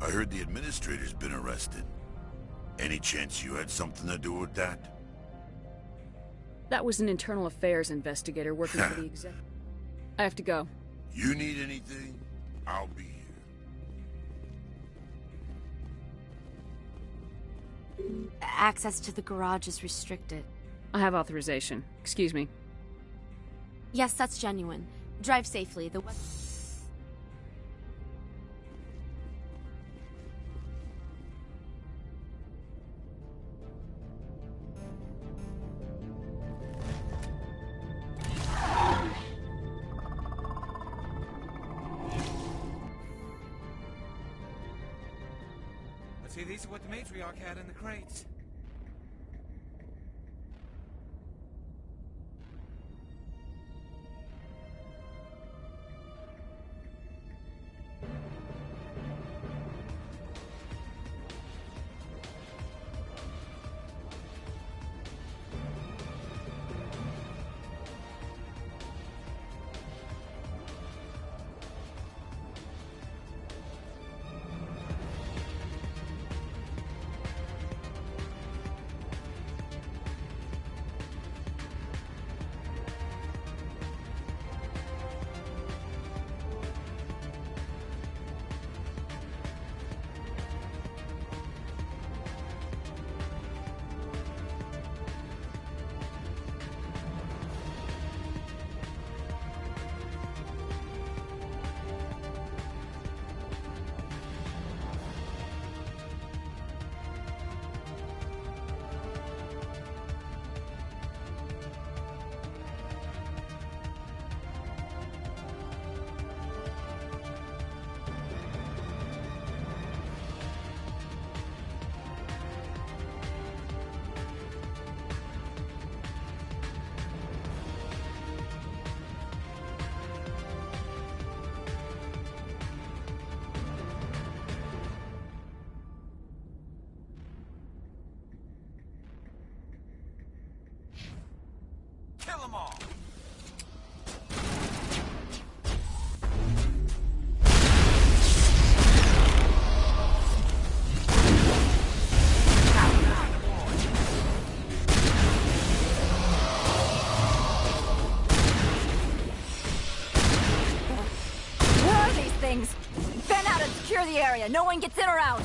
I heard the administrator's been arrested. Any chance you had something to do with that? That was an internal affairs investigator working for the exec. I have to go. You need anything? I'll be here. Access to the garage is restricted. I have authorization. Excuse me. Yes, that's genuine. Drive safely. See, these are what the matriarch had in the crates. Kill them all! Where are these things? Fan out and secure the area. No one gets in or out.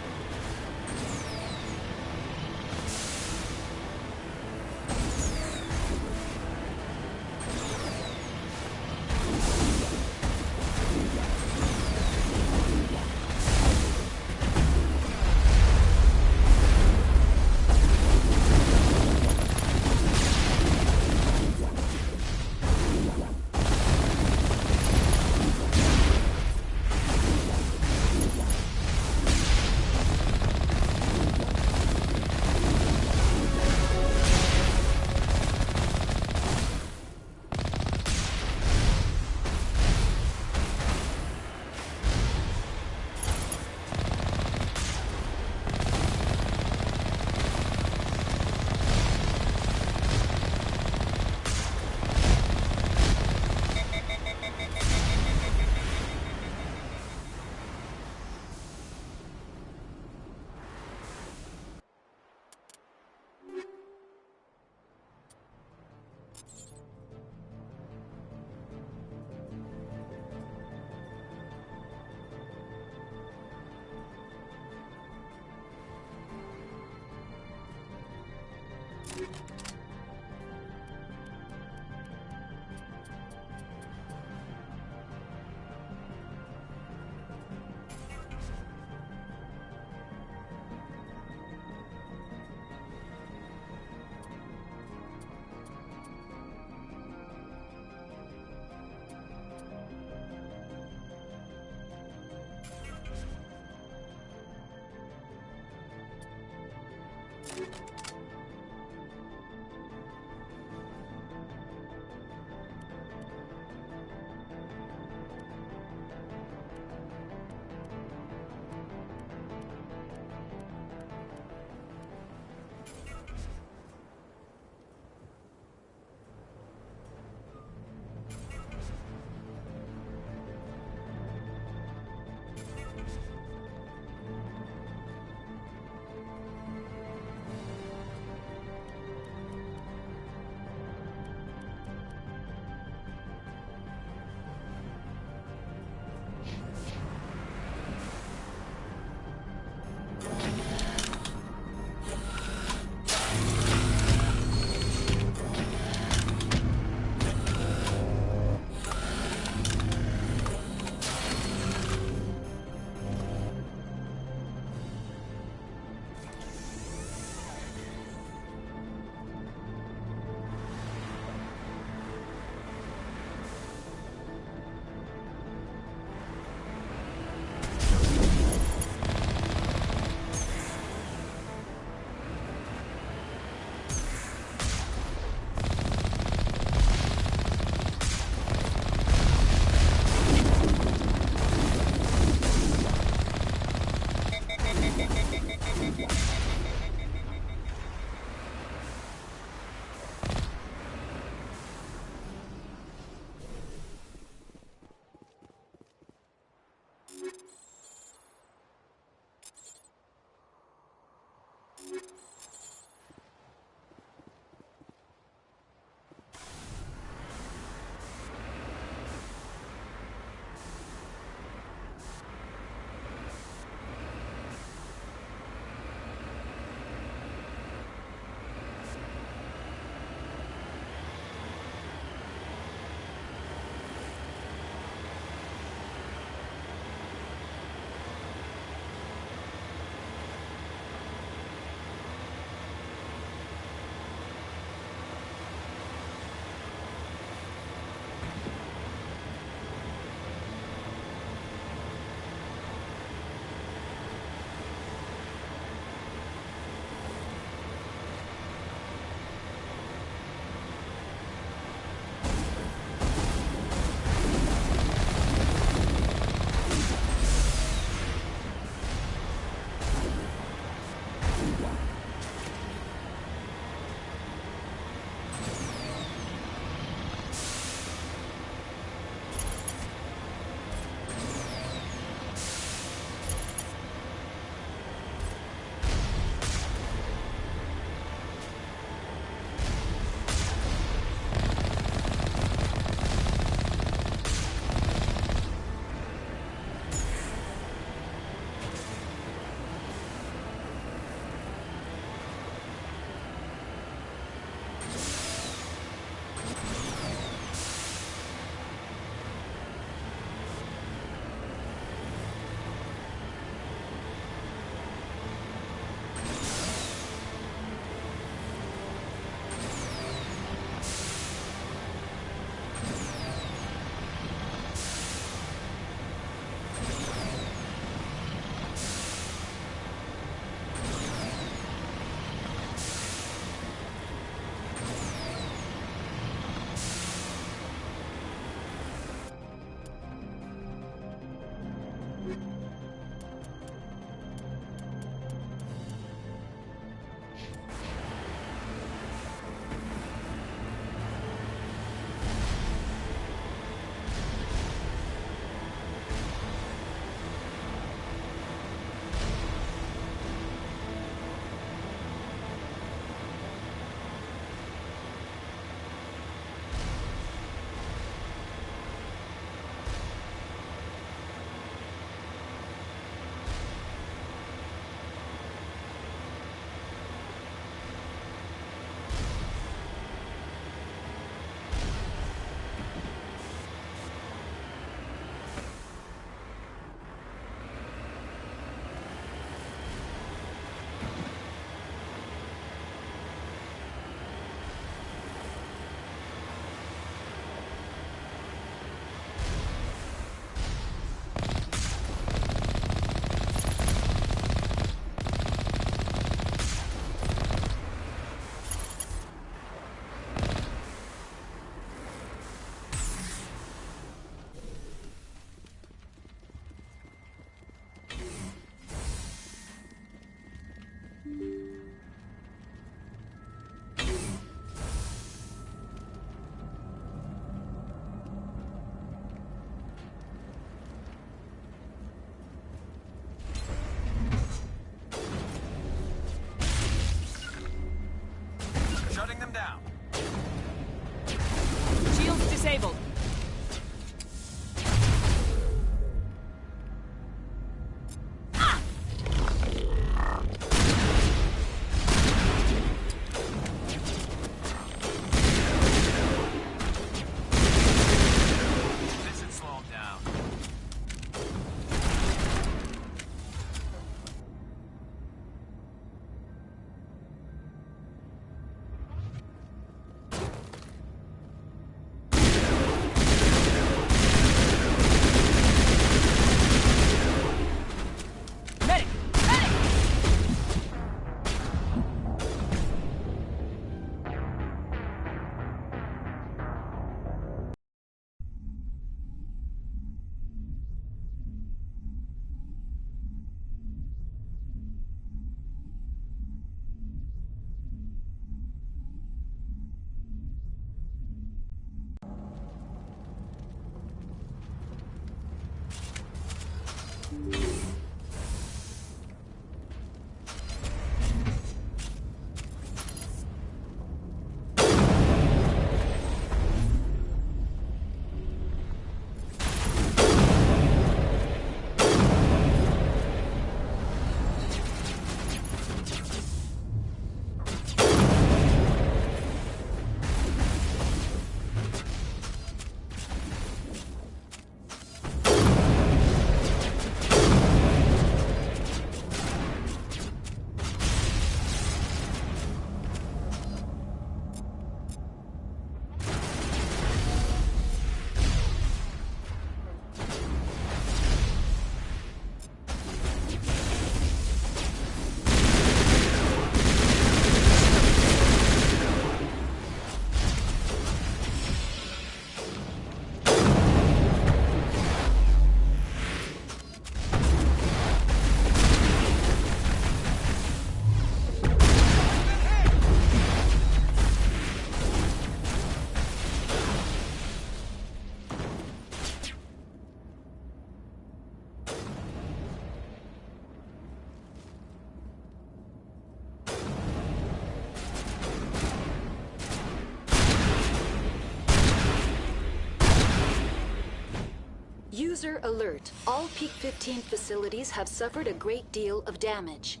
User alert. All Peak 15 facilities have suffered a great deal of damage.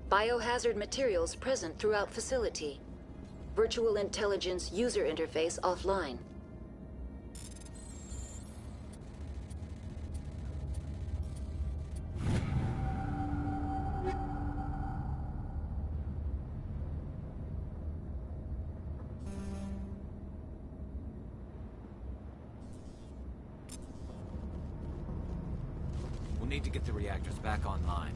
Biohazard materials present throughout facility. Virtual intelligence user interface offline. We'll need to get the reactors back online.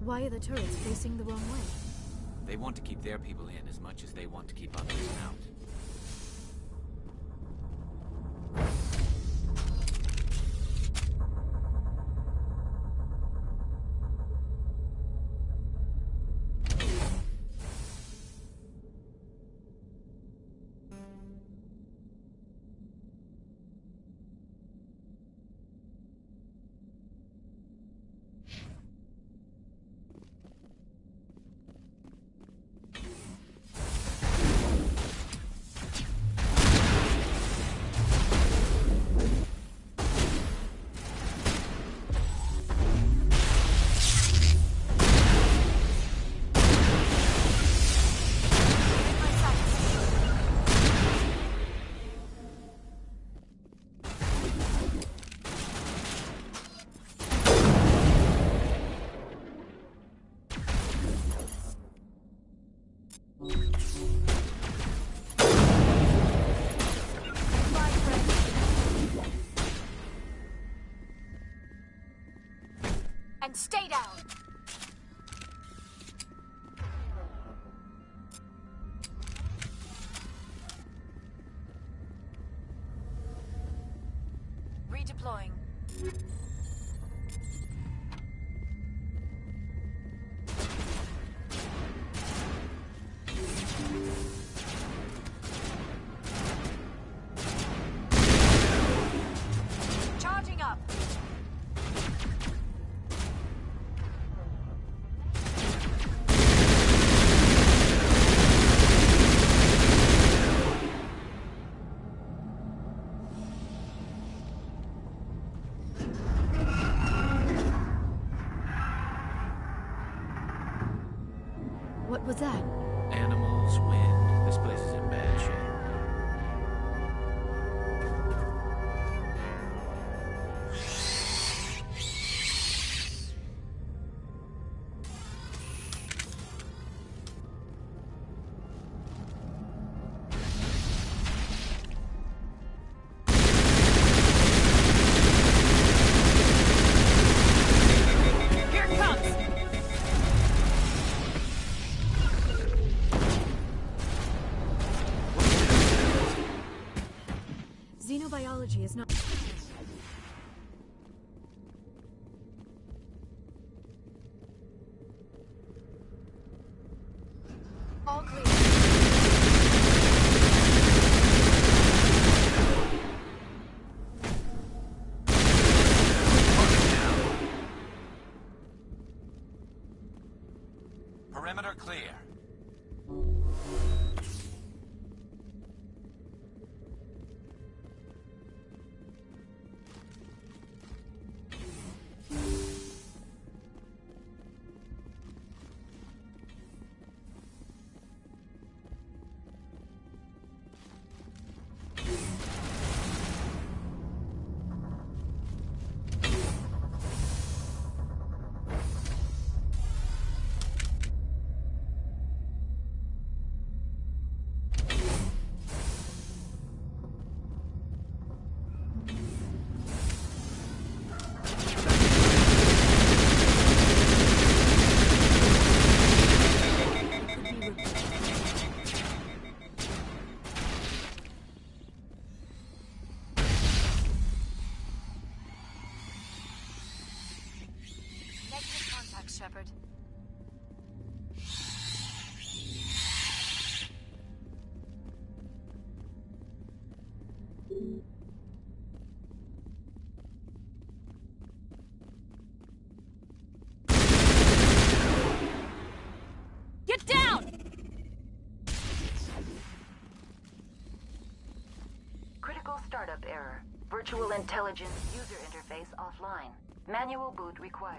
Why are the turrets facing the wrong way? They want to keep their people in as much as they want to keep others out. And stay down! Redeploying. Charging up! What was that? Animals, wind. This place is in bad shape. Here it comes! Xenobiology is not... All clear. Perimeter clear. Negative contact, Shepard. startup error. Virtual intelligence user interface offline. Manual boot required.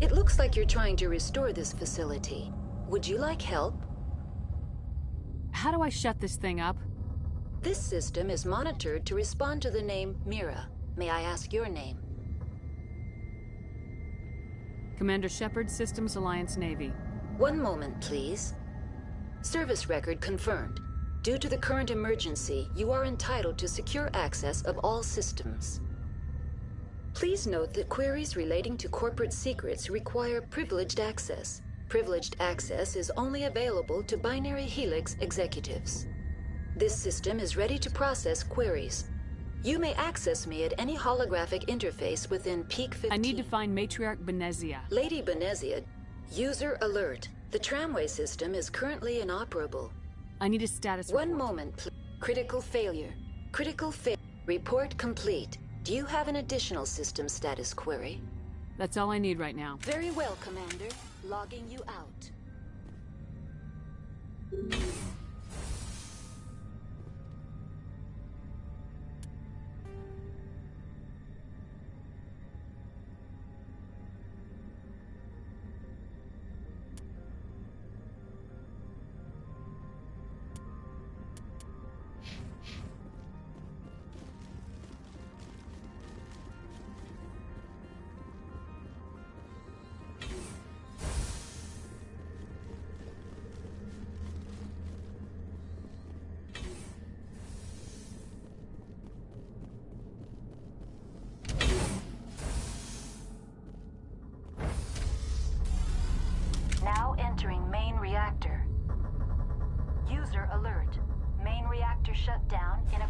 It looks like you're trying to restore this facility. Would you like help? How do I shut this thing up? This system is monitored to respond to the name Mira. May I ask your name? Commander Shepard, Systems Alliance Navy. One moment, please. Service record confirmed. Due to the current emergency, you are entitled to secure access of all systems. Please note that queries relating to corporate secrets require privileged access. Privileged access is only available to Binary Helix executives. This system is ready to process queries. You may access me at any holographic interface within Peak 15. I need to find Matriarch Benezia. Lady Benezia, user alert. The tramway system is currently inoperable. I need a status report. One moment, please. Critical failure. Critical failure. Report complete. Do you have an additional system status query? That's all I need right now. Very well, Commander. Logging you out. Now entering main reactor. User alert. Main reactor shut down in a...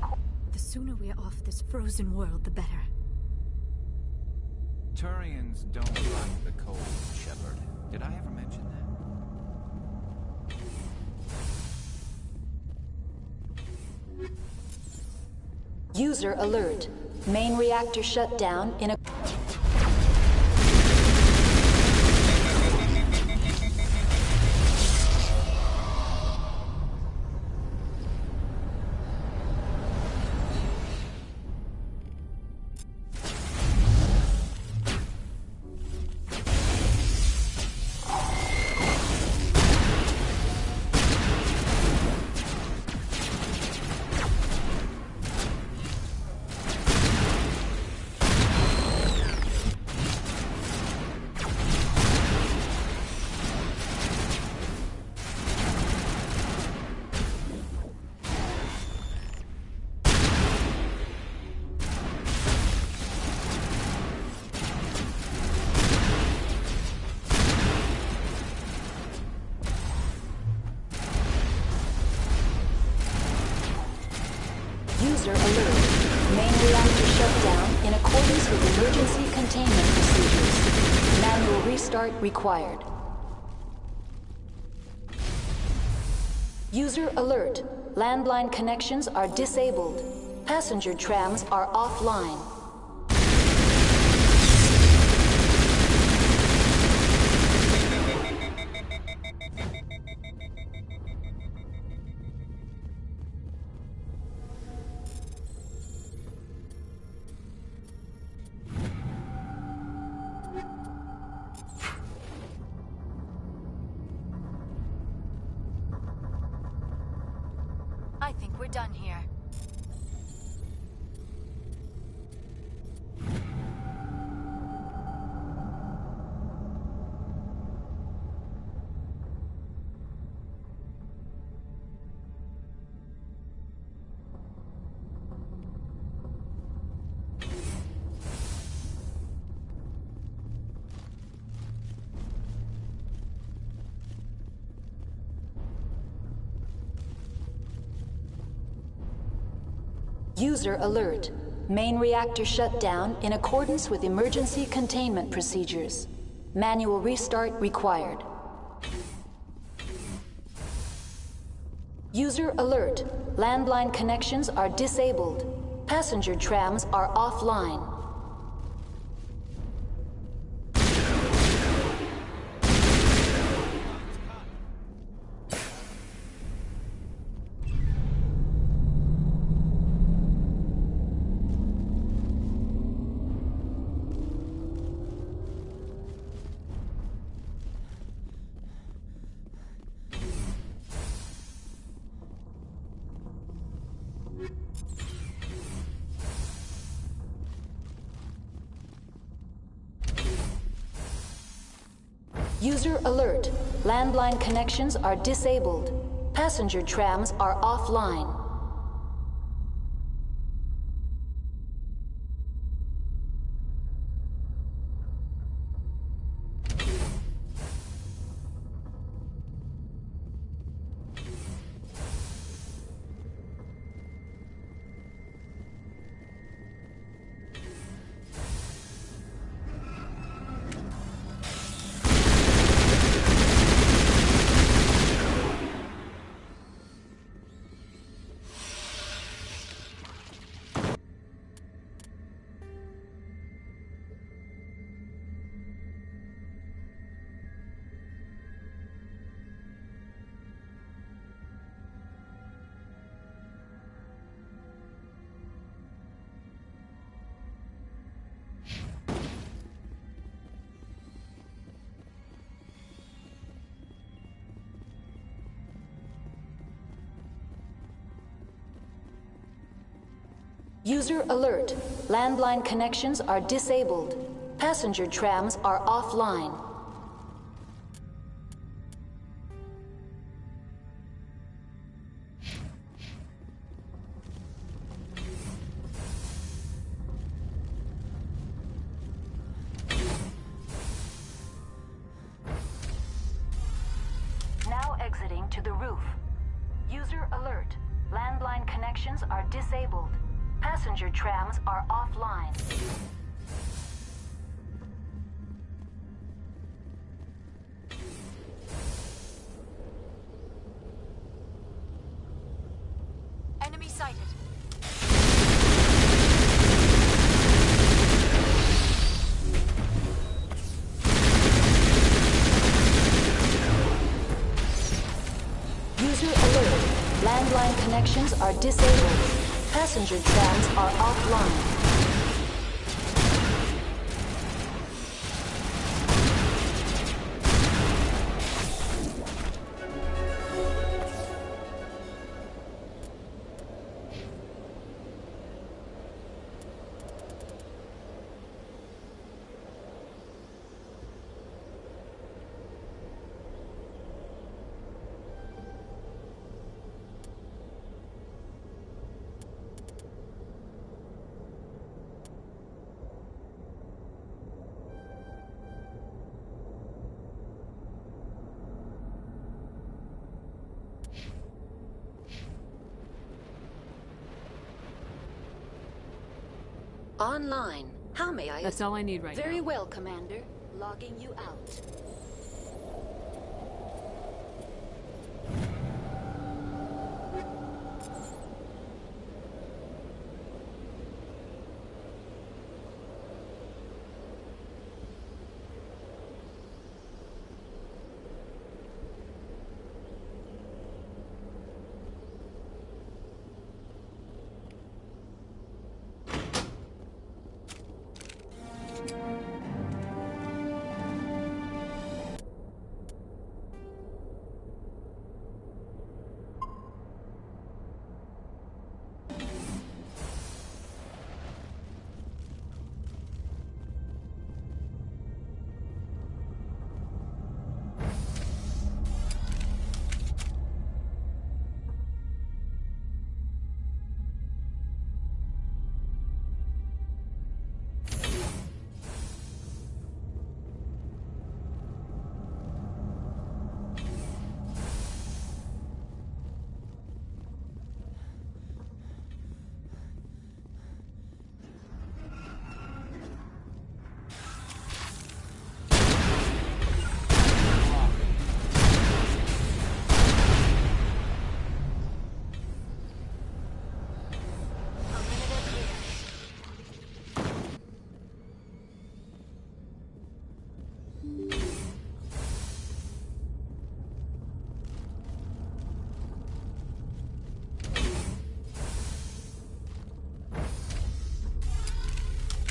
The sooner we're off this frozen world, the better. Turians don't like the cold, Shepard. Did I ever mention that? User alert. Main reactor shut down in a... User alert. Main reactor shut down in accordance with emergency containment procedures. Manual restart required. User alert. Landline connections are disabled. Passenger trams are offline. I think we're done here. User alert. Main reactor shut down in accordance with emergency containment procedures. Manual restart required. User alert. Landline connections are disabled. Passenger trams are offline. User alert. Landline connections are disabled. Passenger trams are offline. User alert. Landline connections are disabled. Passenger trams are offline. Now exiting to the roof. User alert. Landline connections are disabled. Passenger trams are offline. Enemy sighted. User alert. Landline connections are disabled. Passenger trams are offline. Online. How may I... That's all I need right now. Very well, Commander. Logging you out.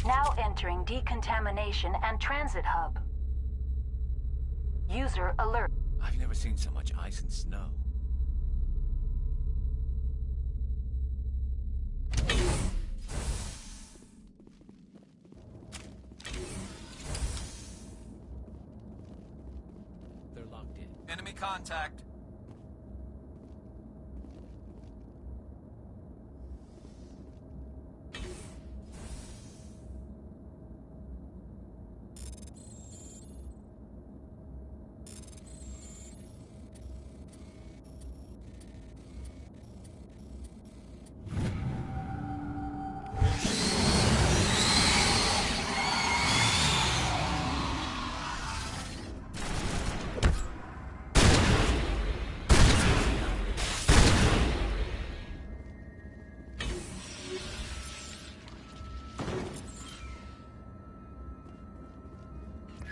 Now entering decontamination and transit hub. User alert. I've never seen so much ice and snow. They're locked in. Enemy contact.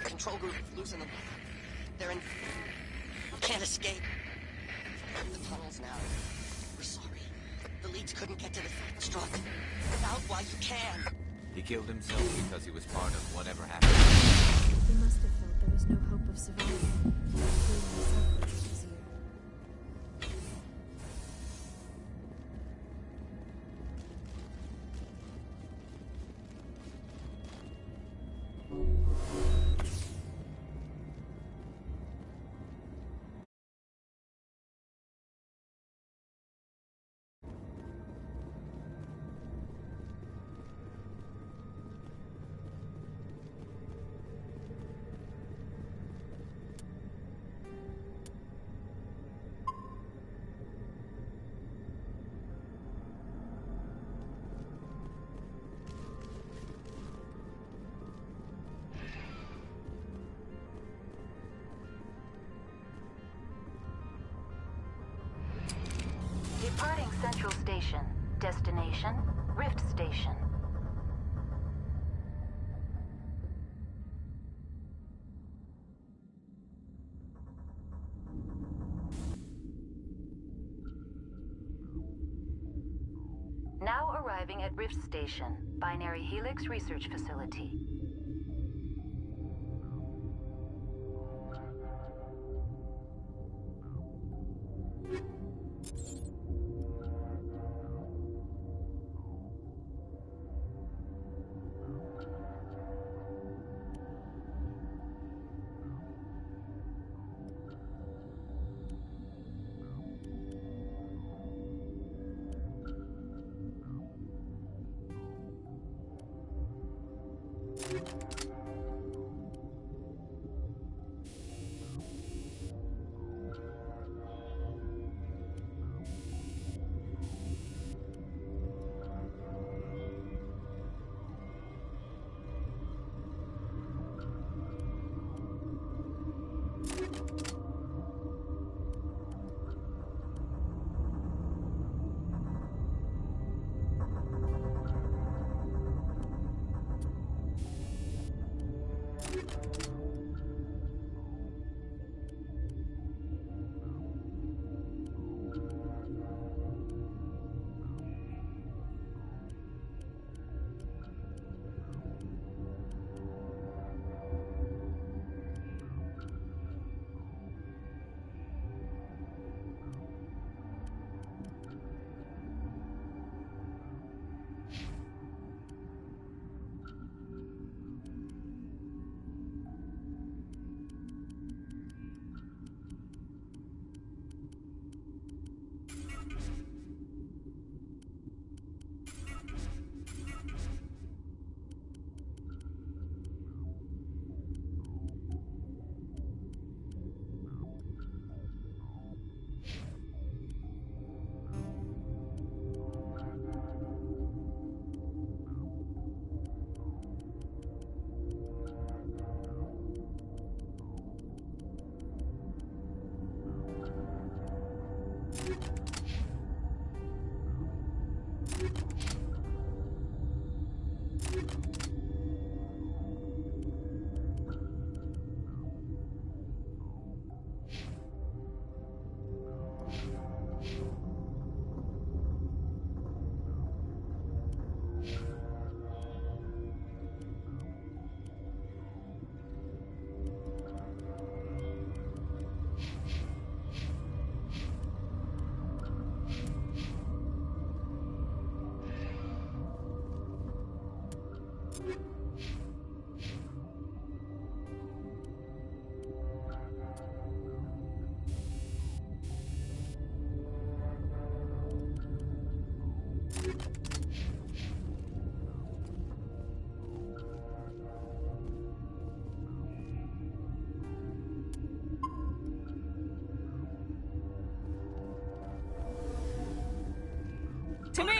Control group losing them. They're in... Can't escape. The tunnels now. We're sorry. The leads couldn't get to the struck. Get out while you can. He killed himself because he was part of whatever happened. He must have felt there was no hope of survival. Killing himself was easier. Departing Central Station. Destination, Rift Station. Now arriving at Rift Station, Binary Helix Research Facility. To me!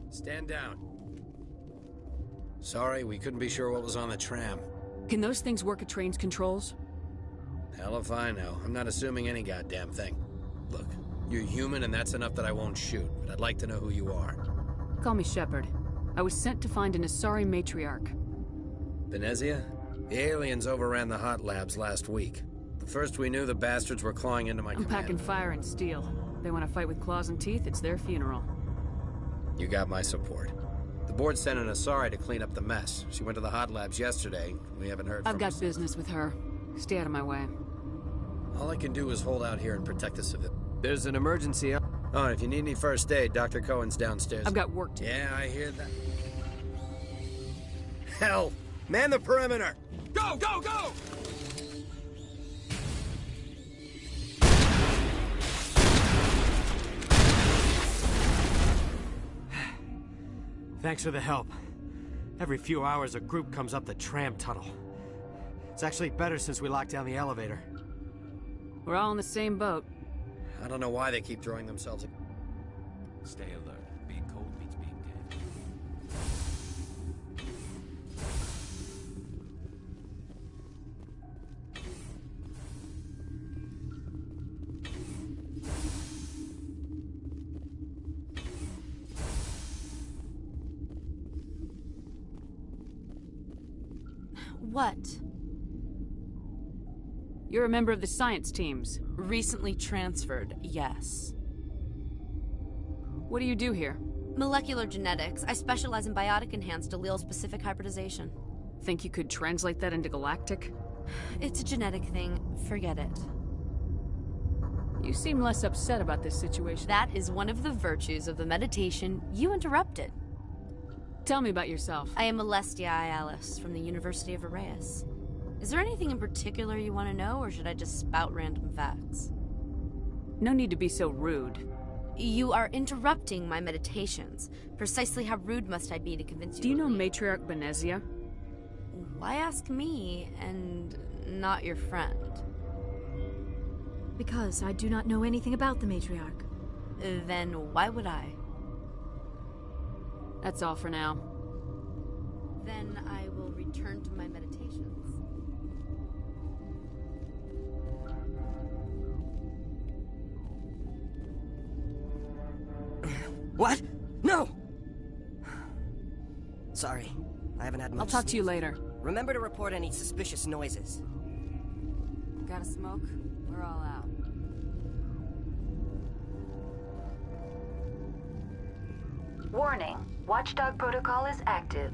Stand down. Sorry, we couldn't be sure what was on the tram. Can those things work at train's controls? Hell if I know. I'm not assuming any goddamn thing. Look, you're human and that's enough that I won't shoot, but I'd like to know who you are. Call me Shepard. I was sent to find an Asari matriarch. Venezia? The aliens overran the hot labs last week. The first we knew, the bastards were clawing into my I'm command. packing fire and steel. They want to fight with claws and teeth, it's their funeral. You got my support. The board sent an Asari to clean up the mess. She went to the hot labs yesterday. We haven't heard from her. I've got business with her. Stay out of my way. All I can do is hold out here and protect the civilians. There's an emergency. Oh, and if you need any first aid, Dr. Cohen's downstairs. I've got work to do. Yeah, I hear that. Hell! Man the perimeter! Go, go, go! Thanks for the help. Every few hours, a group comes up the tram tunnel. It's actually better since we locked down the elevator. We're all in the same boat. I don't know why they keep throwing themselves. Stay alert. Being cold beats being dead. What? You're a member of the science teams. Recently transferred, yes. What do you do here? Molecular genetics. I specialize in biotic-enhanced allele-specific hybridization. Think you could translate that into galactic? It's a genetic thing. Forget it. You seem less upset about this situation. That is one of the virtues of the meditation you interrupted. Tell me about yourself. I am Alestia Ialis from the University of Arrayas. Is there anything in particular you want to know, or should I just spout random facts? No need to be so rude. You are interrupting my meditations. Precisely how rude must I be to convince you? Do you know Matriarch Venezia? Why ask me, and not your friend? Because I do not know anything about the matriarch. Then why would I? That's all for now. Then I will return to my meditations. What? No! Sorry, I haven't had much I'll talk to you sleep. later. Remember to report any suspicious noises. Got a smoke? We're all out. Warning. Watchdog protocol is active.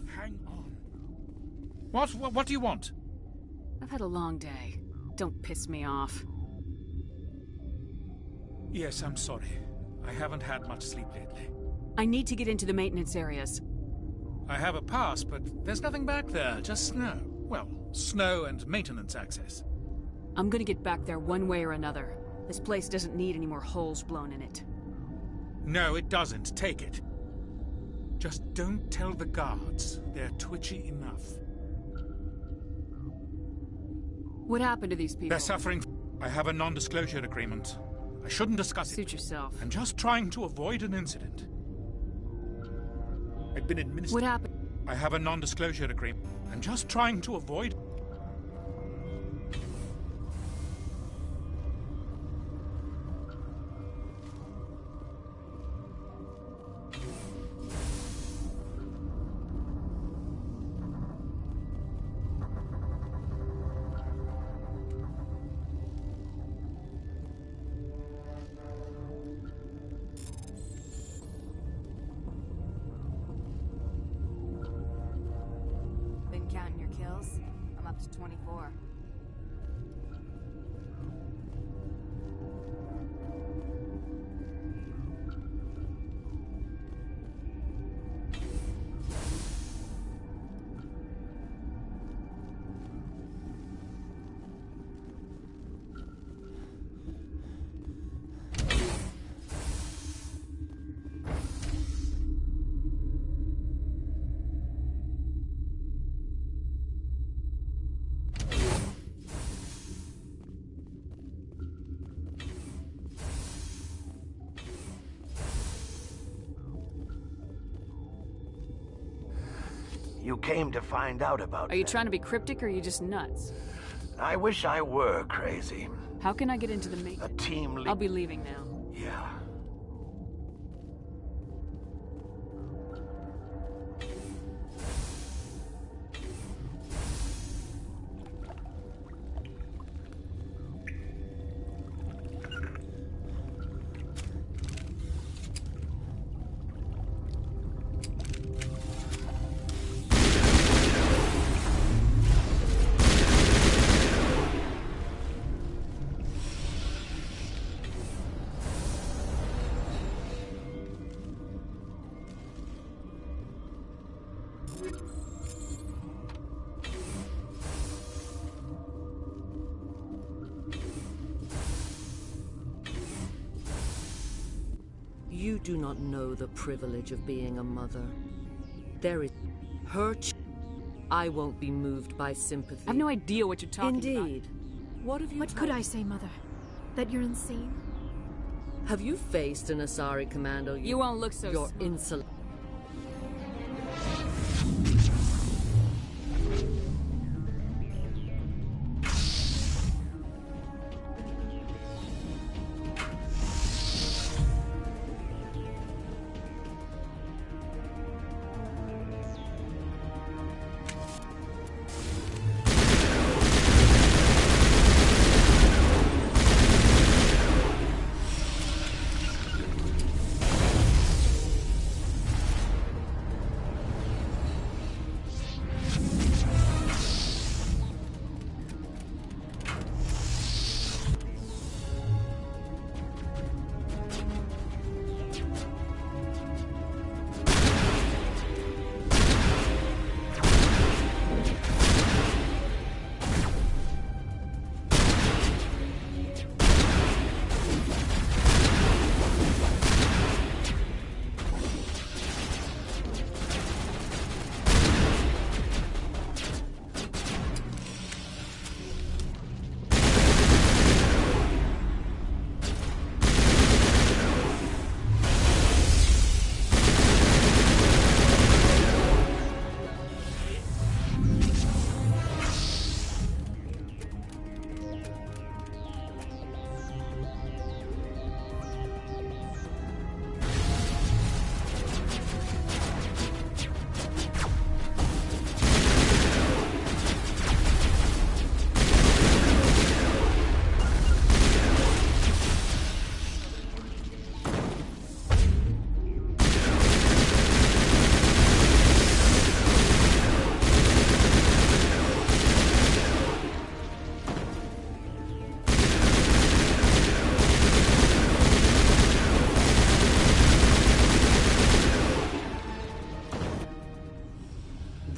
Hang on. What do you want? I've had a long day. Don't piss me off. Yes, I'm sorry. I haven't had much sleep lately. I need to get into the maintenance areas. I have a pass, but there's nothing back there, just snow. Well, snow and maintenance access. I'm gonna get back there one way or another. This place doesn't need any more holes blown in it. No, it doesn't. Take it. Just don't tell the guards. They're twitchy enough. What happened to these people? They're suffering. I have a non-disclosure agreement. I shouldn't discuss it. Suit yourself. I'm just trying to avoid an incident. I've been administered. What happened? I have a non-disclosure agreement. I'm just trying to avoid... Been counting your kills? I'm up to 24. You came to find out about Are you trying to be cryptic or are you just nuts? I wish I were crazy. How can I get into the main? A team lead. I'll be leaving now. Yeah. You do not know the privilege of being a mother. There is her I won't be moved by sympathy. I have no idea what you're talking about. Indeed. What have you What could I say, Mother? That you're insane? Have you faced an Asari commando? You won't look so You're smart. insolent.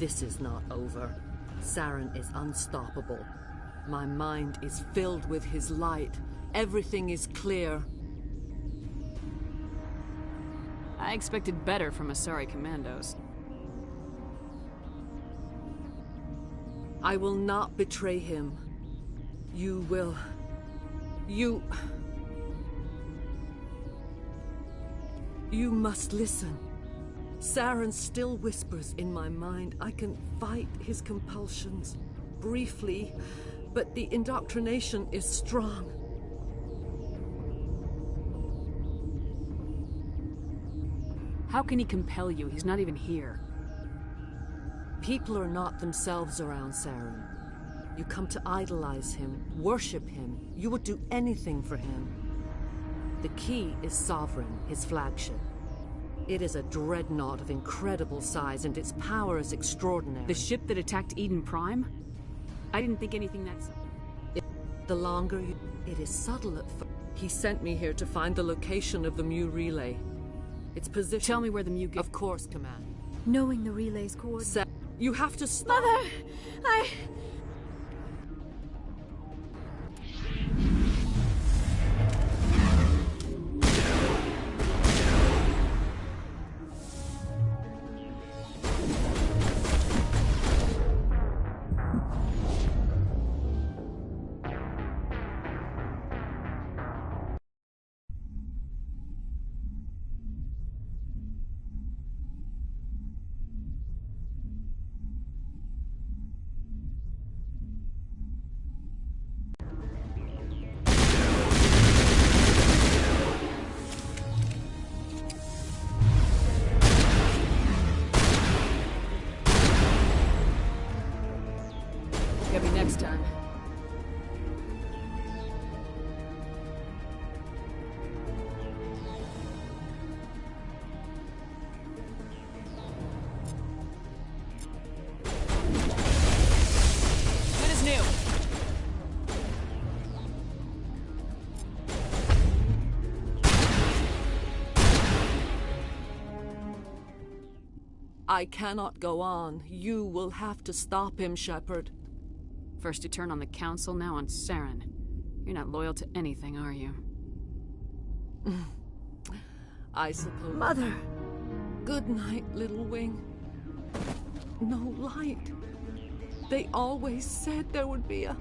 This is not over. Saren is unstoppable. My mind is filled with his light. Everything is clear. I expected better from Asari commandos. I will not betray him. You will. You must listen. Saren still whispers in my mind. I can fight his compulsions, briefly, but the indoctrination is strong. How can he compel you? He's not even here. People are not themselves around Saren. You come to idolize him, worship him. You would do anything for him. The key is Sovereign, his flagship. It is a dreadnought of incredible size, and its power is extraordinary. The ship that attacked Eden Prime? I didn't think anything that subtle. The longer you... It is subtle at first. He sent me here to find the location of the Mu relay. Its position... Tell me where the Mu... Of course, Command. Knowing the relay's coordinates... You have to stop... Mother! Get me next time. Good as new. I cannot go on. You will have to stop him, Shepard. First you turn on the Council, now on Saren. You're not loyal to anything, are you? I suppose... Mother! Good night, little wing. No light. They always said there would be a...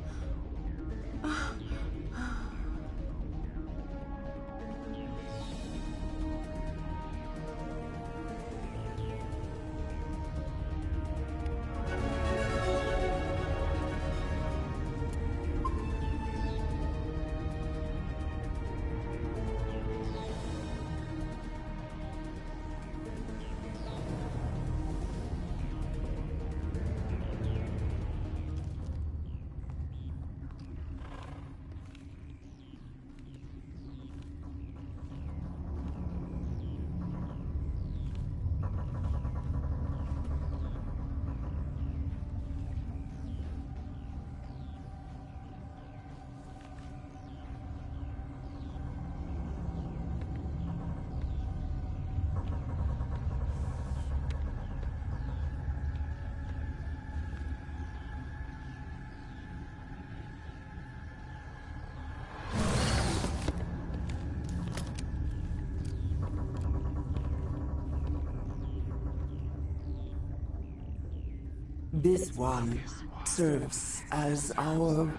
This one serves as our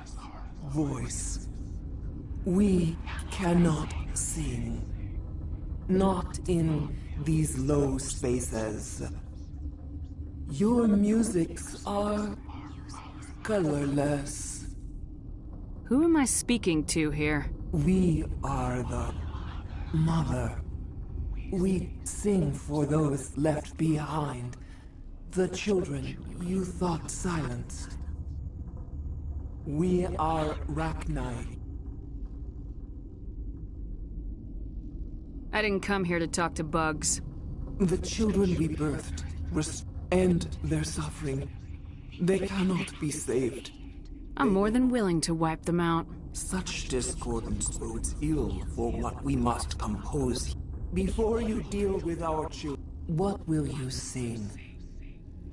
voice. We cannot sing. Not in these low spaces. Your musics are colorless. Who am I speaking to here? We are the Mother. We sing for those left behind. The children you thought silenced. We are Rachni. I didn't come here to talk to bugs. The children we birthed end their suffering. They cannot be saved. I'm more than willing to wipe them out. Such discordance bodes ill for what we must compose. Before you deal with our children, what will you sing?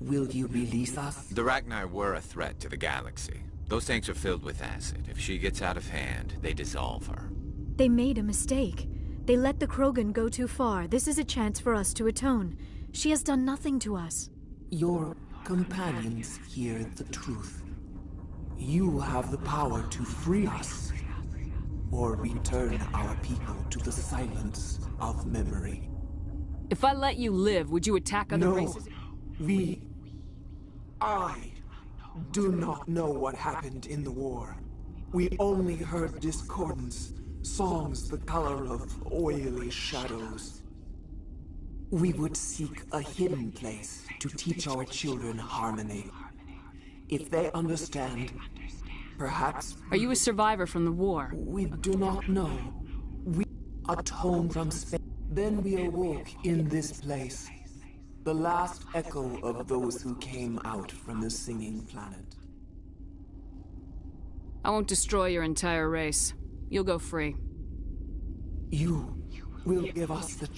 Will you release us? The Rachni were a threat to the galaxy. Those tanks are filled with acid. If she gets out of hand, they dissolve her. They made a mistake. They let the Krogan go too far. This is a chance for us to atone. She has done nothing to us. Your companions hear the truth. You have the power to free us, or return our people to the silence of memory. If I let you live, would you attack other races? I do not know what happened in the war. We only heard discordance, songs the color of oily shadows. We would seek a hidden place to teach our children harmony. If they understand, perhaps... Are you a survivor from the war? We do not know. We atone from space. Then we awoke in this place. The last echo of those who came out from the singing planet. I won't destroy your entire race. You'll go free. You will give us the...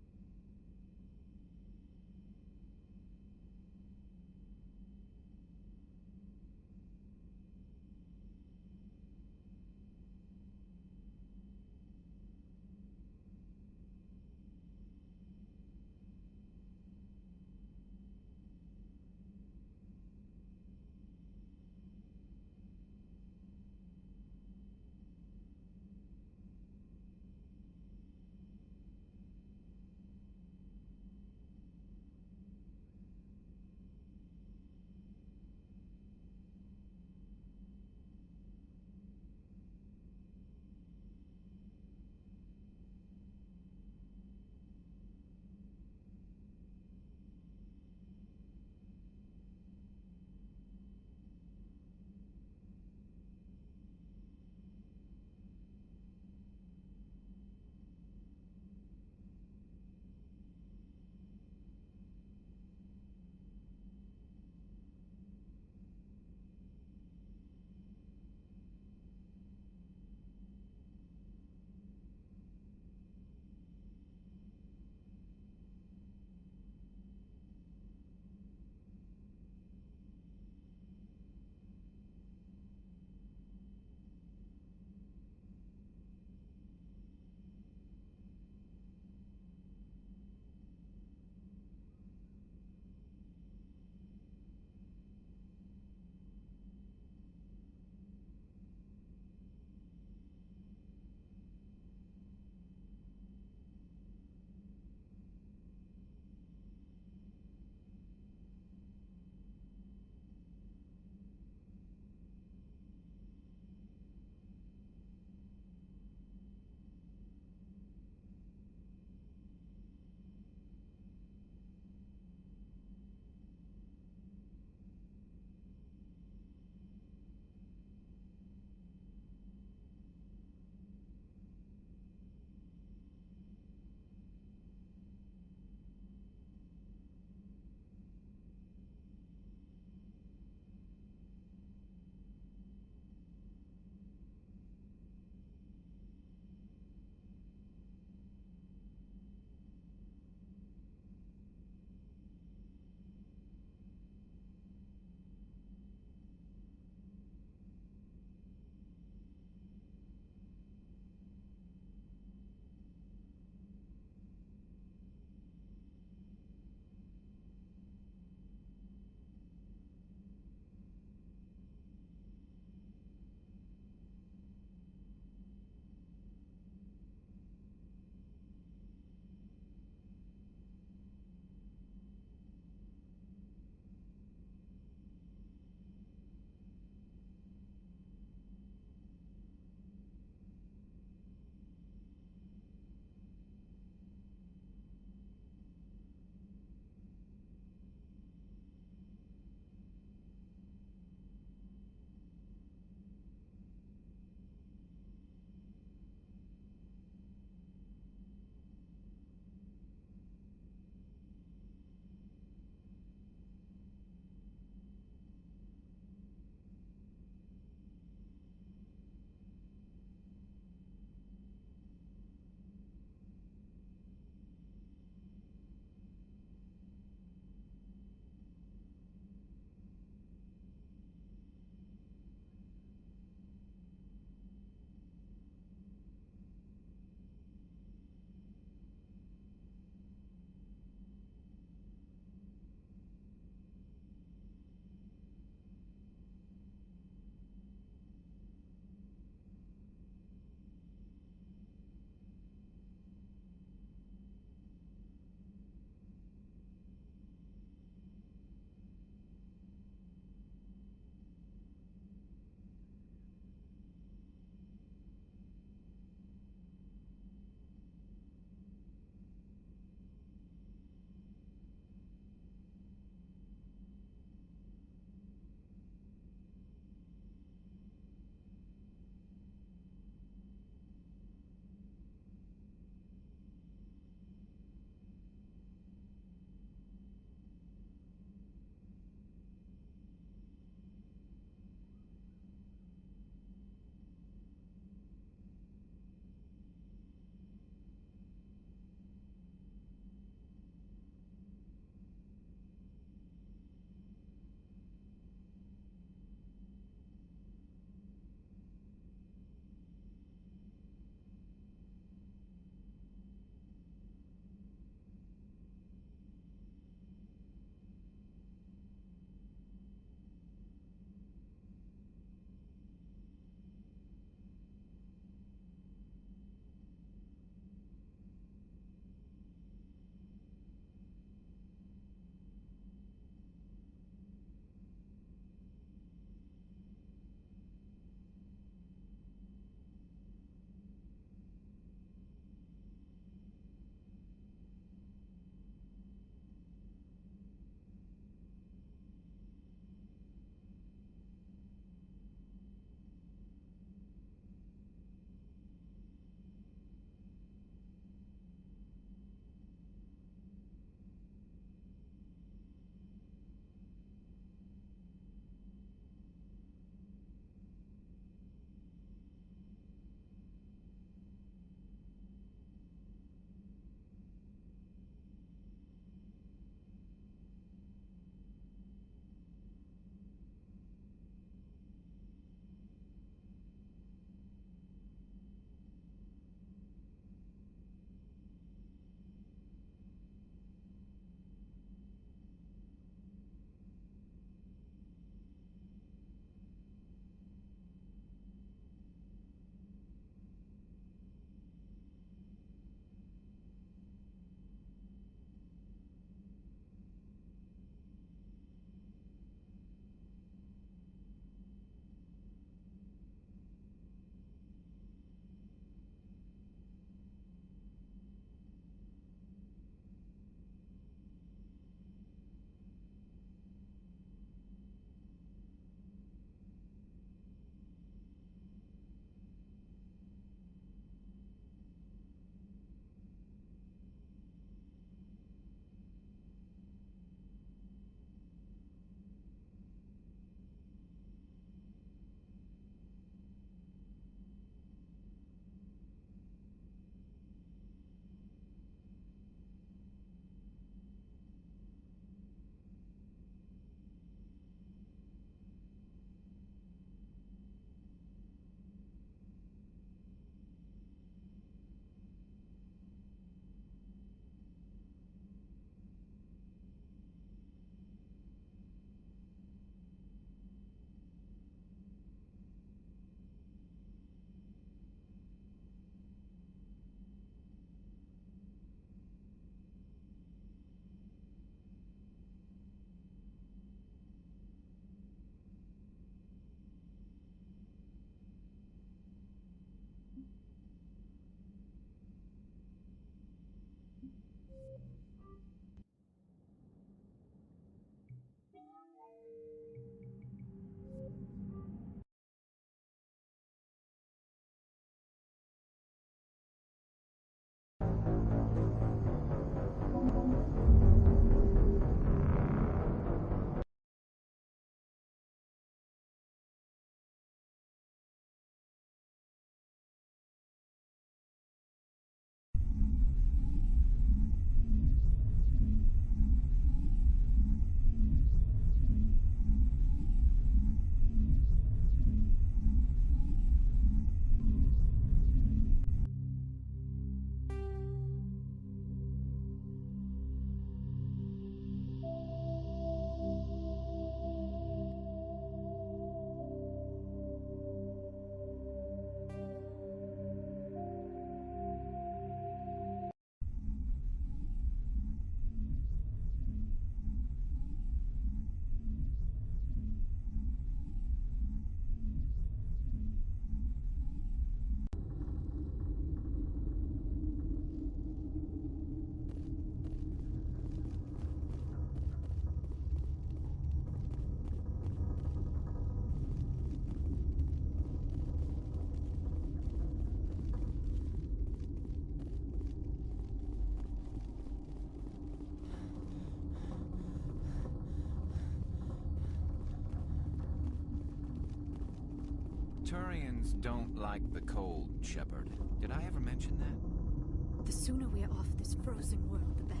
Turians don't like the cold, Shepard. Did I ever mention that? The sooner we are off this frozen world, the better.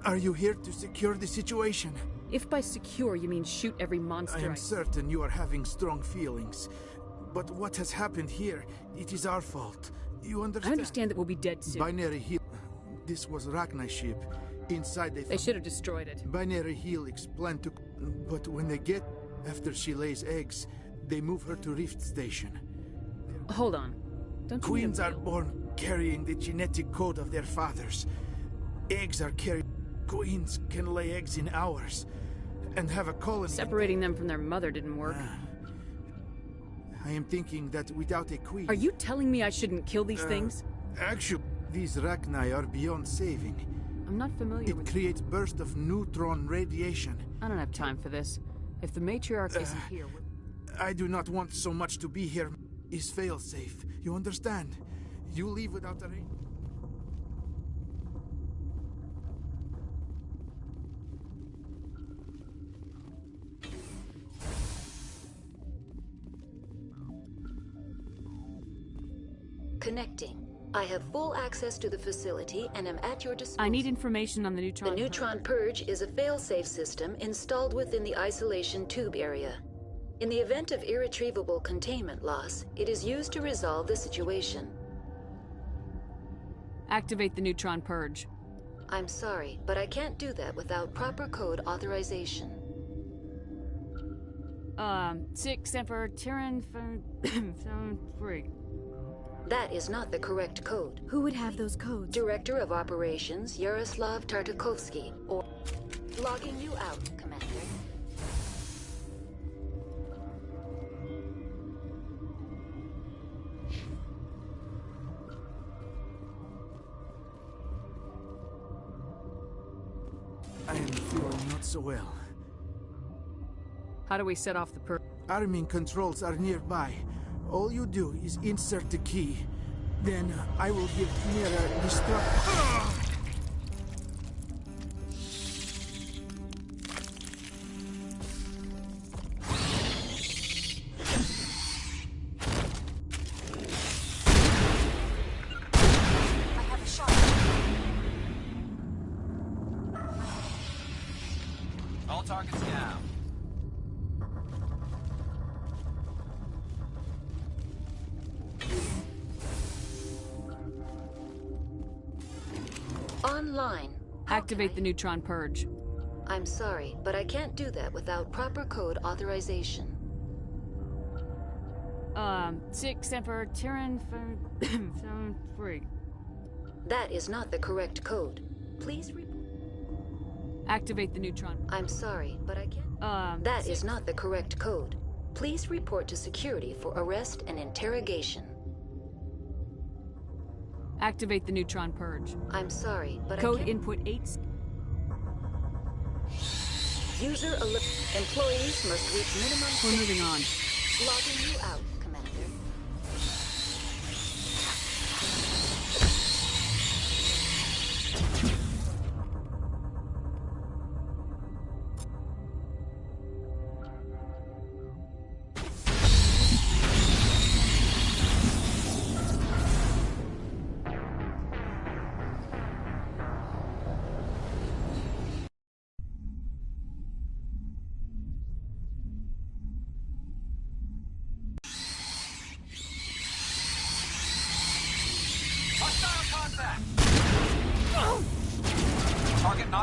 Are you here to secure the situation? If by secure you mean shoot every monster I am certain you are having strong feelings. But what has happened here, it is our fault. You understand? I understand that we'll be dead soon. Binary Heel. This was Rachni's ship. Inside They should have destroyed it. Binary Helix plan to... But when they get... After she lays eggs, they move her to Rift Station. Hold on. Don't you Queens are born carrying the genetic code of their fathers. Eggs are carried... Queens can lay eggs in hours. And have a colony... Separating them from their mother didn't work. I am thinking that without a queen... Are you telling me I shouldn't kill these things? Actually, these Rachni are beyond saving. I'm not familiar with... It creates bursts of neutron radiation. I don't have time for this. If the matriarch isn't here... I do not want so much to be here. Is fail-safe. You understand? You leave without a ring. Connecting. I have full access to the facility and am at your disposal. I need information on the neutron... The neutron purge is a fail-safe system installed within the isolation tube area. In the event of irretrievable containment loss, it is used to resolve the situation. Activate the neutron purge. I'm sorry, but I can't do that without proper code authorization. 6 Emperor Tyrann 3. That is not the correct code. Who would have those codes? Director of Operations, Yaroslav Tartakovsky, or... Logging you out, Commander. I am feeling not so well. How do we set off the purge? Arming controls are nearby. All you do is insert the key. Then I will give Mira destruct... I have a shot. All targets down. Online. Activate the neutron purge. I'm sorry, but I can't do that without proper code authorization. 6 Emperor Tyrann 3. That is not the correct code. Please Activate the neutron. I'm sorry, but I can't... That is not the correct code. Please report to security for arrest and interrogation. Activate the neutron purge. I'm sorry, but Code I can't... input 8. User alert. Employees must reach minimum... We're moving on. Logging you out, Commander.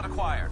Spot acquired.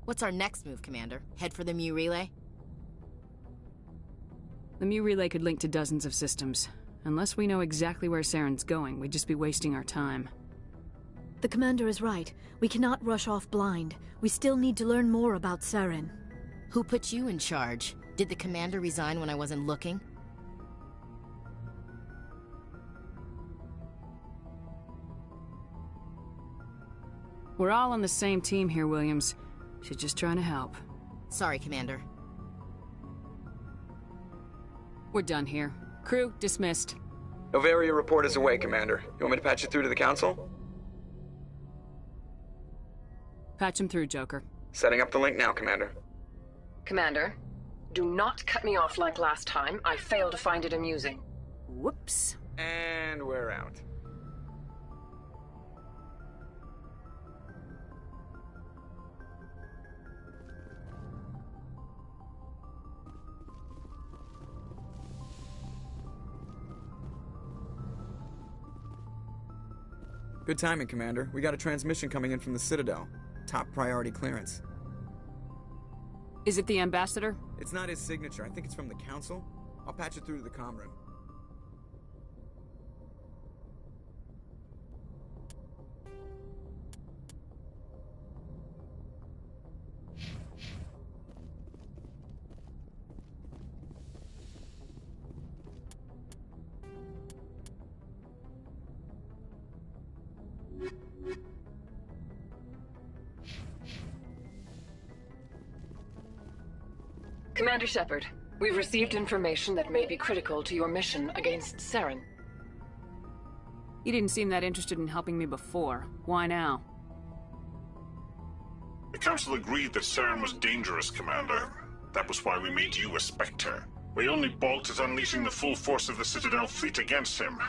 What's our next move, Commander? Head for the Mu relay? The Mu relay could link to dozens of systems. Unless we know exactly where Saren's going, we'd just be wasting our time. The Commander is right. We cannot rush off blind. We still need to learn more about Saren. Who put you in charge? Did the Commander resign when I wasn't looking? We're all on the same team here, Williams. She's just trying to help. Sorry, Commander. We're done here. Crew, dismissed. Novaria report is away, Commander. You want me to patch it through to the Council? Patch him through, Joker. Setting up the link now, Commander. Commander, do not cut me off like last time. I failed to find it amusing. Whoops. And we're out. Good timing, Commander. We got a transmission coming in from the Citadel. Top priority clearance. Is it the Ambassador? It's not his signature. I think it's from the Council. I'll patch it through to the comm room. Commander Shepard, we've received information that may be critical to your mission against Saren. You didn't seem that interested in helping me before. Why now? The Council agreed that Saren was dangerous, Commander. That was why we made you a Spectre. We only balked at unleashing the full force of the Citadel fleet against him.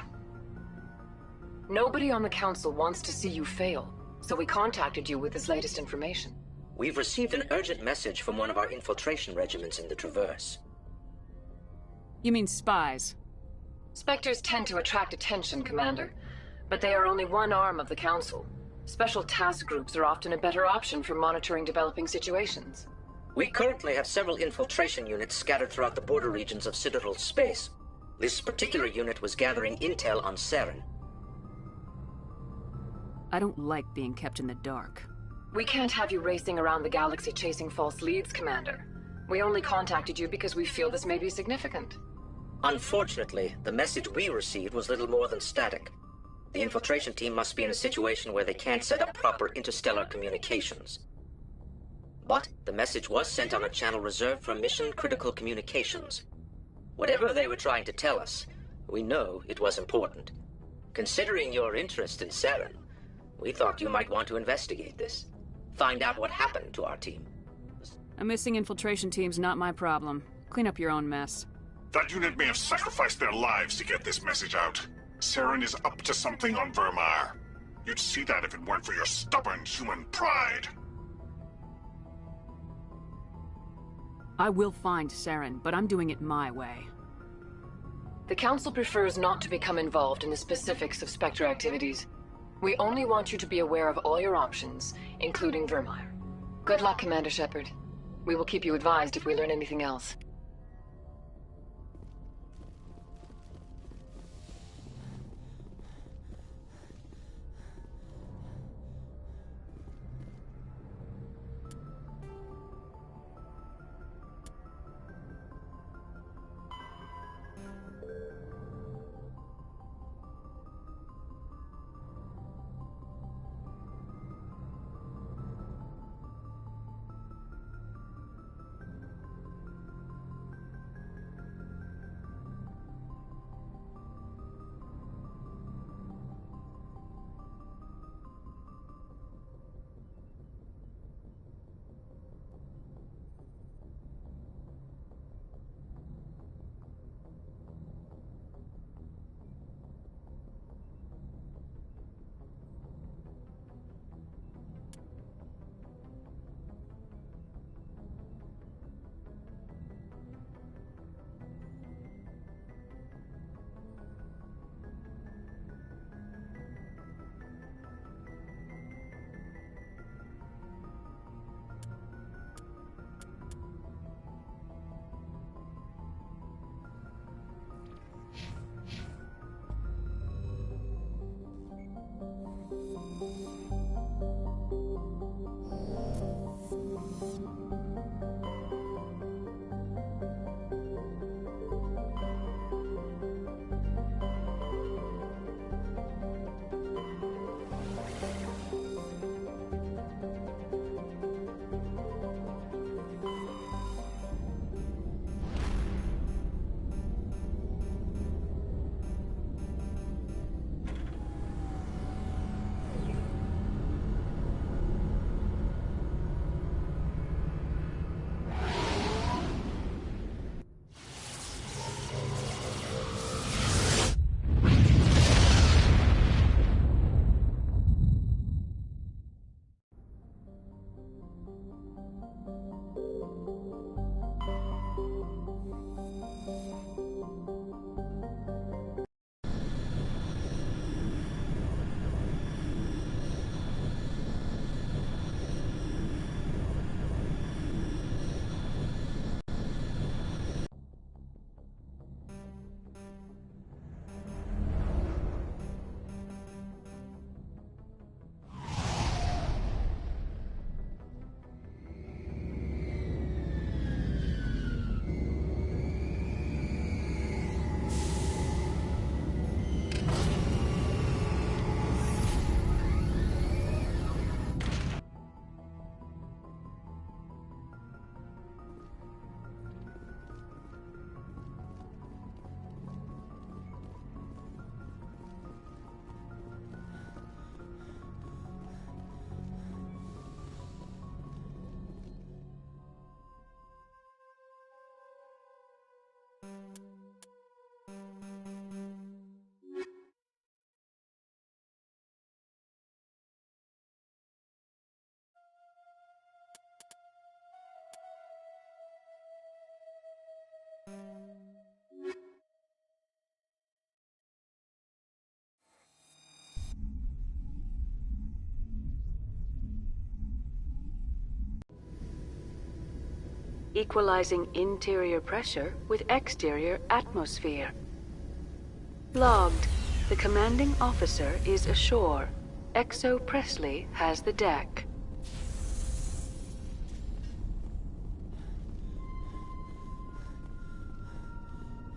Nobody on the Council wants to see you fail, so we contacted you with this latest information. We've received an urgent message from one of our infiltration regiments in the Traverse. You mean spies? Spectres tend to attract attention, Commander. But they are only one arm of the Council. Special task groups are often a better option for monitoring developing situations. We currently have several infiltration units scattered throughout the border regions of Citadel space. This particular unit was gathering intel on Saren. I don't like being kept in the dark. We can't have you racing around the galaxy chasing false leads, Commander. We only contacted you because we feel this may be significant. Unfortunately, the message we received was little more than static. The infiltration team must be in a situation where they can't set up proper interstellar communications. But the message was sent on a channel reserved for mission-critical communications. Whatever they were trying to tell us, we know it was important. Considering your interest in Saren, we thought you might want to investigate this. Find out what happened to our team. A missing infiltration team's not my problem. Clean up your own mess. That unit may have sacrificed their lives to get this message out. Saren is up to something on Vermar. You'd see that if it weren't for your stubborn human pride. I will find Saren, but I'm doing it my way. The Council prefers not to become involved in the specifics of Spectre activities. We only want you to be aware of all your options, including Vermar. Good luck, Commander Shepard. We will keep you advised if we learn anything else. equalizing interior pressure with exterior atmosphere. Logged. The commanding officer is ashore. Exo Presley has the deck.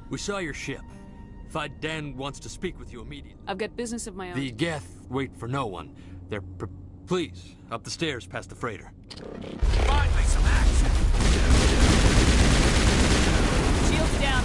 We saw your ship. Fight Dan wants to speak with you immediately. I've got business of my own. The Geth wait for no one. They're please, up the stairs past the freighter. Finally, some action! Shields down.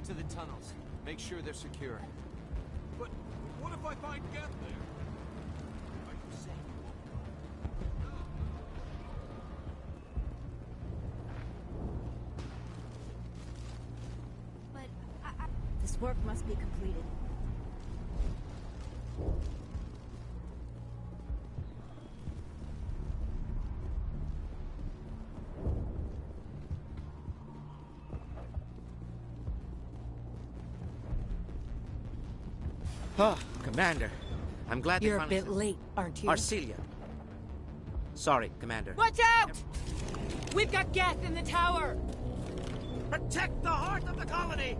To the tunnels. Make sure they're secure. But what if I find Geth there? Are you saying you won't go? This work must be completed. Oh, Commander. I'm glad You're they a bit late, aren't you? Arcelia. Sorry, Commander. Watch out! We've got Geth in the tower! Protect the heart of the colony!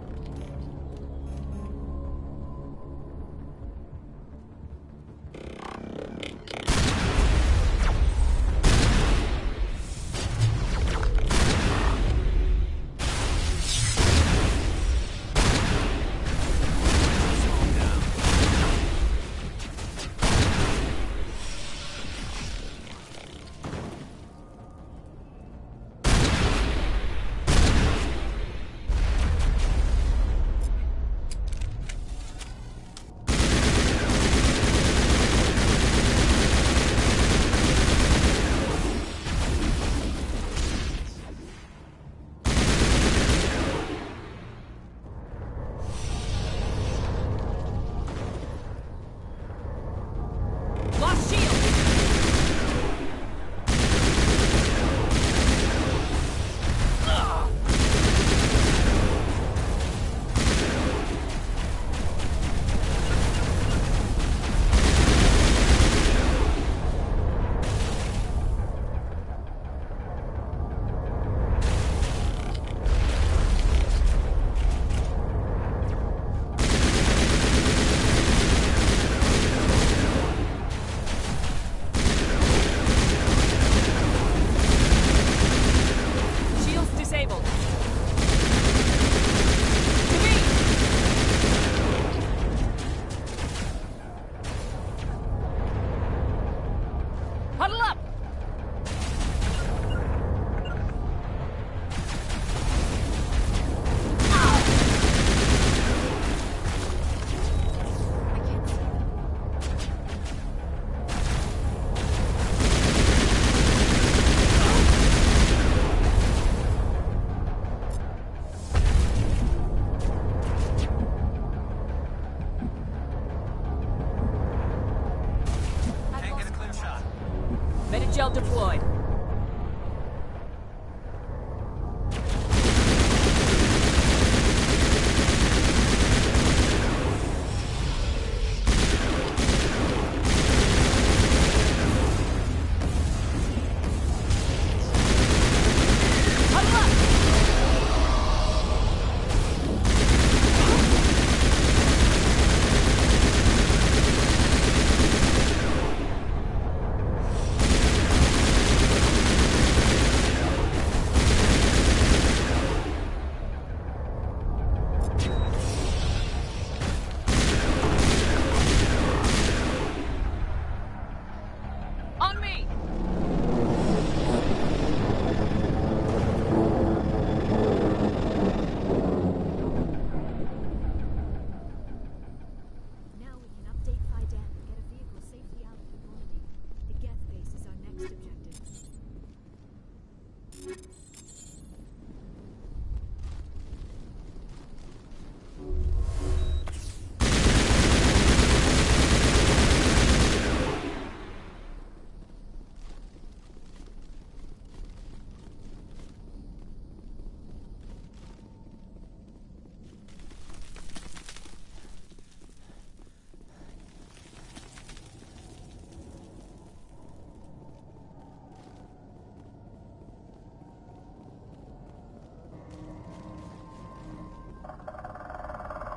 Gel deployed.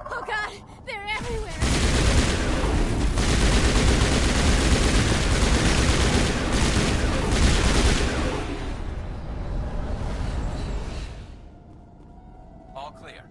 Oh god, they're everywhere! All clear.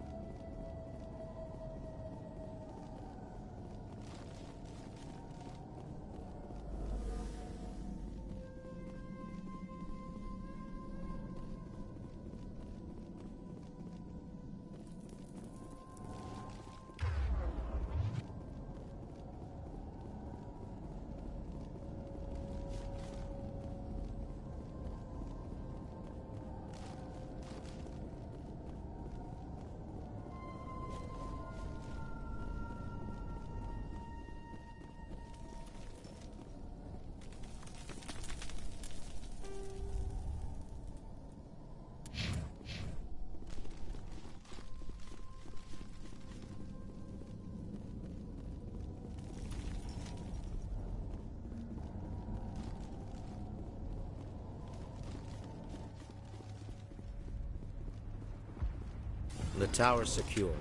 The tower's secure.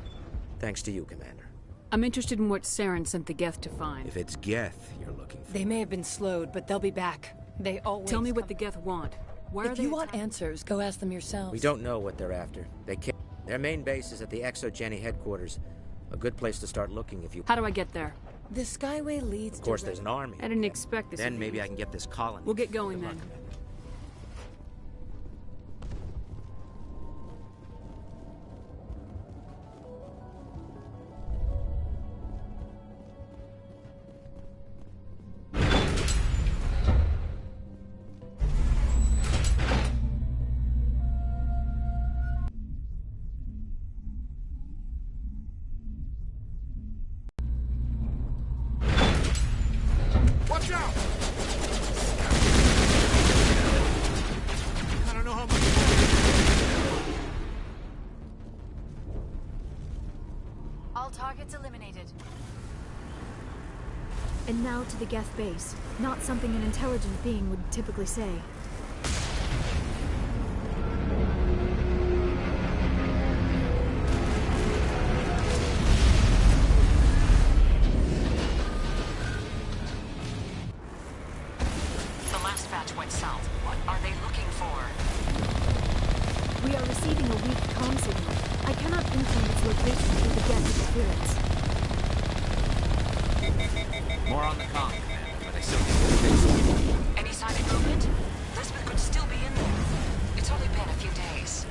Thanks to you, Commander. I'm interested in what Saren sent the Geth to find. If it's Geth you're looking for... They may have been slowed, but they'll be back. They always Tell me what the Geth want. Why are If they you want answers, go ask them yourselves. We don't know what they're after. They can't... Their main base is at the Exogeny headquarters. A good place to start looking if you... How do I get there? The Skyway leads Of course, there's an army. I didn't expect this. Then maybe I can get this colony. We'll get going then. Watch out! I don't know how much... All targets eliminated. And now to the Geth base. Not something an intelligent being would typically say. The last batch went south. What are they looking for? We are receiving a weak comm signal. I cannot pinpoint its location through the Geth interference. More on the con, but they still get Any sign of movement? Lisbeth could still be in there. It's only been a few days.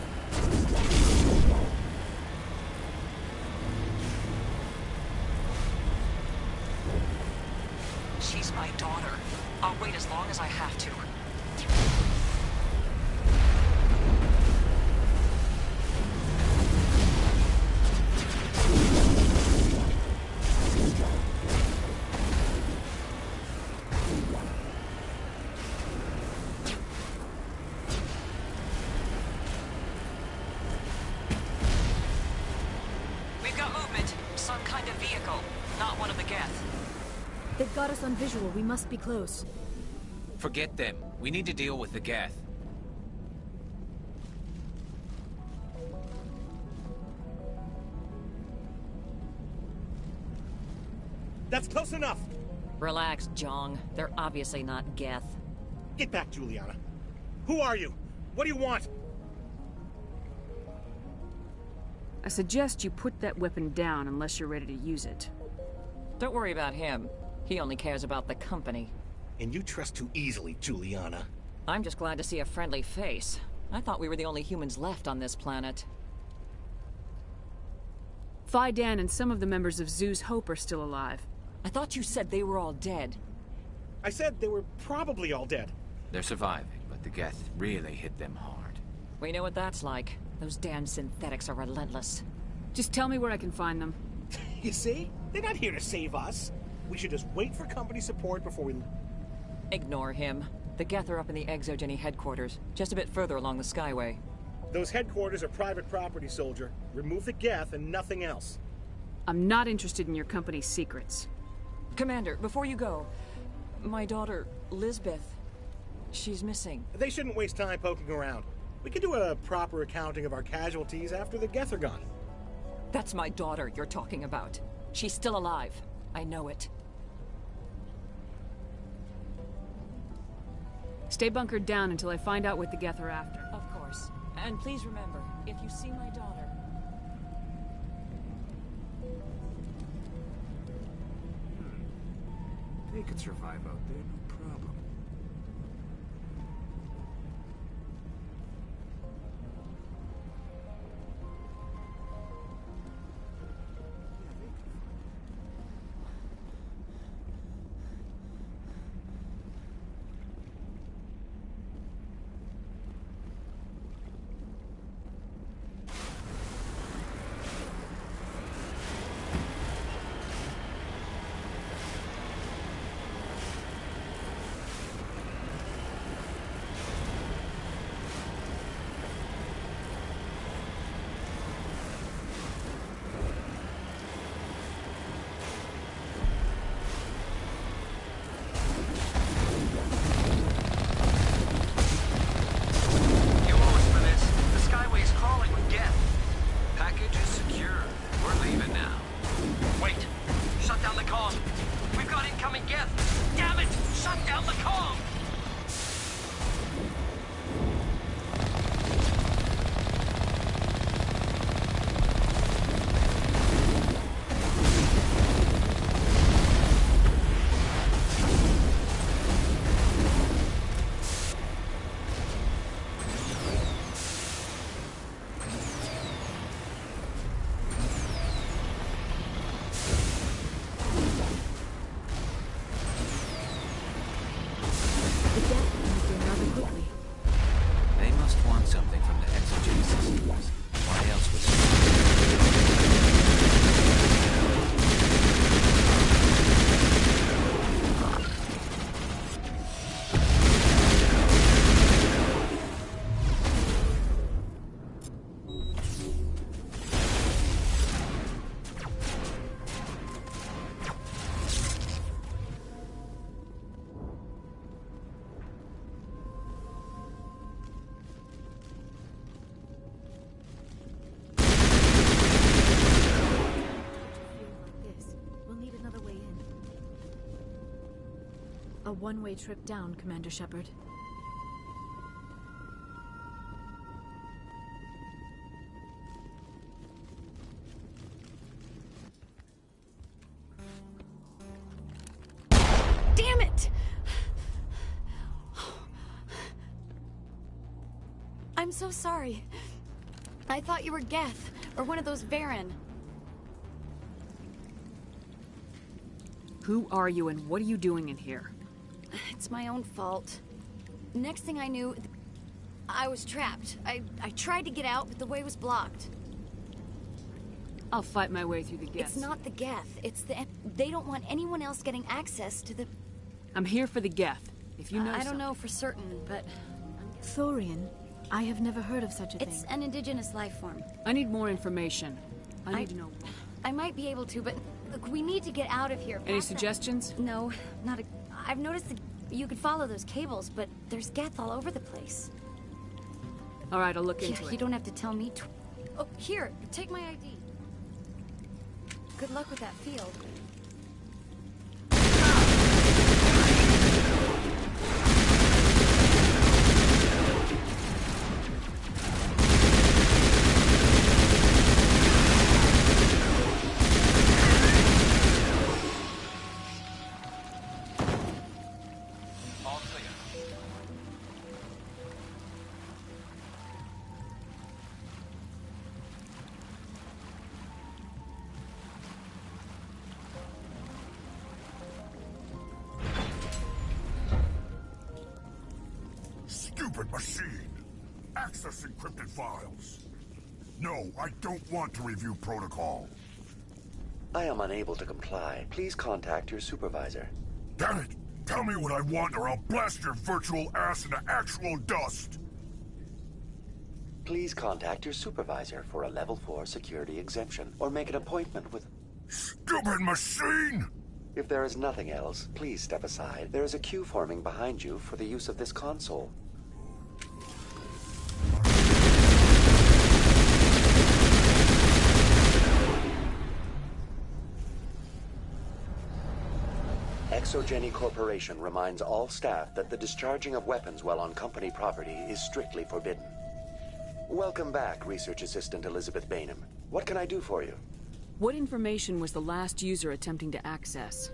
She's my daughter. I'll wait as long as I have to. kind of vehicle, not one of the Geth. They've got us on visual. We must be close. Forget them. We need to deal with the Geth. That's close enough! Relax, Jong. They're obviously not Geth. Get back, Juliana. Who are you? What do you want? I suggest you put that weapon down unless you're ready to use it. Don't worry about him. He only cares about the company. And you trust too easily, Juliana. I'm just glad to see a friendly face. I thought we were the only humans left on this planet. Fidan and some of the members of Zoo's Hope are still alive. I thought you said they were all dead. I said they were probably all dead. They're surviving, but the Geth really hit them hard. We know what that's like. Those damn synthetics are relentless. Just tell me where I can find them. You see? They're not here to save us. We should just wait for company support before we... Ignore him. The Geth are up in the ExoGeni headquarters, just a bit further along the Skyway. Those headquarters are private property, soldier. Remove the Geth and nothing else. I'm not interested in your company's secrets. Commander, before you go, my daughter, Lisbeth, she's missing. They shouldn't waste time poking around. We can do a proper accounting of our casualties after the Geth are gone. That's my daughter you're talking about. She's still alive. I know it. Stay bunkered down until I find out what the Geth are after. Of course. And please remember, if you see my daughter... They could survive out there, no problem. They must want something from the ExoGeni systems. Why else would A one-way trip down, Commander Shepard. Damn it! I'm so sorry. I thought you were Geth, or one of those Varen. Who are you and what are you doing in here? It's my own fault. Next thing I knew, I was trapped. I tried to get out, but the way was blocked. I'll fight my way through the Geth. It's not the Geth. It's the... They don't want anyone else getting access to the... I'm here for the Geth. If you know I don't know for certain, but... Thorian? I have never heard of such a thing. It's an indigenous life form. I need more information. I need to know more. I might be able to, but look, we need to get out of here. Any suggestions? No, not a... I've noticed that you could follow those cables, but there's geth all over the place. All right, I'll look into it. You don't have to tell me. Oh, here, take my ID. Good luck with that field. Stupid machine! Access encrypted files! No, I don't want to review protocol. I am unable to comply. Please contact your supervisor. Damn it! Tell me what I want or I'll blast your virtual ass into actual dust! Please contact your supervisor for a Level 4 security exemption, or make an appointment with... Stupid machine! If there is nothing else, please step aside. There is a queue forming behind you for the use of this console. Exogeny Corporation reminds all staff that the discharging of weapons while on company property is strictly forbidden. Welcome back, Research Assistant Elizabeth Bainham. What can I do for you? What information was the last user attempting to access?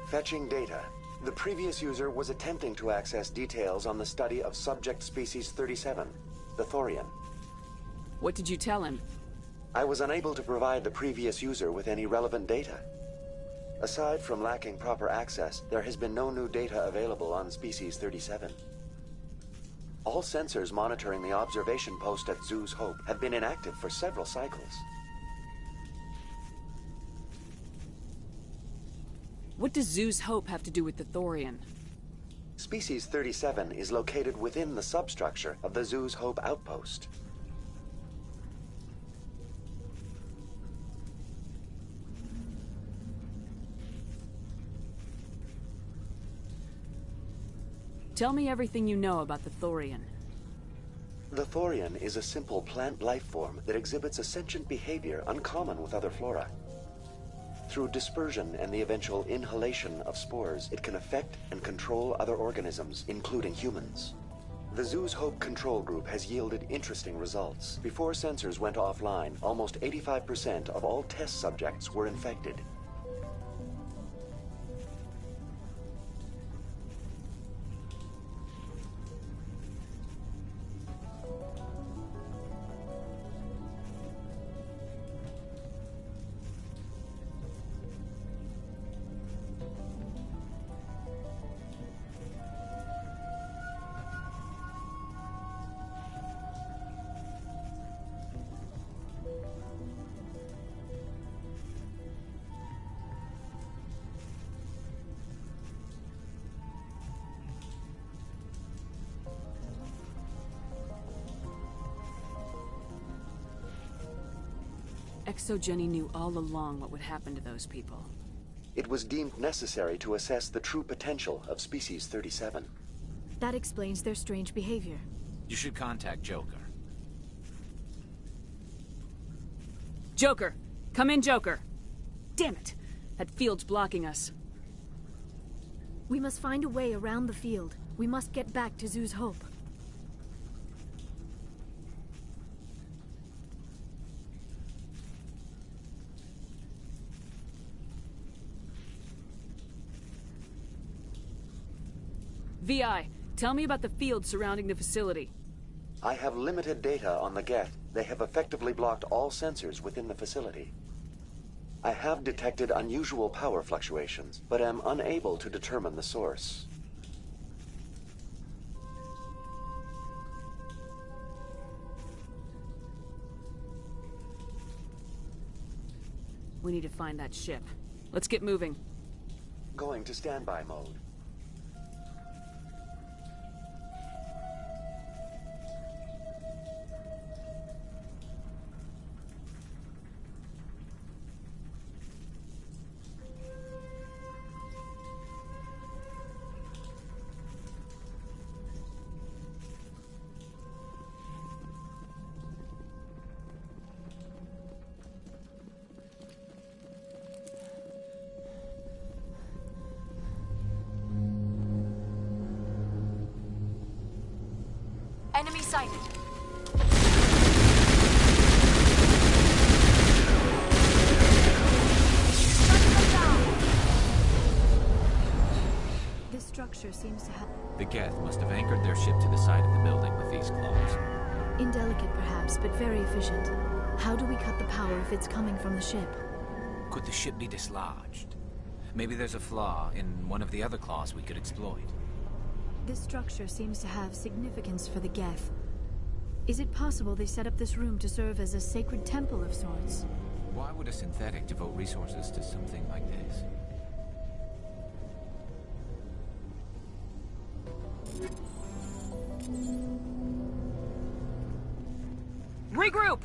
Fetching data. The previous user was attempting to access details on the study of subject species 37, the Thorian. What did you tell him? I was unable to provide the previous user with any relevant data. Aside from lacking proper access, there has been no new data available on species 37. All sensors monitoring the observation post at Zoo's Hope have been inactive for several cycles. What does Zoo's Hope have to do with the Thorian? Species 37 is located within the substructure of the Zoo's Hope outpost. Tell me everything you know about the Thorian. The Thorian is a simple plant life form that exhibits a sentient behavior uncommon with other flora. Through dispersion and the eventual inhalation of spores, it can affect and control other organisms, including humans. The Zoo's Hope control group has yielded interesting results. Before sensors went offline, almost 85% of all test subjects were infected. Exogeny knew all along what would happen to those people. It was deemed necessary to assess the true potential of species 37. That explains their strange behavior. You should contact Joker. Joker! Come in, Joker! Damn it! That field's blocking us. We must find a way around the field. We must get back to Zoo's Hope. VI, tell me about the field surrounding the facility. I have limited data on the Geth. They have effectively blocked all sensors within the facility. I have detected unusual power fluctuations, but am unable to determine the source. We need to find that ship. Let's get moving. Going to standby mode. Enemy sighted. This structure seems to have... The Geth must have anchored their ship to the side of the building with these claws. Indelicate perhaps, but very efficient. How do we cut the power if it's coming from the ship? Could the ship be dislodged? Maybe there's a flaw in one of the other claws we could exploit. This structure seems to have significance for the Geth. Is it possible they set up this room to serve as a sacred temple of sorts? Why would a synthetic devote resources to something like this? Regroup!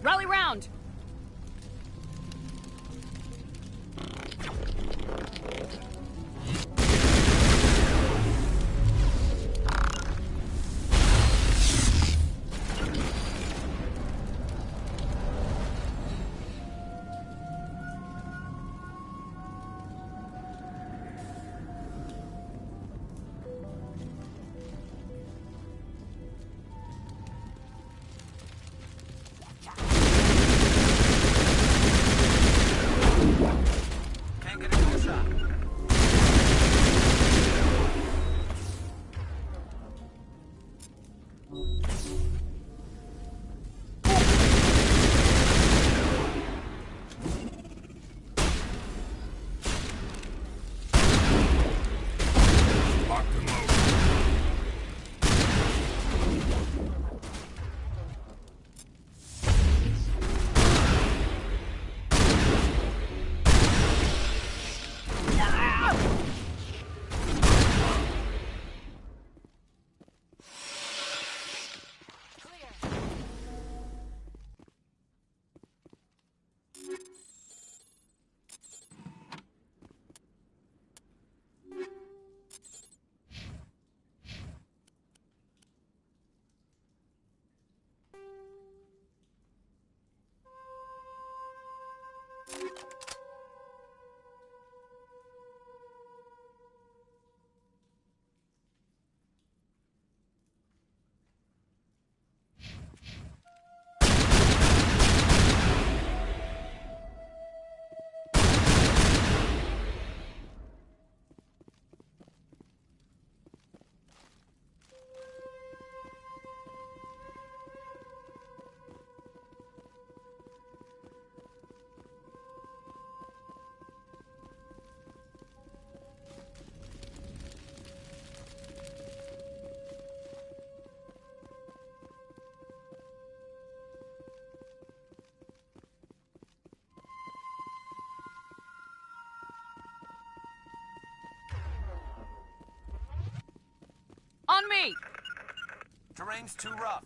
Rally round! On me! Terrain's too rough.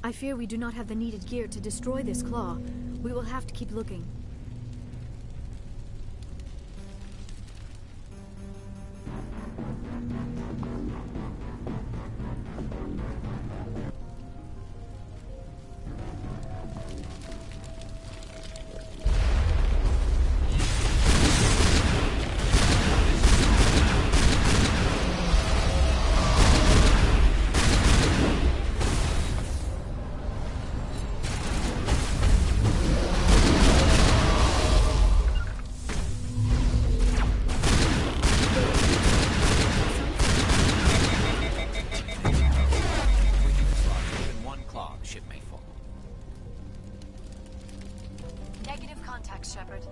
I fear we do not have the needed gear to destroy this claw. We will have to keep looking. Negative contact, Shepard.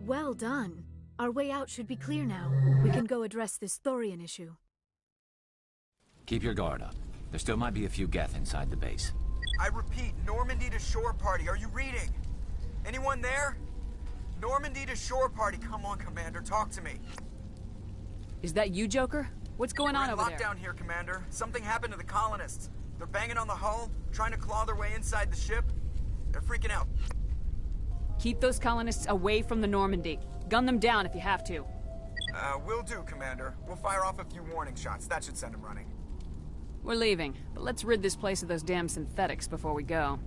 Well done. Our way out should be clear now. We can go address this Thorian issue. Keep your guard up. There still might be a few Geth inside the base. I repeat, Normandy to shore party. Are you reading? Anyone there? Normandy to shore party. Come on, Commander. Talk to me. Is that you, Joker? What's going on over there? Lockdown here, Commander. Something happened to the colonists. They're banging on the hull, trying to claw their way inside the ship. They're freaking out. Keep those colonists away from the Normandy. Gun them down if you have to. Will do, Commander. We'll fire off a few warning shots. That should send them running. We're leaving, but let's rid this place of those damn synthetics before we go.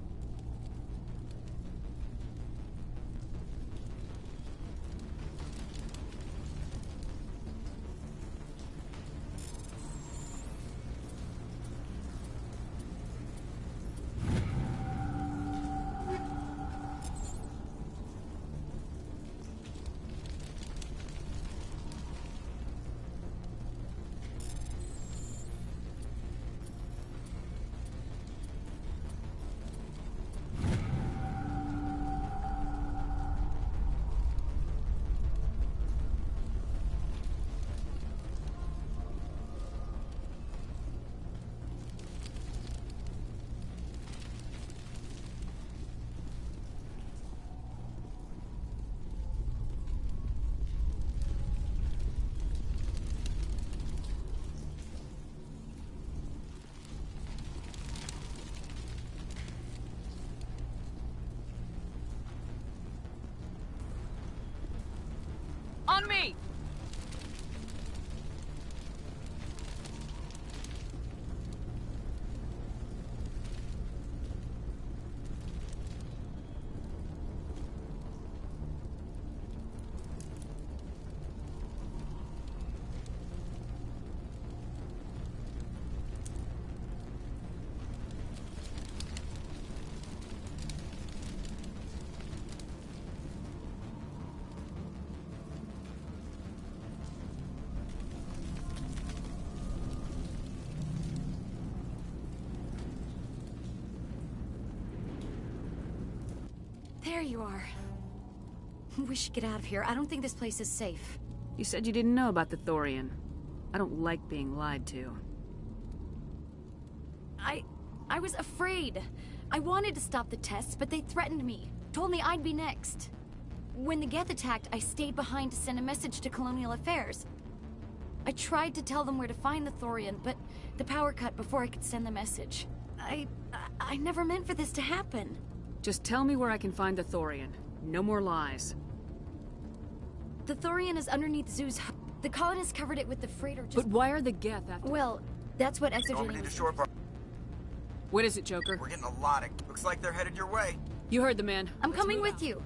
There you are. We should get out of here. I don't think this place is safe. You said you didn't know about the Thorian. I don't like being lied to. I was afraid. I wanted to stop the tests, but they threatened me. Told me I'd be next. When the Geth attacked, I stayed behind to send a message to Colonial Affairs. I tried to tell them where to find the Thorian, but the power cut before I could send the message. I never meant for this to happen. Just tell me where I can find the Thorian. No more lies. The Thorian is underneath Zoo's hub. The colonists covered it with the freighter just... But why are the Geth after... Well, that's what Normandy to shore party. What is it, Joker? We're getting a lot of... Looks like they're headed your way. You heard the man. I'm coming with you.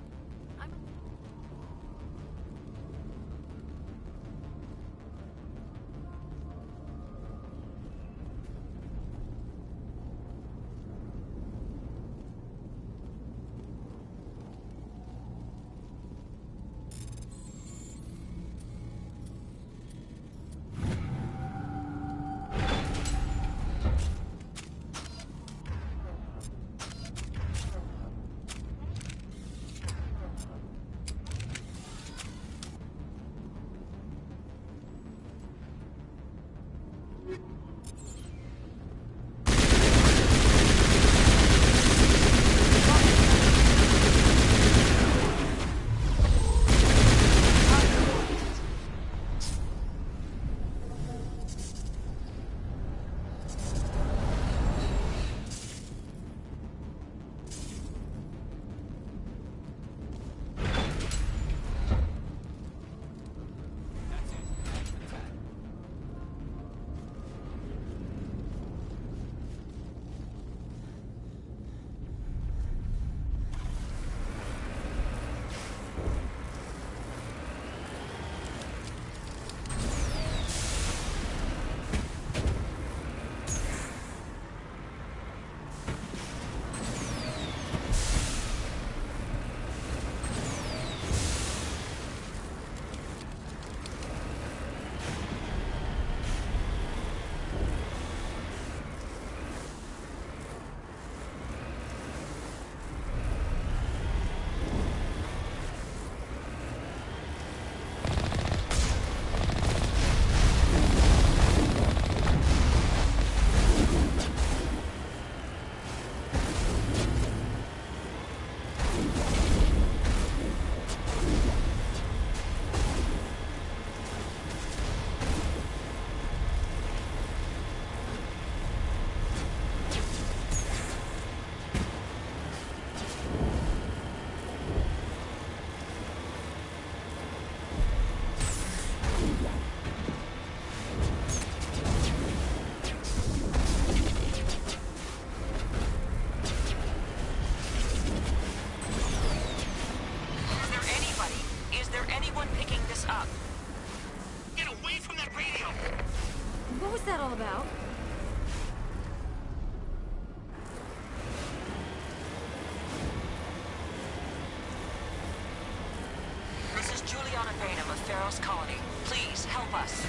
Colony. Please, help us.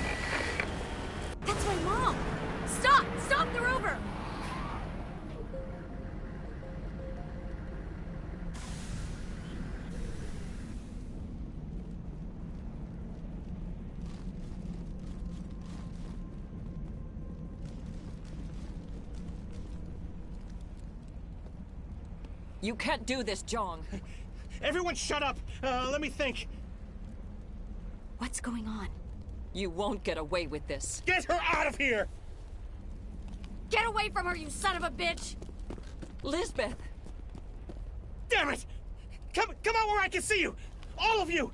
That's my mom! Stop! Stop the rover! You can't do this, Jong. Everyone shut up! Let me think. What's going on? You won't get away with this. Get her out of here! Get away from her, you son of a bitch! Lisbeth! Damn it! Come out where I can see you! All of you!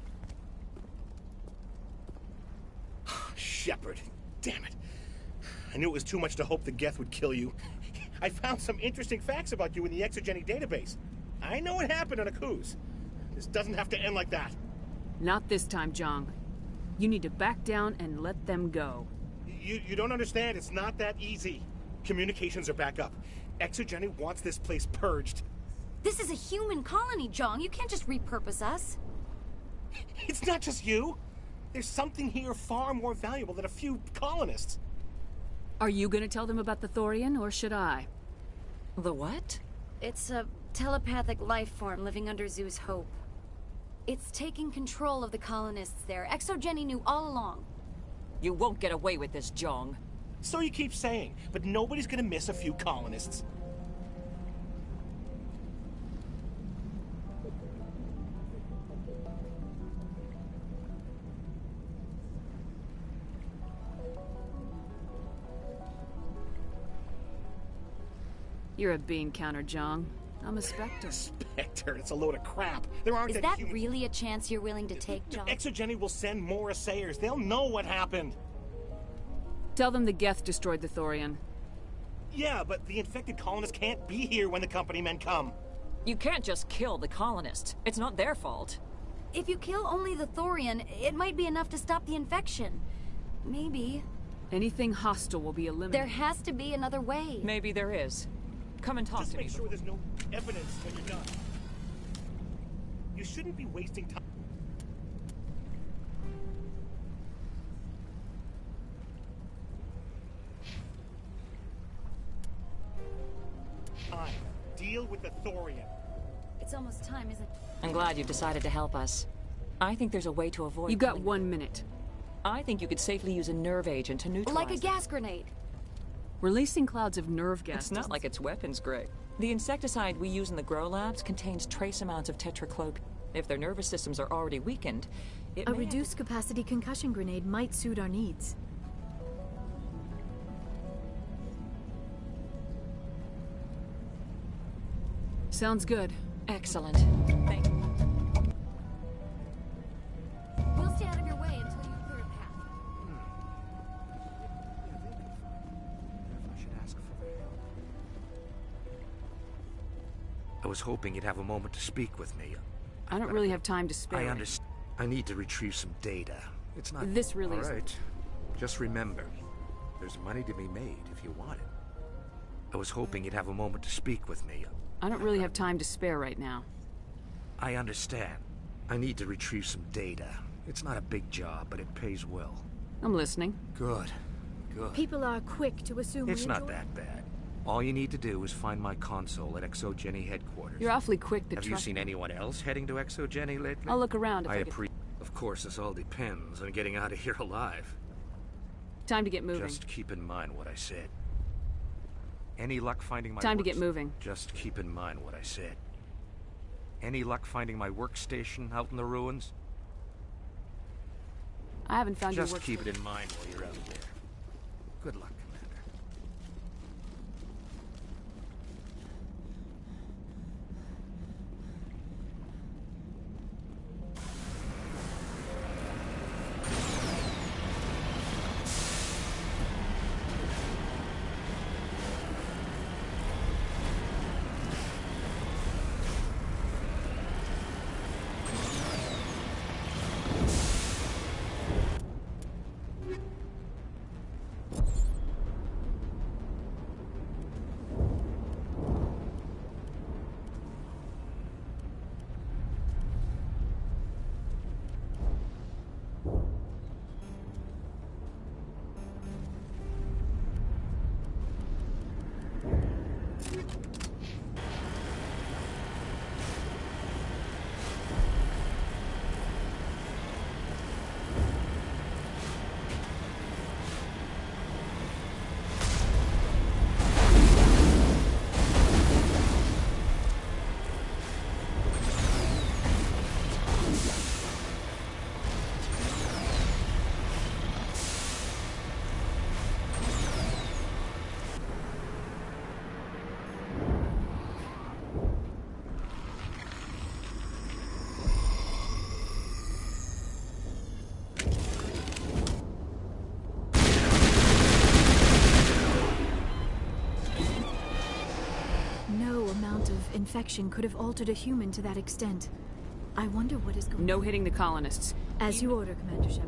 Shepard. Damn it. I knew it was too much to hope the Geth would kill you. I found some interesting facts about you in the exogeny database. I know what happened on Akuz. This doesn't have to end like that. Not this time, Jong. You need to back down and let them go. You don't understand. It's not that easy. Communications are back up. Exogeny wants this place purged. This is a human colony, Jong. You can't just repurpose us. It's not just you. There's something here far more valuable than a few colonists. Are you gonna tell them about the Thorian, or should I? The what? It's a telepathic life form living under Zoo's Hope. It's taking control of the colonists there. ExoGeni knew all along. You won't get away with this, Jong. So you keep saying, but nobody's gonna miss a few colonists. You're a bean counter, Jong. I'm a Spectre. Spectre, it's a load of crap. There aren't Is any that humans. really a chance you're willing to take, John? ExoGeni will send more assayers. They'll know what happened. Tell them the Geth destroyed the Thorian. Yeah, but the infected colonists can't be here when the company men come. You can't just kill the colonists. It's not their fault. If you kill only the Thorian, it might be enough to stop the infection. Maybe. Anything hostile will be eliminated. There has to be another way. Maybe there is. Come and talk Just to me. make sure there's no evidence when you're done. You shouldn't be wasting time. Deal with the Thorian. It's almost time, isn't it? I'm glad you've decided to help us. I think there's a way to avoid... You got 1 minute. I think you could safely use a nerve agent to neutralize Like a gas grenade. Releasing clouds of nerve gas. It's not like it's weapons grade. The insecticide we use in the grow labs contains trace amounts of tetraclope. If their nervous systems are already weakened, A reduced capacity concussion grenade might suit our needs. Sounds good. Excellent. Thank you. We'll stay out of your way until you clear a path. I was hoping you'd have a moment to speak with me. I don't really have time to spare. I understand. I need to retrieve some data. It's not... This really All isn't. right. Just remember, there's money to be made if you want it. I was hoping you'd have a moment to speak with me. I don't really have time to spare right now. I understand. I need to retrieve some data. It's not a big job, but it pays well. I'm listening. Good. Good. People are quick to assume It's we not enjoy- that bad. All you need to do is find my console at ExoGeni headquarters. You're awfully quick to Have you trust seen me. anyone else heading to ExoGeni lately? I'll look around if I get... Of course, this all depends on getting out of here alive. Time to get moving. Just keep in mind what I said. Any luck finding my Time to get moving. Just keep in mind what I said. Any luck finding my workstation out in the ruins? I haven't found your Just work. keep it in mind while you're out there. Good luck, Commander. No amount of infection could have altered a human to that extent. I wonder what is going on. No hitting the colonists. As you order, Commander Shepard.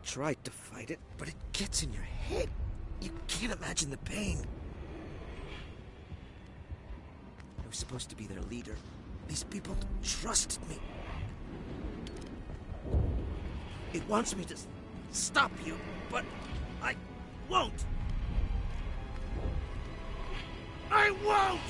tried to fight it, but it gets in your head. You can't imagine the pain. I was supposed to be their leader. These people trusted me. It wants me to stop you, but I won't. I won't!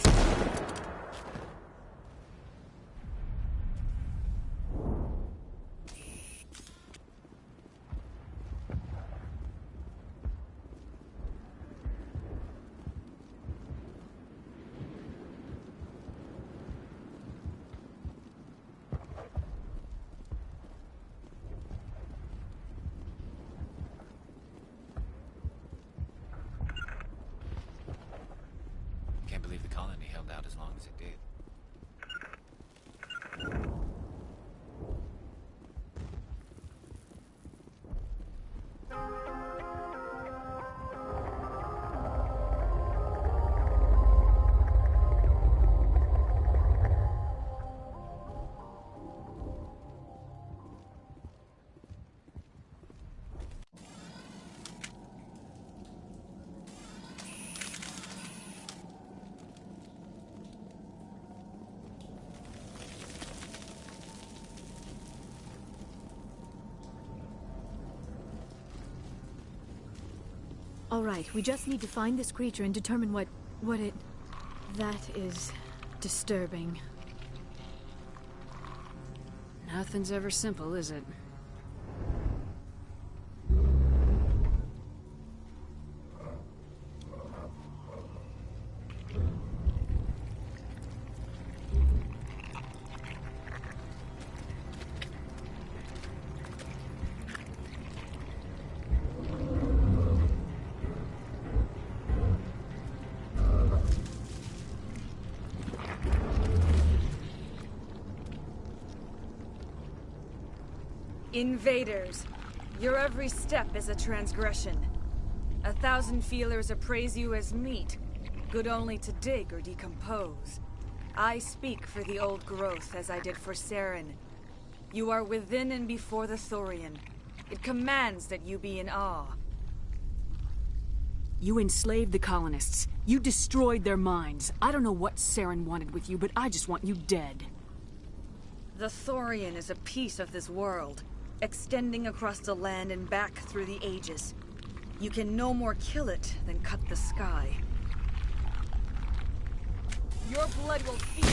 Can't believe the colony held out as long as it did. All right, we just need to find this creature and determine what it... That is disturbing. Nothing's ever simple, is it? Invaders, your every step is a transgression. 1,000 feelers appraise you as meat, good only to dig or decompose. I speak for the old growth as I did for Saren. You are within and before the Thorian. It commands that you be in awe. You enslaved the colonists. You destroyed their minds. I don't know what Saren wanted with you, but I just want you dead. The Thorian is a piece of this world, extending across the land and back through the ages. You can no more kill it than cut the sky. Your blood will feed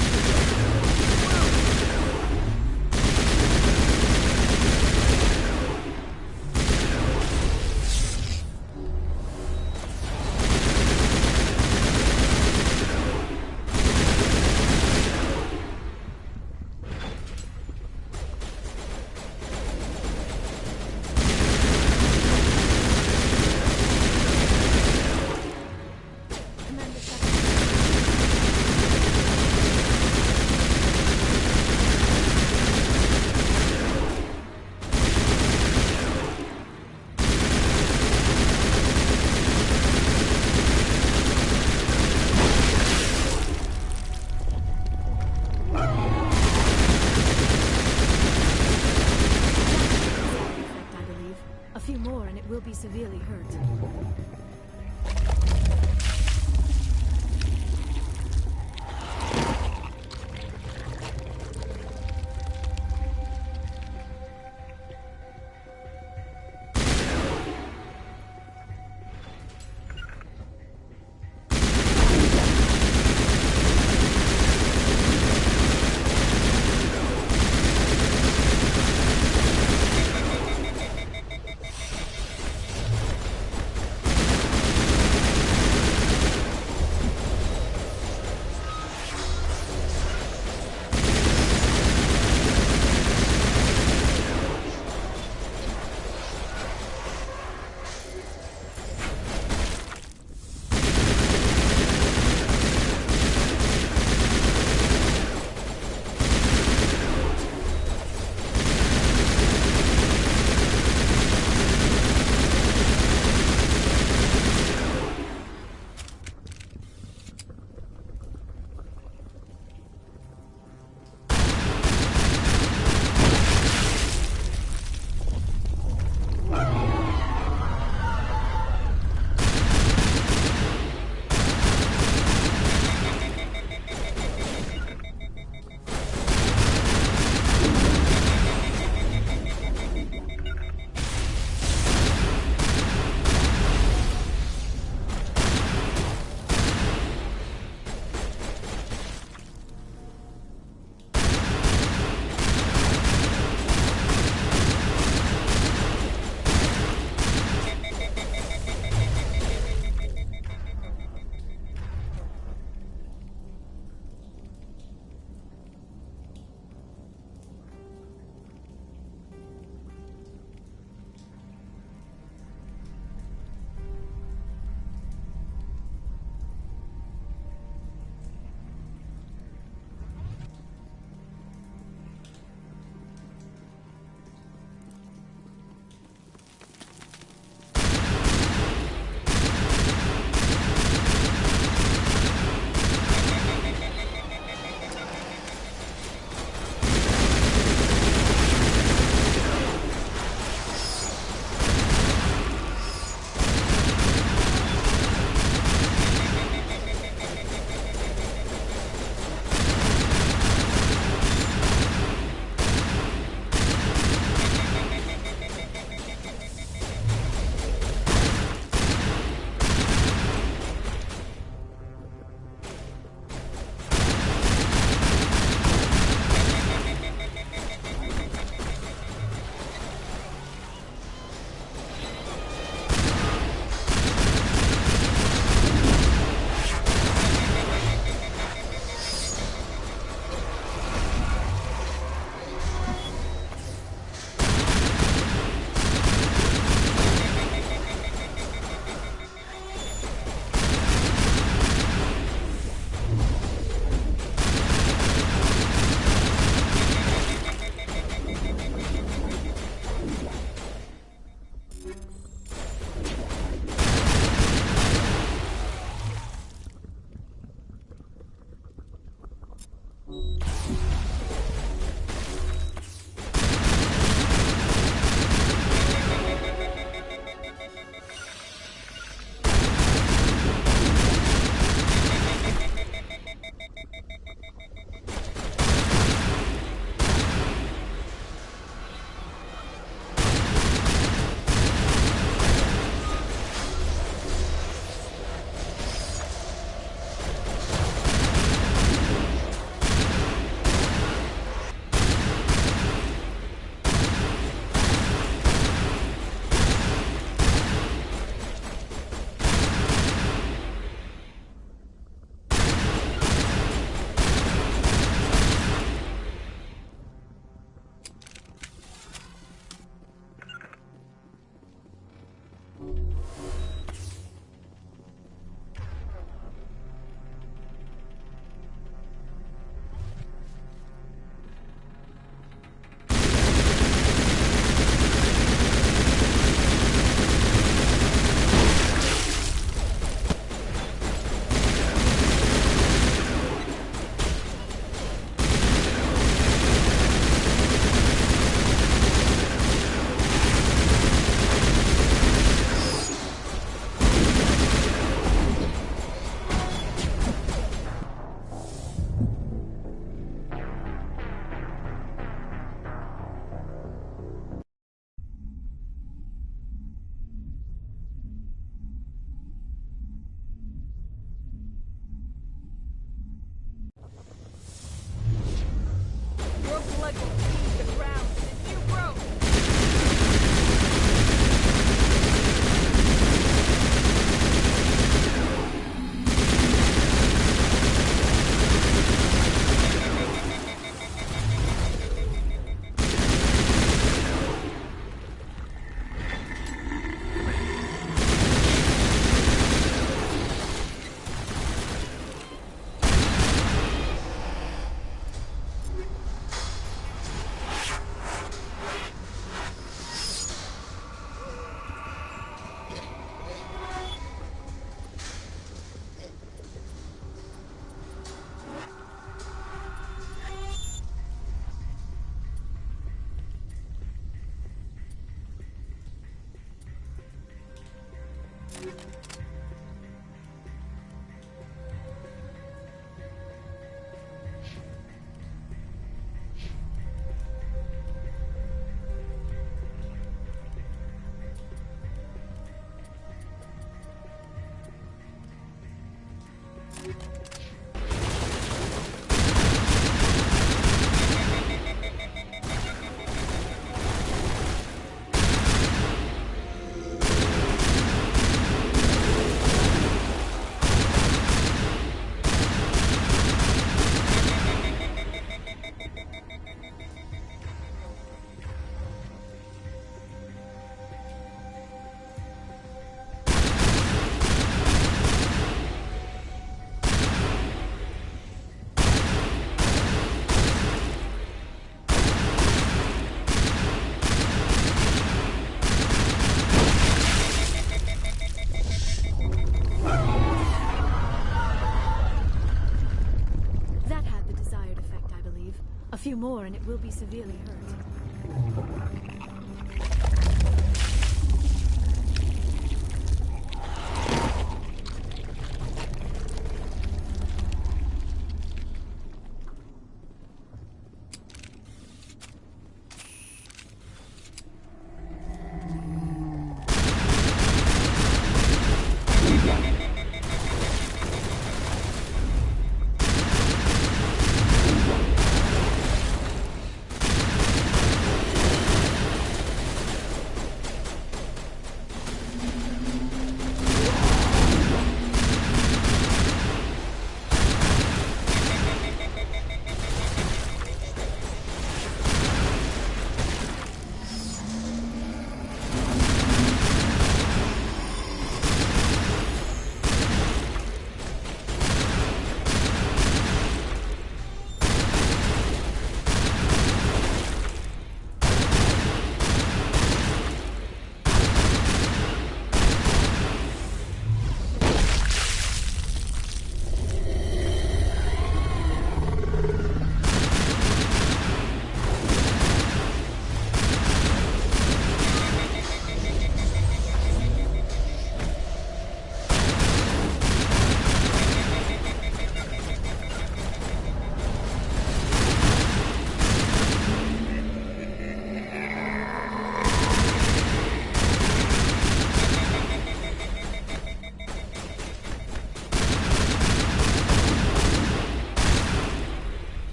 A few more and it will be severely hurt.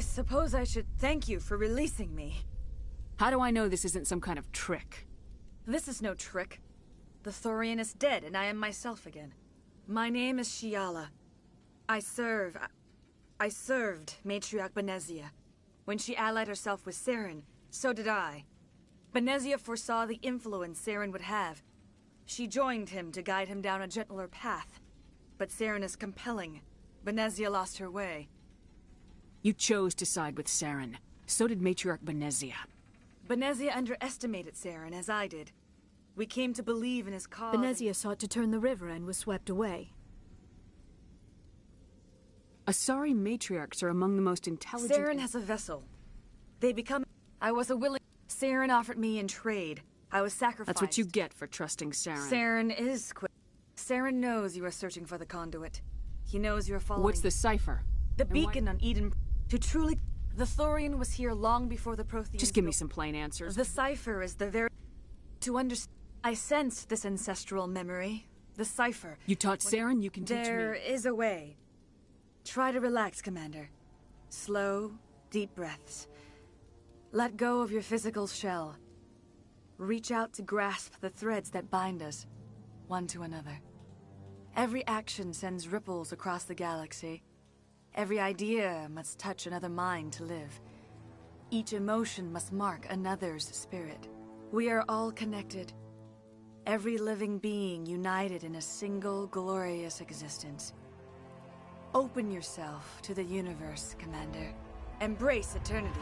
I suppose I should thank you for releasing me. How do I know this isn't some kind of trick? This is no trick. The Thorian is dead, and I am myself again. My name is Shiala. I served Matriarch Benezia. When she allied herself with Saren, so did I. Benezia foresaw the influence Saren would have. She joined him to guide him down a gentler path. But Saren is compelling. Benezia lost her way. You chose to side with Saren. So did Matriarch Benezia. Benezia underestimated Saren, as I did. We came to believe in his cause. Benezia sought to turn the river and was swept away. Asari matriarchs are among the most intelligent... Saren has a vessel. They become... I was a willing... Saren offered me in trade. I was sacrificed. That's what you get for trusting Saren. Saren is quick. Saren knows you are searching for the conduit. He knows you are following... What's the cipher? The beacon on Eden... To truly... The Thorian was here long before the Protheans... Just give me some plain answers. The cipher is the very... To understand... I sensed this ancestral memory. The cipher. You taught Saren, you can teach me. There is a way. Try to relax, Commander. Slow, deep breaths. Let go of your physical shell. Reach out to grasp the threads that bind us, one to another. Every action sends ripples across the galaxy. Every idea must touch another mind to live. Each emotion must mark another's spirit. We are all connected. Every living being united in a single glorious existence. Open yourself to the universe, Commander. Embrace eternity.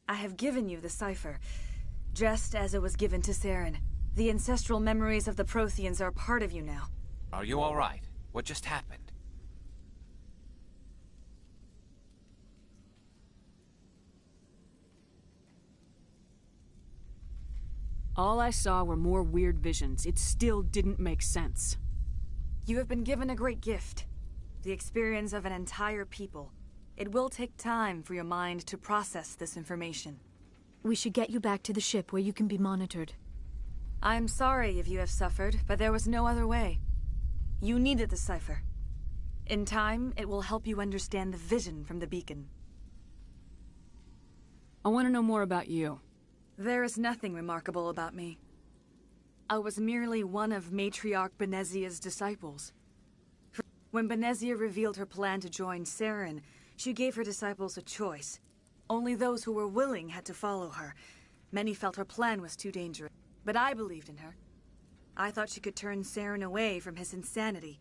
I have given you the cipher, just as it was given to Saren. The ancestral memories of the Protheans are part of you now. Are you all right? What just happened? All I saw were more weird visions. It still didn't make sense. You have been given a great gift. The experience of an entire people. It will take time for your mind to process this information. We should get you back to the ship where you can be monitored. I am sorry if you have suffered, but there was no other way. You needed the cipher. In time, it will help you understand the vision from the beacon. I want to know more about you. There is nothing remarkable about me. I was merely one of Matriarch Benezia's disciples. When Benezia revealed her plan to join Saren, she gave her disciples a choice. Only those who were willing had to follow her. Many felt her plan was too dangerous, but I believed in her. I thought she could turn Saren away from his insanity.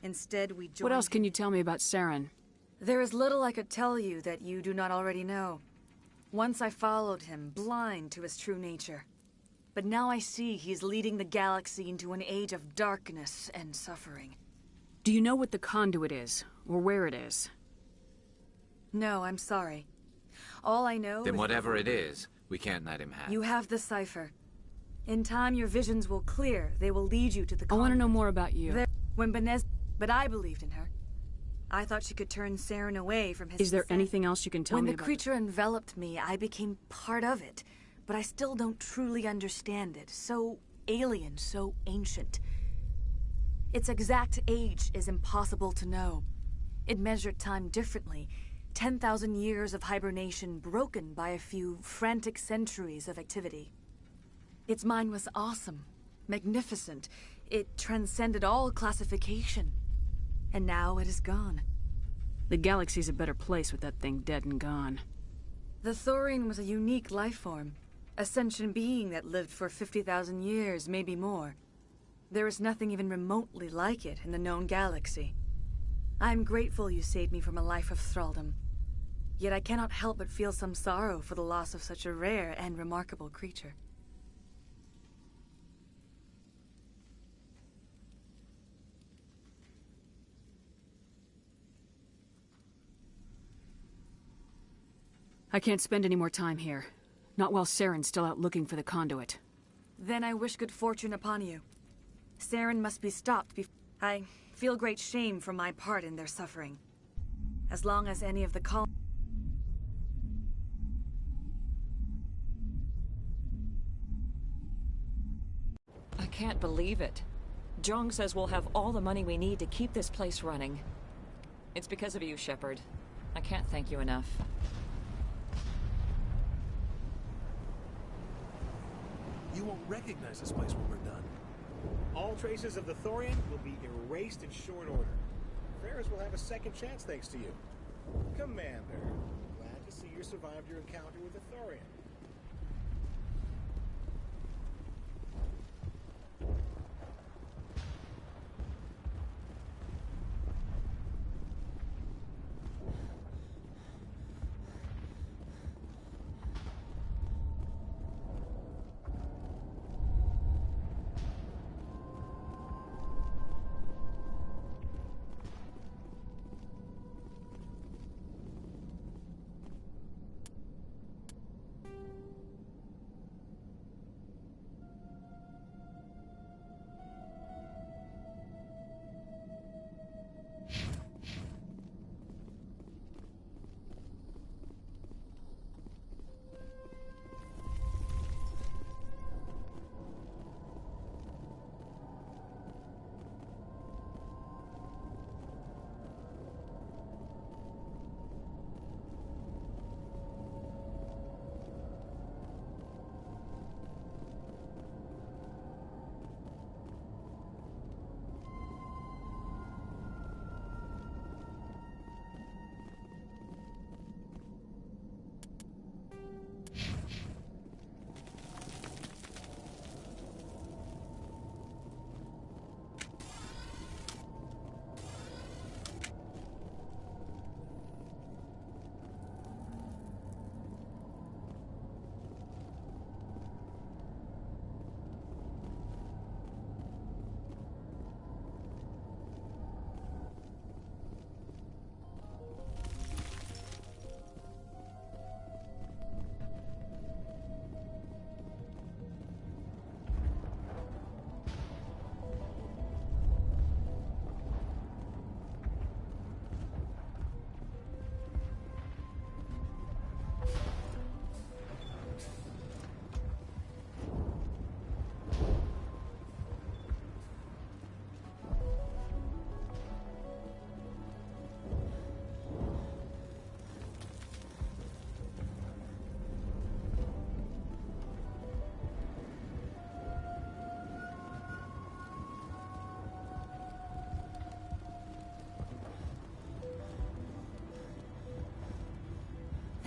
Instead, we joined... What else can you tell me about Saren? There is little I could tell you that you do not already know. Once I followed him, blind to his true nature. But now I see he's leading the galaxy into an age of darkness and suffering. Do you know what the conduit is, or where it is? No, I'm sorry. All I know Then is... whatever it is, we can't let him have. You have the cipher. In time, your visions will clear. They will lead you to the conduit. I want to know more about you. But I believed in her. I thought she could turn Saren away from his... Is there anything else you can tell me When about... the creature enveloped me, I became part of it. But I still don't truly understand it. So alien, so ancient. Its exact age is impossible to know. It measured time differently. 10,000 years of hibernation broken by a few frantic centuries of activity. Its mind was awesome, magnificent. It transcended all classification. And now it is gone. The galaxy's a better place with that thing dead and gone. The Thorian was a unique life form. A sentient being that lived for 50,000 years, maybe more. There is nothing even remotely like it in the known galaxy. I am grateful you saved me from a life of thraldom. Yet I cannot help but feel some sorrow for the loss of such a rare and remarkable creature. I can't spend any more time here. Not while Saren's still out looking for the conduit. Then I wish good fortune upon you. Saren must be stopped before... I feel great shame for my part in their suffering. As long as any of the I can't believe it. Jong says we'll have all the money we need to keep this place running. It's because of you, Shepard. I can't thank you enough. You won't recognize this place when we're done. All traces of the Thorian will be erased in short order. Ferris will have a second chance thanks to you. Commander, glad to see you survived your encounter with the Thorian.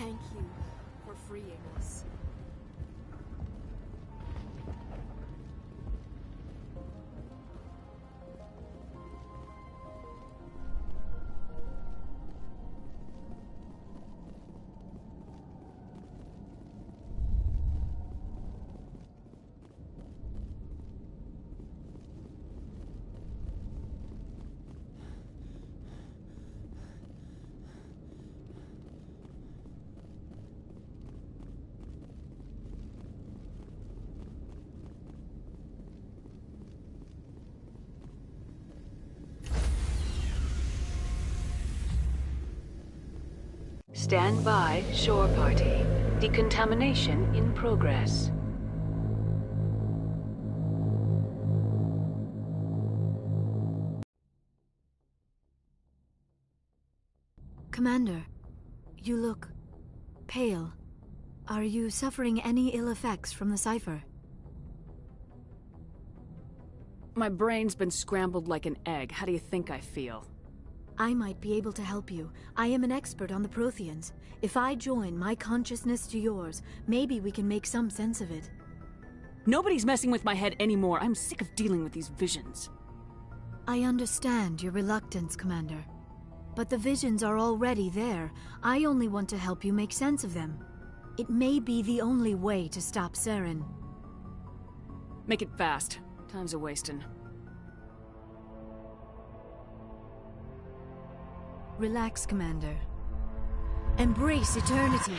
Thank you for freeing us. Stand by, shore party. Decontamination in progress. Commander, you look pale. Are you suffering any ill effects from the cipher? My brain's been scrambled like an egg. How do you think I feel? I might be able to help you. I am an expert on the Protheans. If I join my consciousness to yours, maybe we can make some sense of it. Nobody's messing with my head anymore. I'm sick of dealing with these visions. I understand your reluctance, Commander. But the visions are already there. I only want to help you make sense of them. It may be the only way to stop Saren. Make it fast. Time's a-wasting. Relax, Commander. Embrace eternity.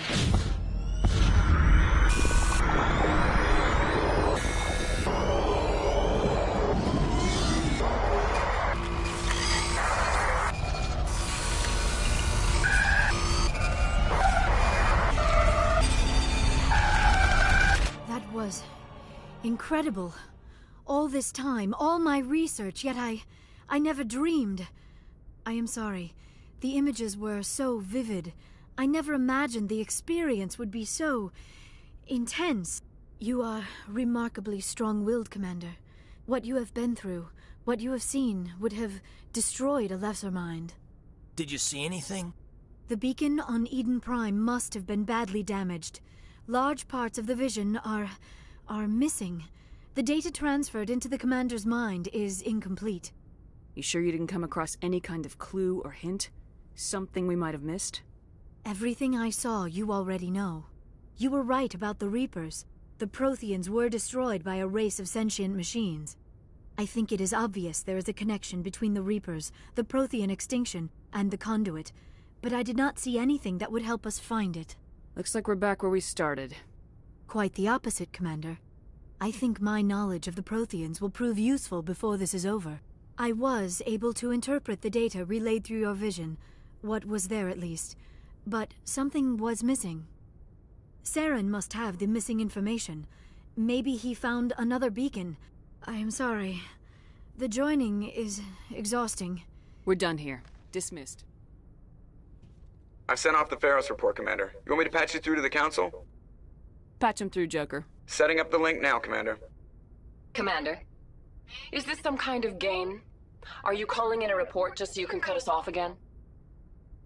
That was incredible. All this time, all my research, yet I never dreamed. I am sorry. The images were so vivid. I never imagined the experience would be so intense. You are remarkably strong-willed, Commander. What you have been through, what you have seen, would have destroyed a lesser mind. Did you see anything? The beacon on Eden Prime must have been badly damaged. Large parts of the vision are missing. The data transferred into the Commander's mind is incomplete. You sure you didn't come across any kind of clue or hint? Something we might have missed? Everything I saw you already know. You were right about the Reapers. The Protheans were destroyed by a race of sentient machines. I think it is obvious there is a connection between the Reapers, the Prothean extinction, and the Conduit, but I did not see anything that would help us find it. Looks like we're back where we started. Quite the opposite, Commander. I think my knowledge of the Protheans will prove useful before this is over. I was able to interpret the data relayed through your vision, what was there at least, but something was missing. Saren must have the missing information. Maybe he found another beacon. I am sorry. The joining is exhausting. We're done here. Dismissed. I've sent off the Pharos report, Commander. You want me to patch you through to the Council? Patch him through, Joker. Setting up the link now, Commander. Commander, is this some kind of game? Are you calling in a report just so you can cut us off again?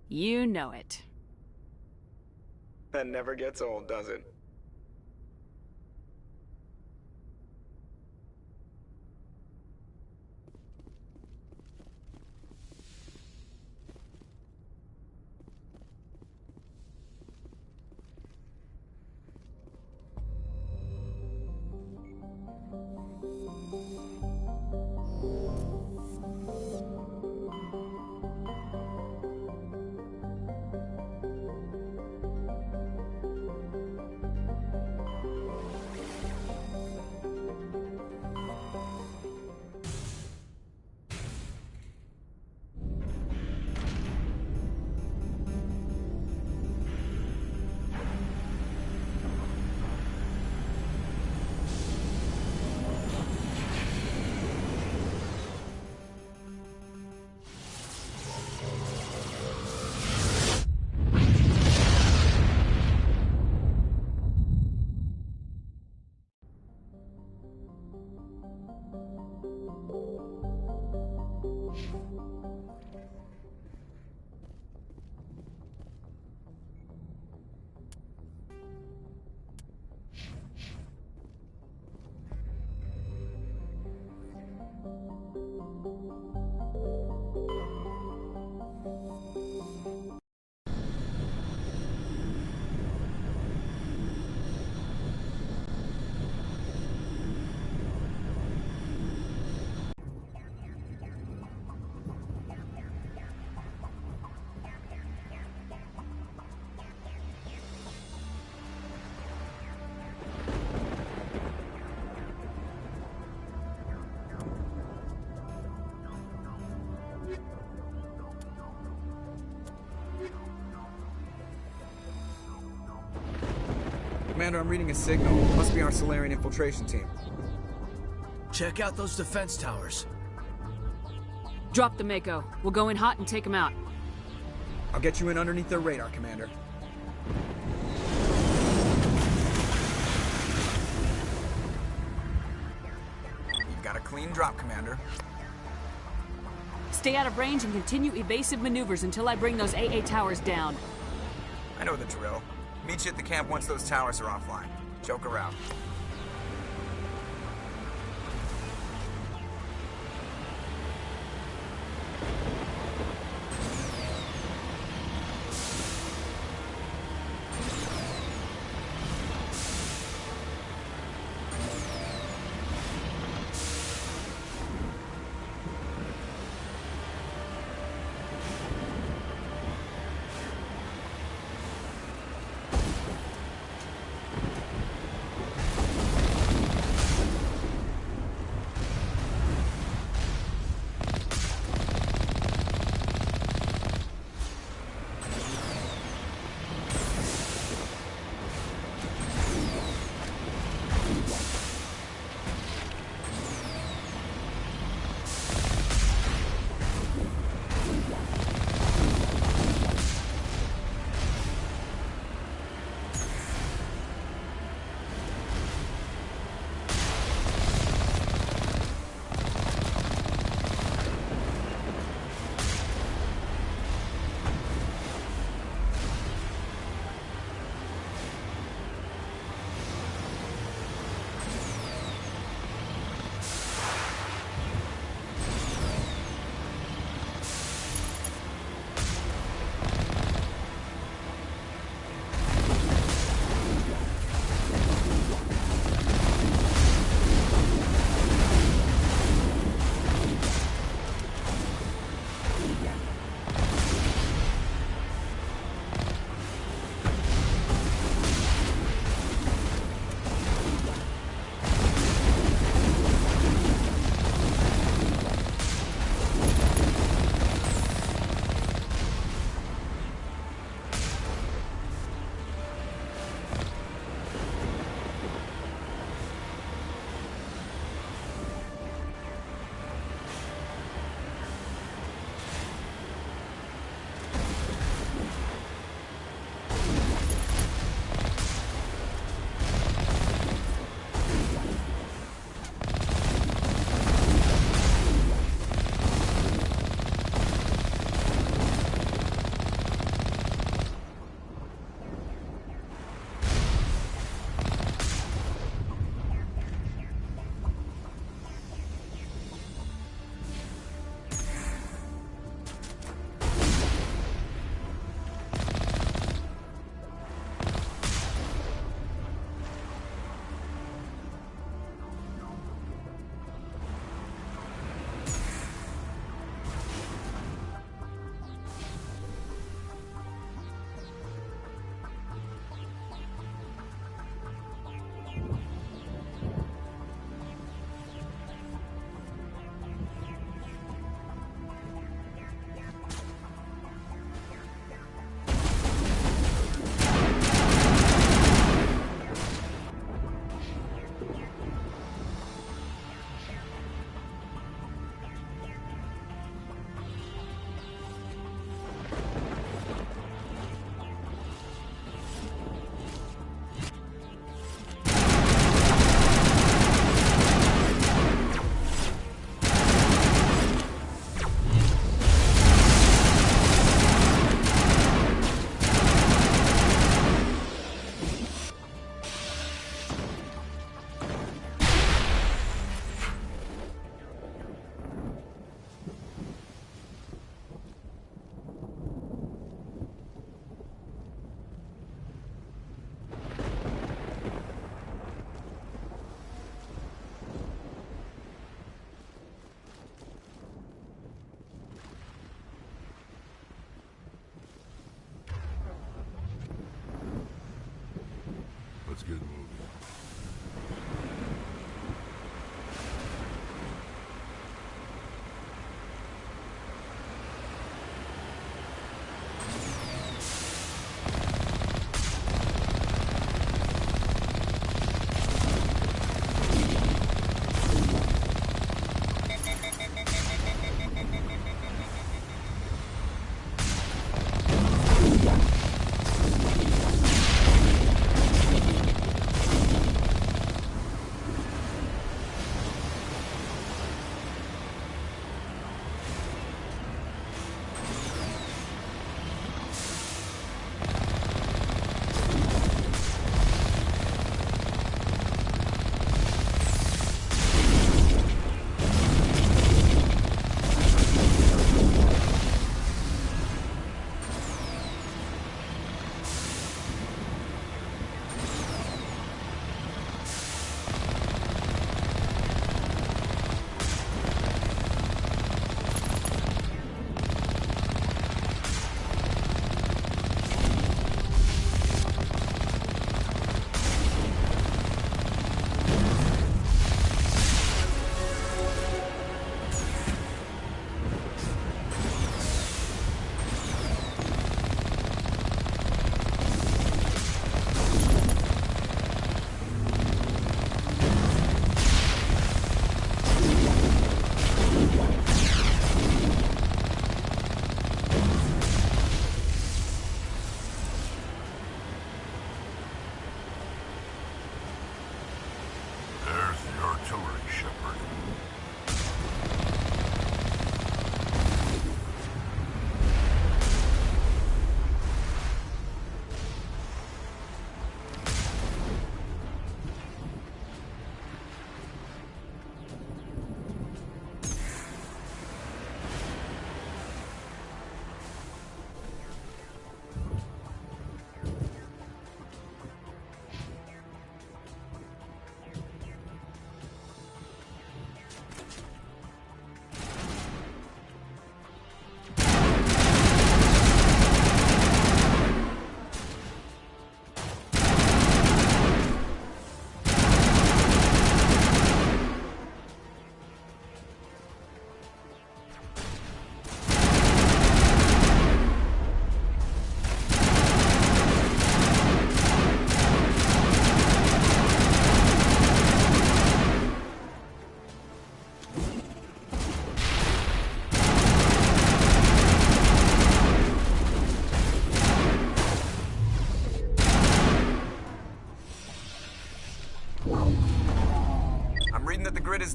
You know it. That never gets old, does it? Commander, I'm reading a signal. Must be our Solarian infiltration team. Check out those defense towers. Drop the Mako. We'll go in hot and take them out. I'll get you in underneath their radar, Commander. You've got a clean drop, Commander. Stay out of range and continue evasive maneuvers until I bring those AA towers down. I know the drill. Meet you at the camp once those towers are offline. Joker out.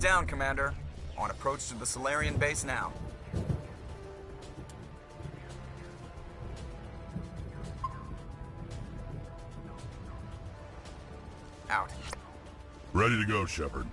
down, Commander. On approach to the Solarian base now. Out. Ready to go, Shepard.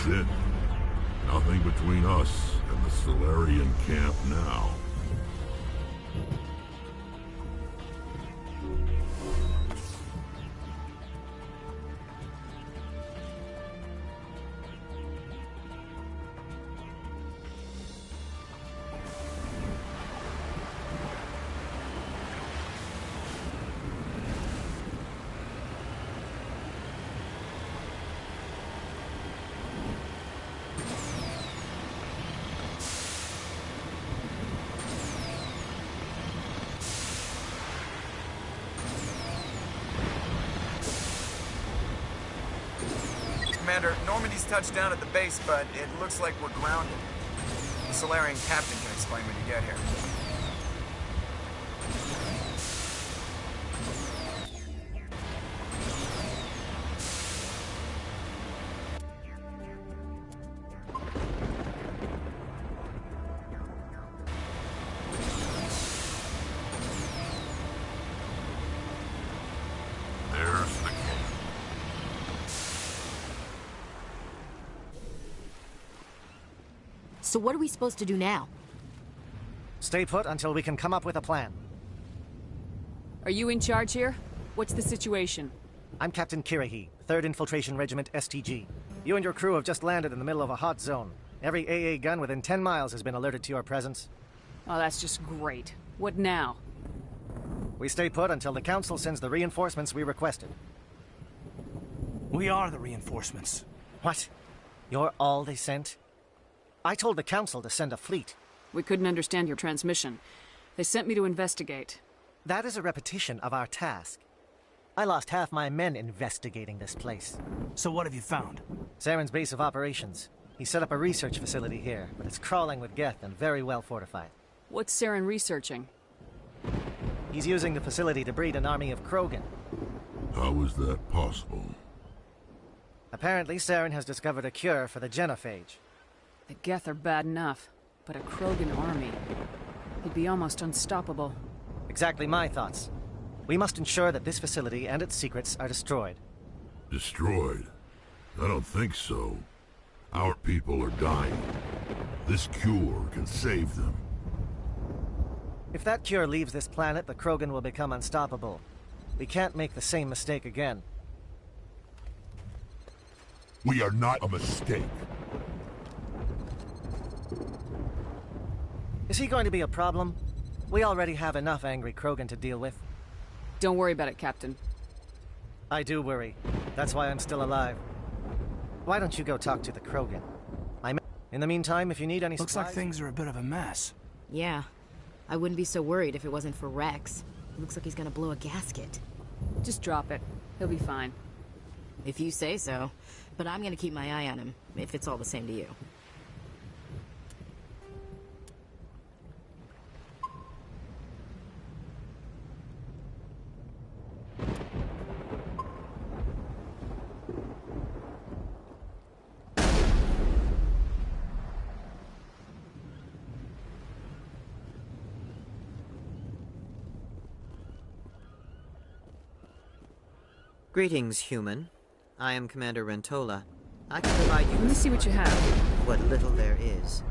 That's it. Nothing between us and the Solarian camp now. Commander, Normandy's touched down at the base, but it looks like we're grounded. The Solarian captain can explain when you get here. So what are we supposed to do now? Stay put until we can come up with a plan. Are you in charge here? What's the situation? I'm Captain Kirahi, 3rd Infiltration Regiment STG. You and your crew have just landed in the middle of a hot zone. Every AA gun within 10 miles has been alerted to your presence. Oh, that's just great. What now? We stay put until the Council sends the reinforcements we requested. We are the reinforcements. What? You're all they sent? I told the Council to send a fleet. We couldn't understand your transmission. They sent me to investigate. That is a repetition of our task. I lost half my men investigating this place. So what have you found? Saren's base of operations. He set up a research facility here, but it's crawling with Geth and very well fortified. What's Saren researching? He's using the facility to breed an army of Krogan. How is that possible? Apparently, Saren has discovered a cure for the genophage. The Geth are bad enough, but a Krogan army. He'd be almost unstoppable. Exactly my thoughts. We must ensure that this facility and its secrets are destroyed. Destroyed? I don't think so. Our people are dying. This cure can save them. If that cure leaves this planet, the Krogan will become unstoppable. We can't make the same mistake again. We are not a mistake. Is he going to be a problem? We already have enough angry Krogan to deal with. Don't worry about it, Captain. I do worry. That's why I'm still alive. Why don't you go talk to the Krogan? In the meantime, if you need any supplies... Looks like things are a bit of a mess. Yeah. I wouldn't be so worried if it wasn't for Rex. It looks like he's gonna blow a gasket. Just drop it. He'll be fine. If you say so. But I'm gonna keep my eye on him, if it's all the same to you. Greetings, human. I am Commander Rentola. I can provide you Let me see what you have. What little there is.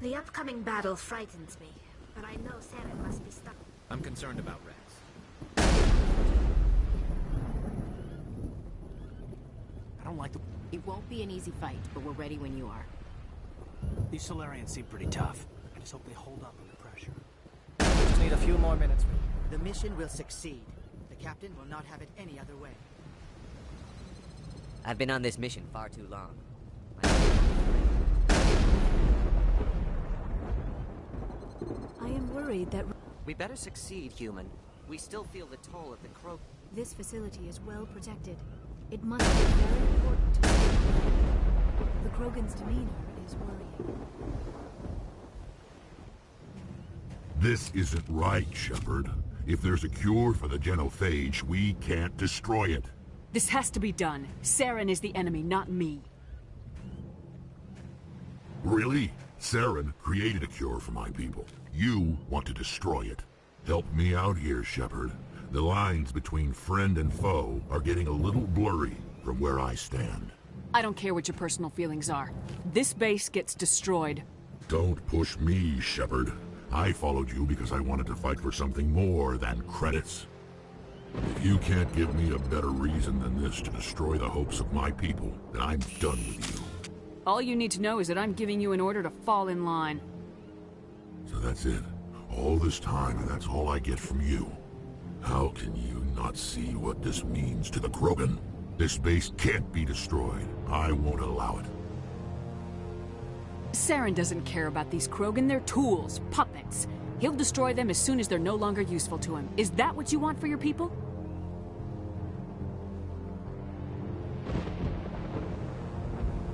The upcoming battle frightens me, but I know Saren must be stuck. I'm concerned about Rex. I don't like the... It won't be an easy fight, but we're ready when you are. These Solarians seem pretty tough. I just hope they hold up under pressure. Just need a few more minutes. The mission will succeed. The captain will not have it any other way. I've been on this mission far too long. I am worried that... We better succeed, human. We still feel the toll of the croak. This facility is well protected. It must be very important to me. The Krogan's demeanor is worrying. This isn't right, Shepard. If there's a cure for the genophage, we can't destroy it. This has to be done. Saren is the enemy, not me. Really? Saren created a cure for my people. You want to destroy it. Help me out here, Shepard. The lines between friend and foe are getting a little blurry from where I stand. I don't care what your personal feelings are. This base gets destroyed. Don't push me, Shepard. I followed you because I wanted to fight for something more than credits. If you can't give me a better reason than this to destroy the hopes of my people, then I'm done with you. All you need to know is that I'm giving you an order to fall in line. So that's it. All this time, and that's all I get from you. How can you not see what this means to the Krogan? This base can't be destroyed. I won't allow it. Saren doesn't care about these Krogan. They're tools, puppets. He'll destroy them as soon as they're no longer useful to him. Is that what you want for your people?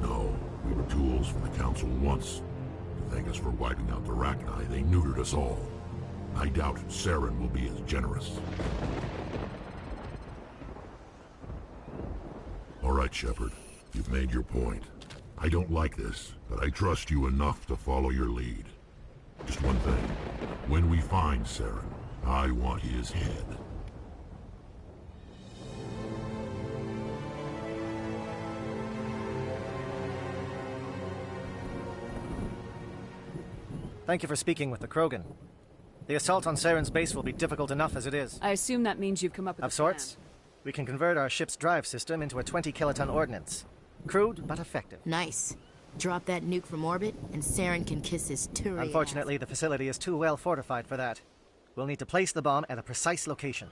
No, we were tools for the Council once. To thank us for wiping out the Rachni, they neutered us all. I doubt Saren will be as generous. All right, Shepard. You've made your point. I don't like this, but I trust you enough to follow your lead. Just one thing. When we find Saren, I want his head. Thank you for speaking with the Krogan. The assault on Saren's base will be difficult enough as it is. I assume that means you've come up with Of sorts. We can convert our ship's drive system into a 20-kiloton ordnance. Crude, but effective. Nice. Drop that nuke from orbit, and Saren can kiss his Turi Unfortunately, the facility is too well fortified for that. We'll need to place the bomb at a precise location.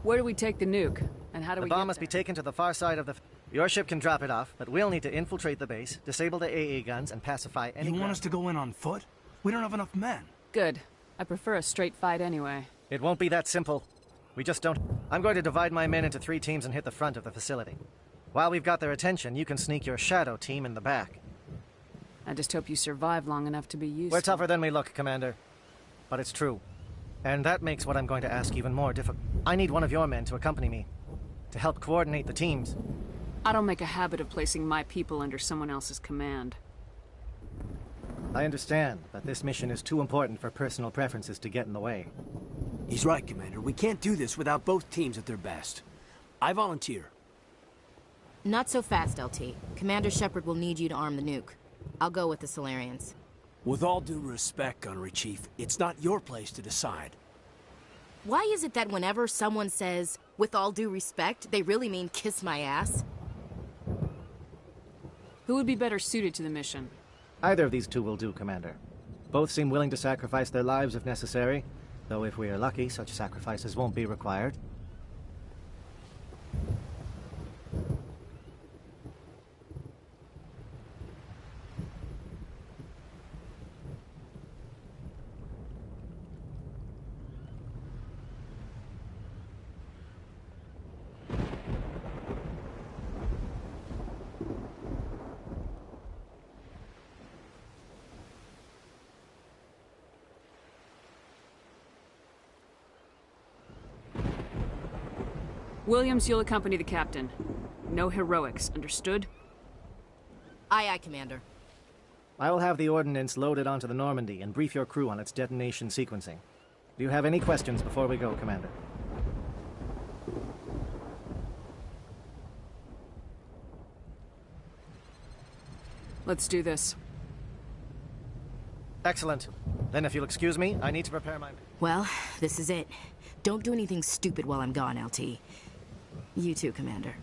Where do we take the nuke? And how do we The bomb must be taken to the far side of the... Your ship can drop it off, but we'll need to infiltrate the base, disable the AA guns, and pacify any... You want us to go in on foot? We don't have enough men. Good. I prefer a straight fight anyway. It won't be that simple. We just don't... I'm going to divide my men into 3 teams and hit the front of the facility. While we've got their attention, you can sneak your shadow team in the back. I just hope you survive long enough to be useful. We're tougher than we look, Commander. But it's true. And that makes what I'm going to ask even more difficult. I need one of your men to accompany me, to help coordinate the teams. I don't make a habit of placing my people under someone else's command. I understand, but this mission is too important for personal preferences to get in the way. He's right, Commander. We can't do this without both teams at their best. I volunteer. Not so fast, LT. Commander Shepard will need you to arm the nuke. I'll go with the Solarians. With all due respect, Gunnery Chief, it's not your place to decide. Why is it that whenever someone says, with all due respect, they really mean kiss my ass? Who would be better suited to the mission? Either of these 2 will do, Commander. Both seem willing to sacrifice their lives if necessary, though if we are lucky, such sacrifices won't be required. Williams, you'll accompany the captain. No heroics, understood? Aye, aye, Commander. I will have the ordnance loaded onto the Normandy and brief your crew on its detonation sequencing. Do you have any questions before we go, Commander? Let's do this. Excellent. Then if you'll excuse me, I need to prepare my... Well, this is it. Don't do anything stupid while I'm gone, LT. You too, Commander.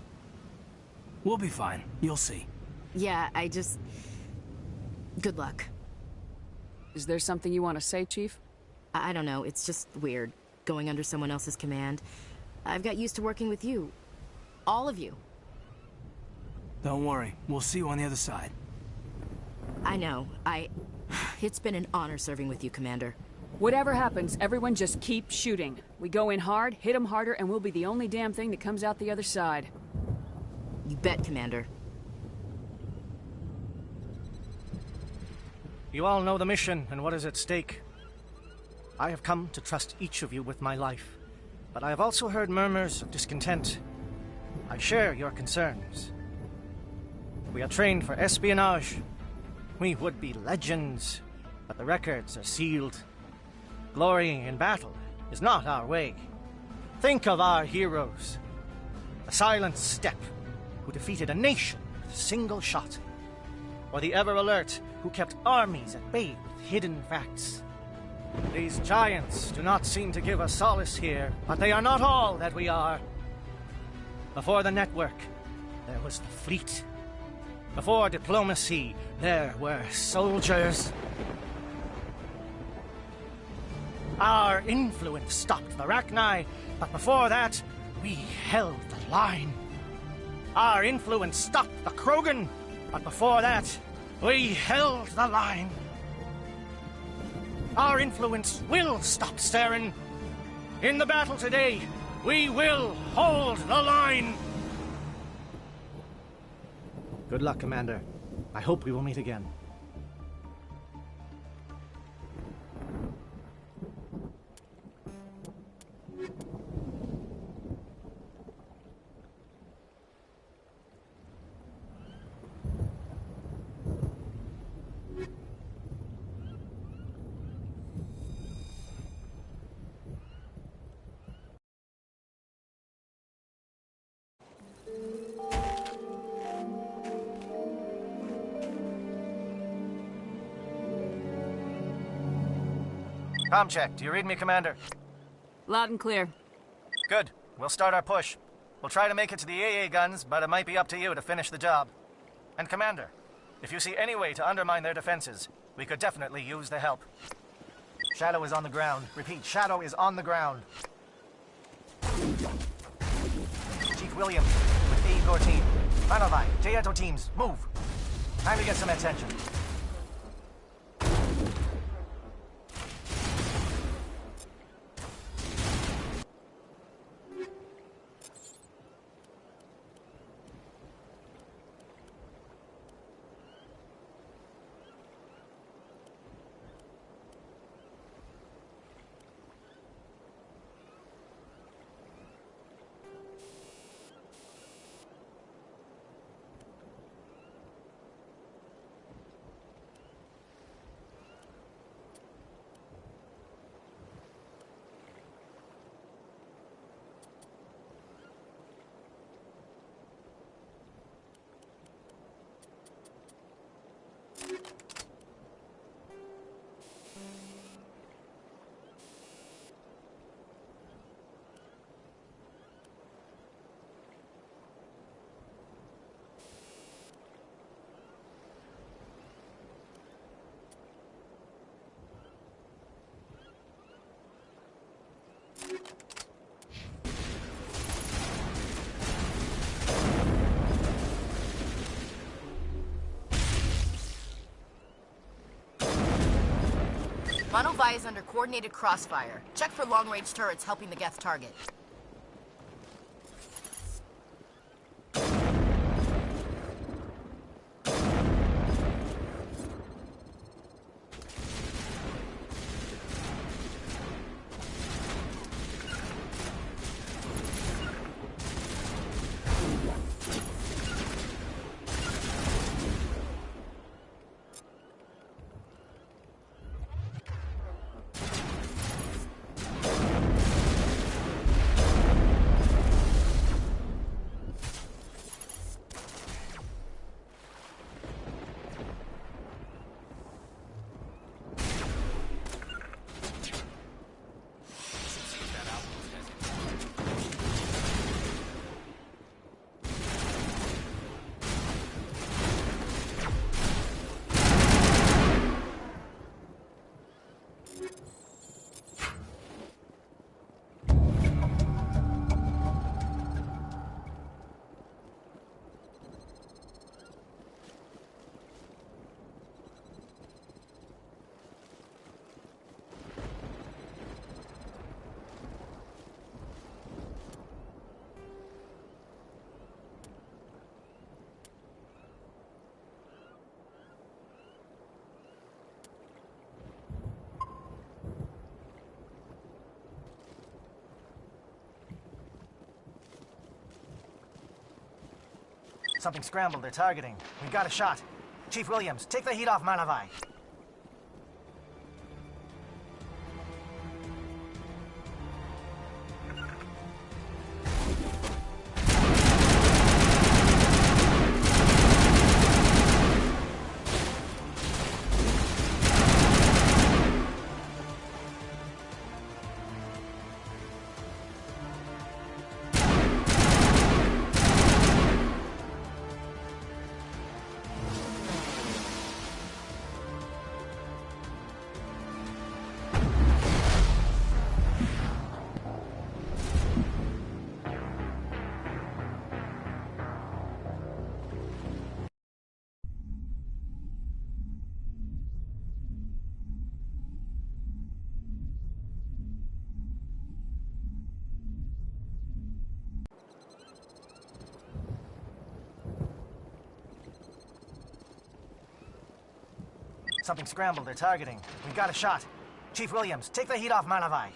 We'll be fine. You'll see. Yeah, good luck. Is there something you want to say, Chief? I don't know. It's just weird, going under someone else's command. I've got used to working with you. All of you. Don't worry. We'll see you on the other side. I know. It's been an honor serving with you, Commander. Whatever happens, everyone just keep shooting. We go in hard, hit them harder, and we'll be the only damn thing that comes out the other side. You bet, Commander. You all know the mission and what is at stake. I have come to trust each of you with my life, but I have also heard murmurs of discontent. I share your concerns. We are trained for espionage. We would be legends, but the records are sealed. Glorying in battle is not our way. Think of our heroes. The silent steppe, who defeated a nation with a single shot. Or the ever-alert, who kept armies at bay with hidden facts. These giants do not seem to give us solace here, but they are not all that we are. Before the network, there was the fleet. Before diplomacy, there were soldiers. Our influence stopped the Rachni, but before that, we held the line. Our influence stopped the Krogan, but before that, we held the line. Our influence will stop Saren. In the battle today, we will hold the line. Good luck, Commander. I hope we will meet again. Comm check. Do you read me, Commander? Loud and clear. Good. We'll start our push. We'll try to make it to the AA guns, but it might be up to you to finish the job. And Commander, if you see any way to undermine their defenses, we could definitely use the help. Shadow is on the ground. Repeat, Shadow is on the ground. Chief Williams, with the Igor team. Manovai, Jayeto teams, move. Time to get some attention. Manovai is under coordinated crossfire. Check for long-range turrets helping the Geth target. Something scrambled. They're targeting. We got a shot. Chief Williams, take the heat off Manovai. something scrambled they're targeting. We've got a shot. Chief Williams, take the heat off Malavai.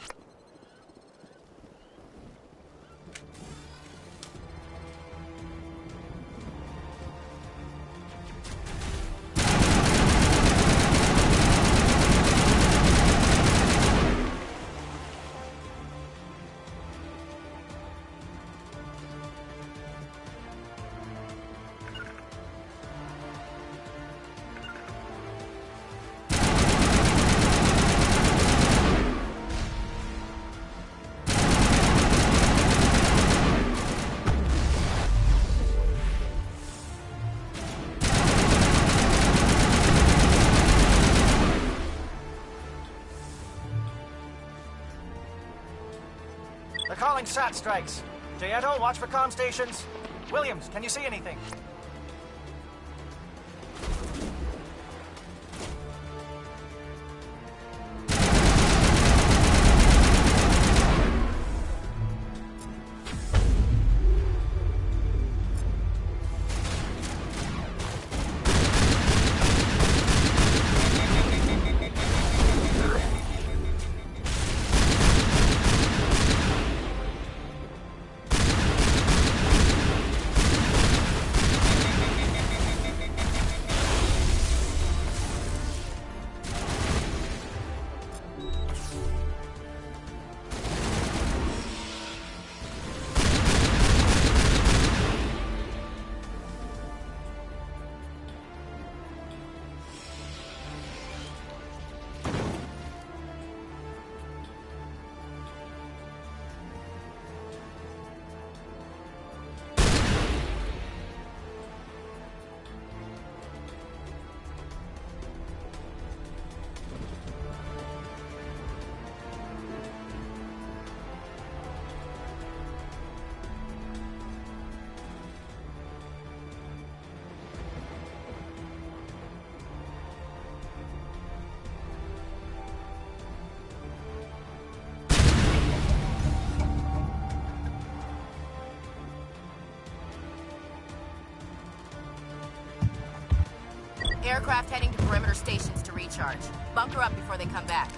They're calling SAT strikes. Jayeto, watch for comm stations. Williams, can you see anything? Aircraft heading to perimeter stations to recharge. Bunker up before they come back.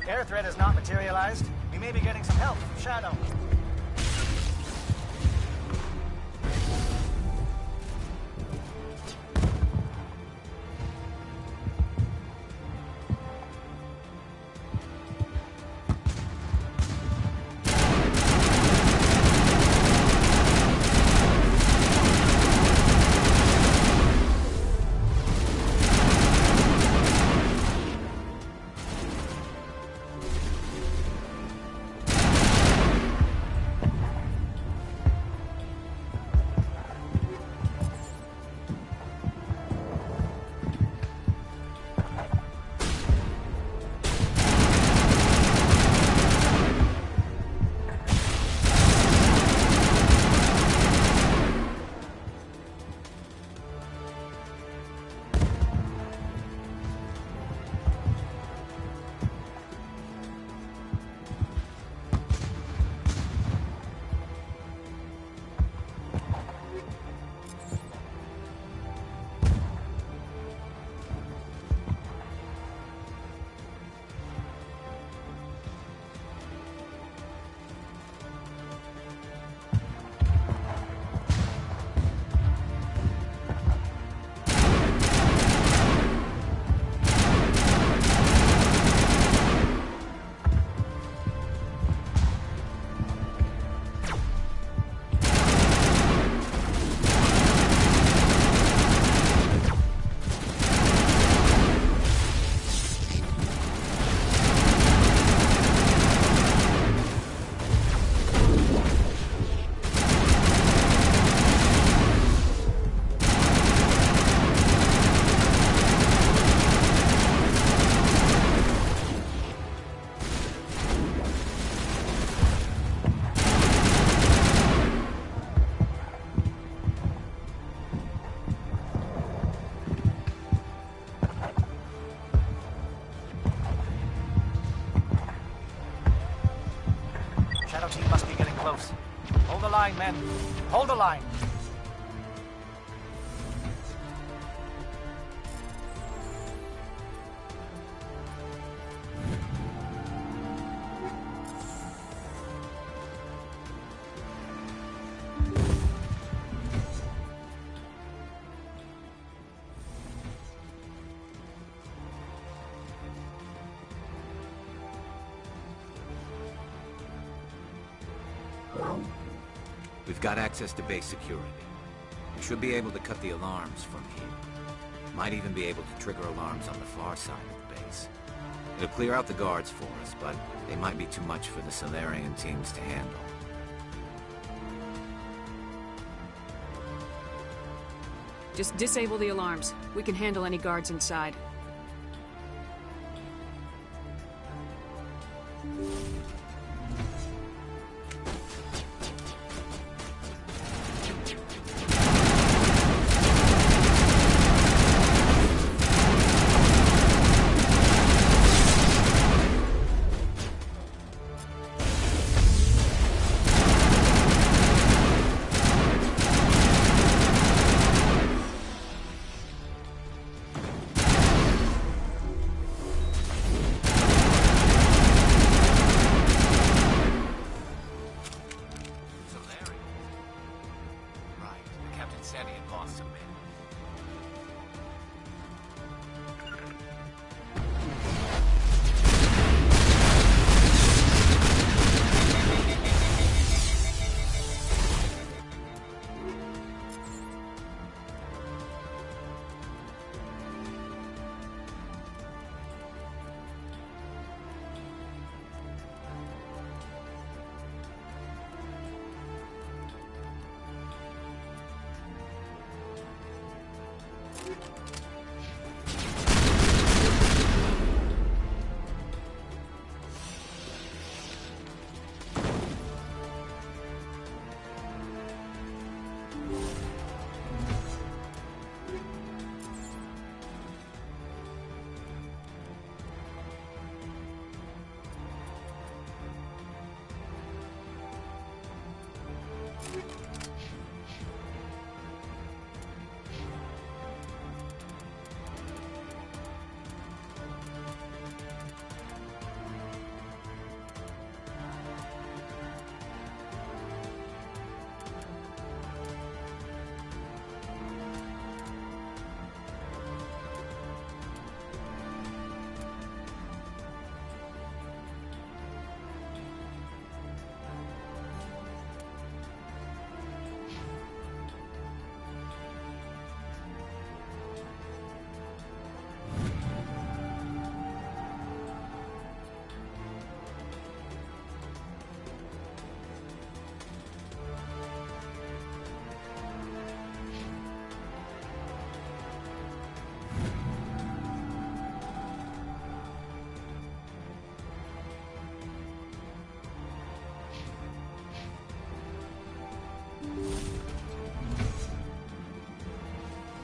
Air threat has not materialized. We may be getting some help from Shadow. close. Hold the line, men. Hold the line. We've got access to base security. We should be able to cut the alarms from here. Might even be able to trigger alarms on the far side of the base. It'll clear out the guards for us, but they might be too much for the Solarian teams to handle. Just disable the alarms. We can handle any guards inside.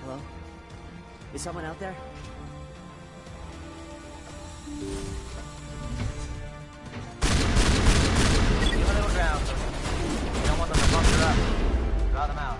Hello? Is someone out there? Give a little ground. You don't want them to bunker up. Draw them out.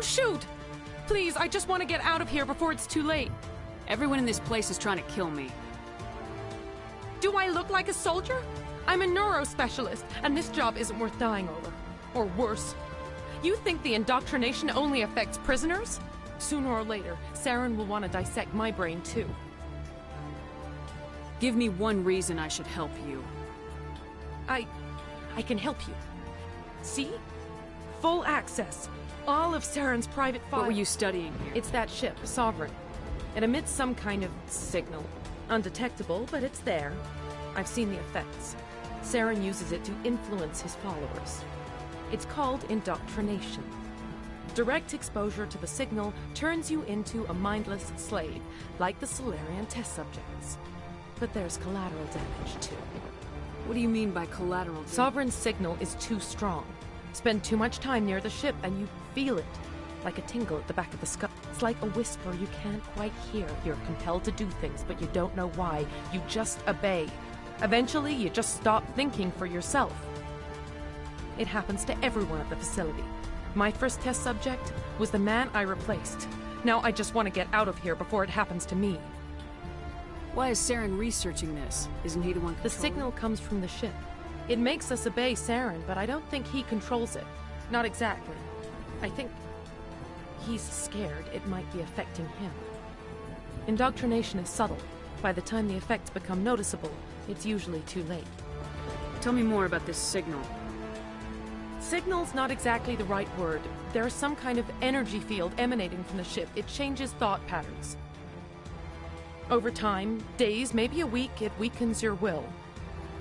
Don't shoot! Please, I just want to get out of here before it's too late. Everyone in this place is trying to kill me. Do I look like a soldier? I'm a neurospecialist, and this job isn't worth dying over. Or worse. You think the indoctrination only affects prisoners? Sooner or later, Saren will want to dissect my brain too. Give me one reason I should help you. I can help you. See? Full access. All of Saren's private files. What were you studying here? It's that ship, Sovereign. It emits some kind of signal. Undetectable, but it's there. I've seen the effects. Saren uses it to influence his followers. It's called indoctrination. Direct exposure to the signal turns you into a mindless slave, like the Solarian test subjects. But there's collateral damage, too. What do you mean by collateral damage? Sovereign's signal is too strong. Spend too much time near the ship and you feel it, like a tingle at the back of the skull. It's like a whisper you can't quite hear. You're compelled to do things, but you don't know why. You just obey. Eventually, you just stop thinking for yourself. It happens to everyone at the facility. My first test subject was the man I replaced. Now I just want to get out of here before it happens to me. Why is Saren researching this? Isn't he the one controlling? The signal comes from the ship. It makes us obey Saren, but I don't think he controls it. Not exactly. I think he's scared it might be affecting him. Indoctrination is subtle. By the time the effects become noticeable, it's usually too late. Tell me more about this signal. Signal's not exactly the right word. There's some kind of energy field emanating from the ship. It changes thought patterns. Over time, days, maybe a week, it weakens your will.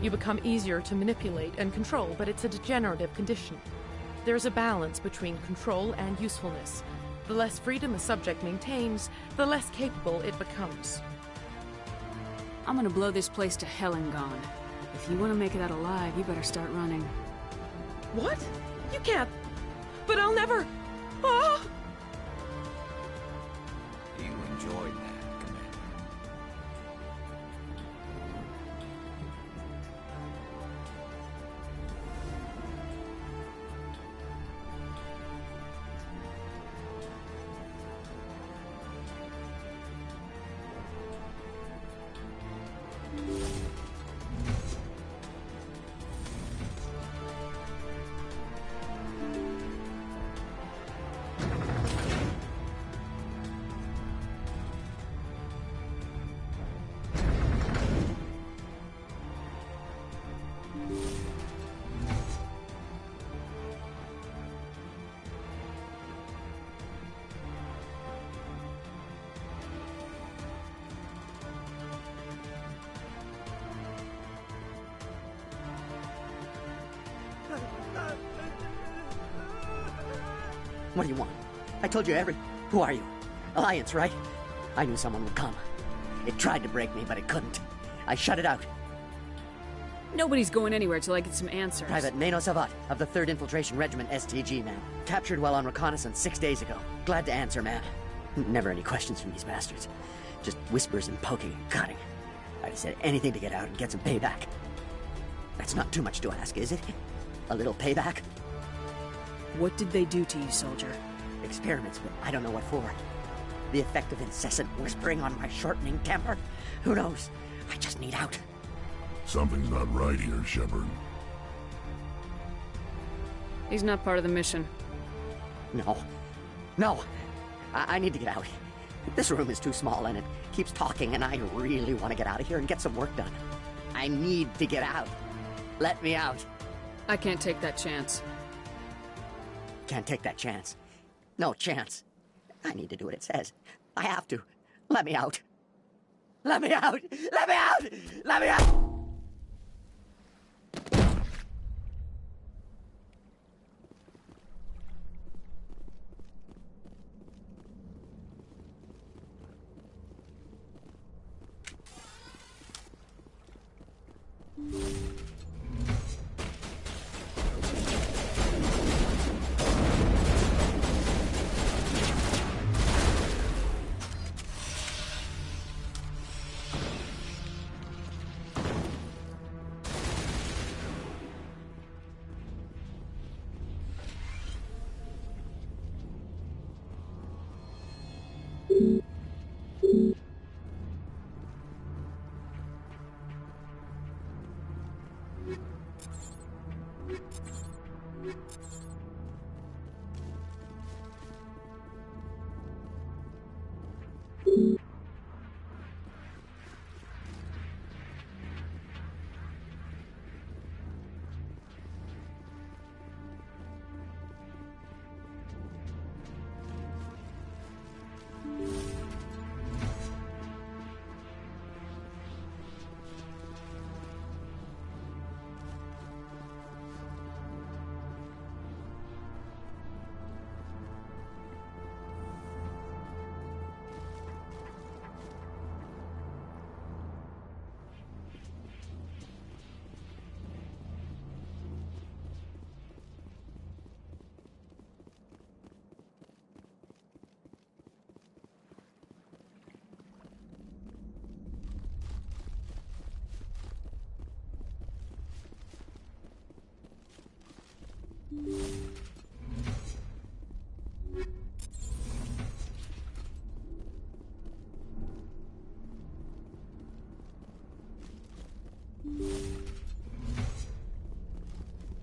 You become easier to manipulate and control, but it's a degenerative condition. There's a balance between control and usefulness. The less freedom a subject maintains, the less capable it becomes. I'm gonna blow this place to hell and gone. If you want to make it out alive, you better start running. What? You can't. But I'll never. Ah! You enjoyed that, Commander. What do you want? I told you Who are you? Alliance, right? I knew someone would come. It tried to break me, but it couldn't. I shut it out. Nobody's going anywhere till I get some answers. Private Nano Savat of the 3rd Infiltration Regiment STG, ma'am. Captured while on reconnaissance 6 days ago. Glad to answer, ma'am. Never any questions from these bastards. Just whispers and poking and cutting. I'd have said anything to get out and get some payback. That's not too much to ask, is it? A little payback? What did they do to you, soldier? Experiments, but I don't know what for. The effect of incessant whispering on my shortening temper? Who knows? I just need out. Something's not right here, Shepard. He's not part of the mission. No. I need to get out. This room is too small and it keeps talking and I really want to get out of here and get some work done. I need to get out. Let me out. I can't take that chance. Can't take that chance. No chance. I need to do what it says. I have to. Let me out. Let me out! Let me out! Let me out!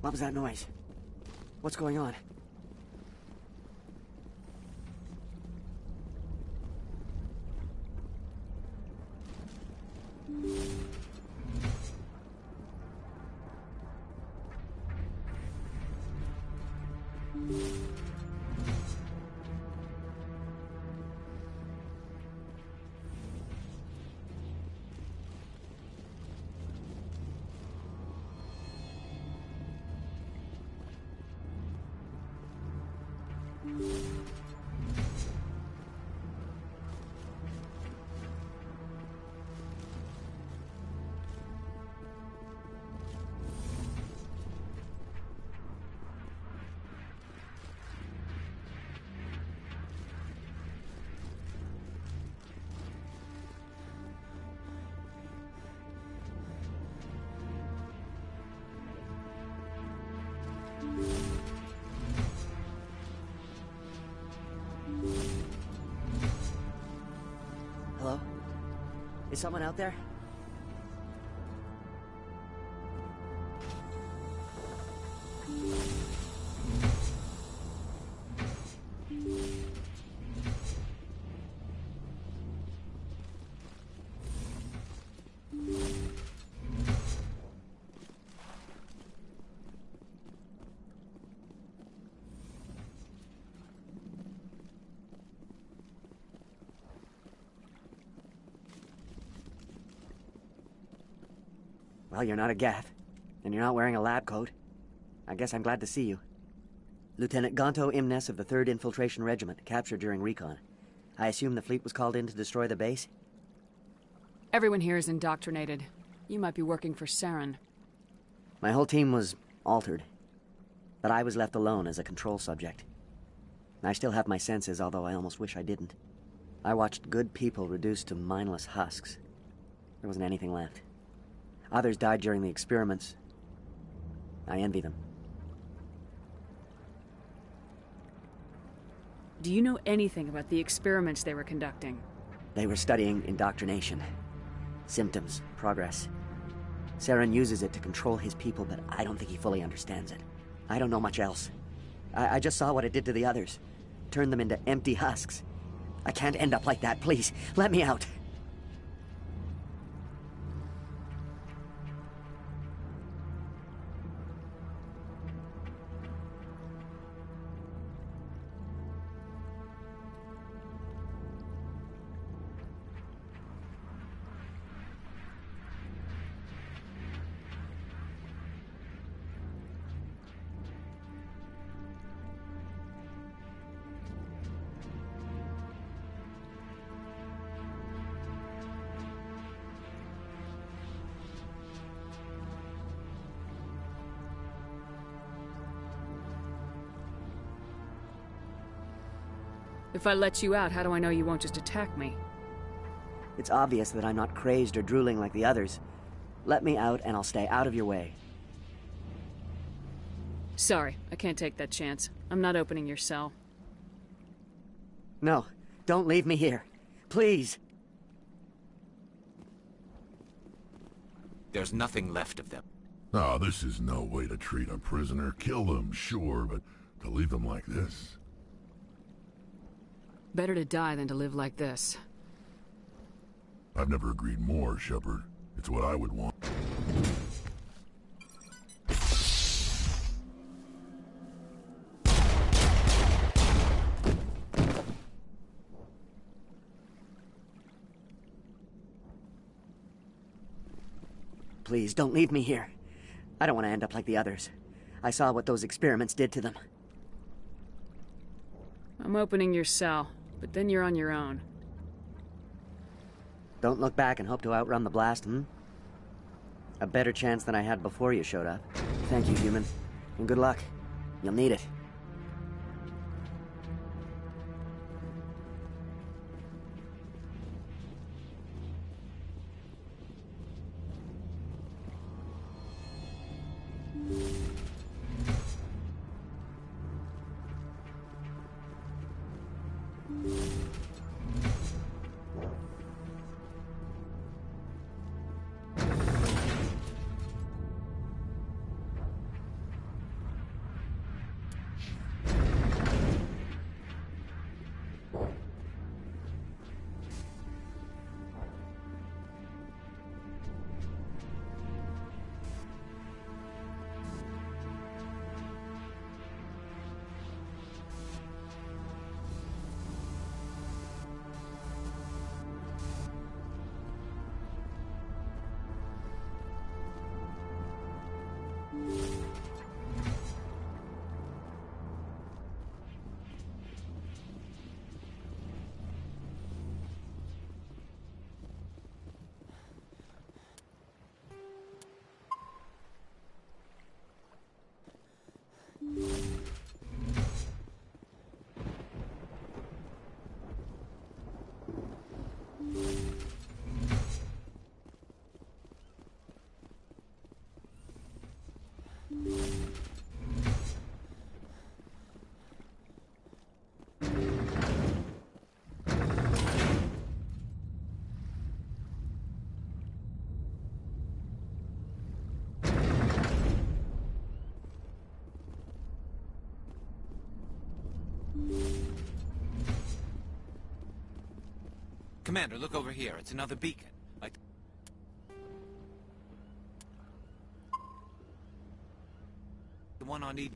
What was that noise? What's going on? Hello? Is someone out there? Well, you're not a Geth, and you're not wearing a lab coat. I guess I'm glad to see you. Lieutenant Gonto Imnes of the 3rd Infiltration Regiment, captured during recon. I assume the fleet was called in to destroy the base? Everyone here is indoctrinated. You might be working for Saren. My whole team was altered, but I was left alone as a control subject. I still have my senses, although I almost wish I didn't. I watched good people reduced to mindless husks. There wasn't anything left. Others died during the experiments. I envy them. Do you know anything about the experiments they were conducting? They were studying indoctrination. Symptoms, progress. Saren uses it to control his people, but I don't think he fully understands it. I don't know much else. I just saw what it did to the others. Turned them into empty husks. I can't end up like that, please. Let me out. If I let you out, how do I know you won't just attack me? It's obvious that I'm not crazed or drooling like the others. Let me out and I'll stay out of your way. Sorry, I can't take that chance. I'm not opening your cell. No, don't leave me here. Please. There's nothing left of them. Ah, this is no way to treat a prisoner. Kill them, sure, but to leave them like this... Better to die than to live like this. I've never agreed more, Shepard. It's what I would want. Please, don't leave me here. I don't want to end up like the others. I saw what those experiments did to them. I'm opening your cell, but then you're on your own. Don't look back and hope to outrun the blast, A better chance than I had before you showed up. Thank you, human. And good luck. You'll need it. Commander, look over here. It's another beacon. The one on Eden.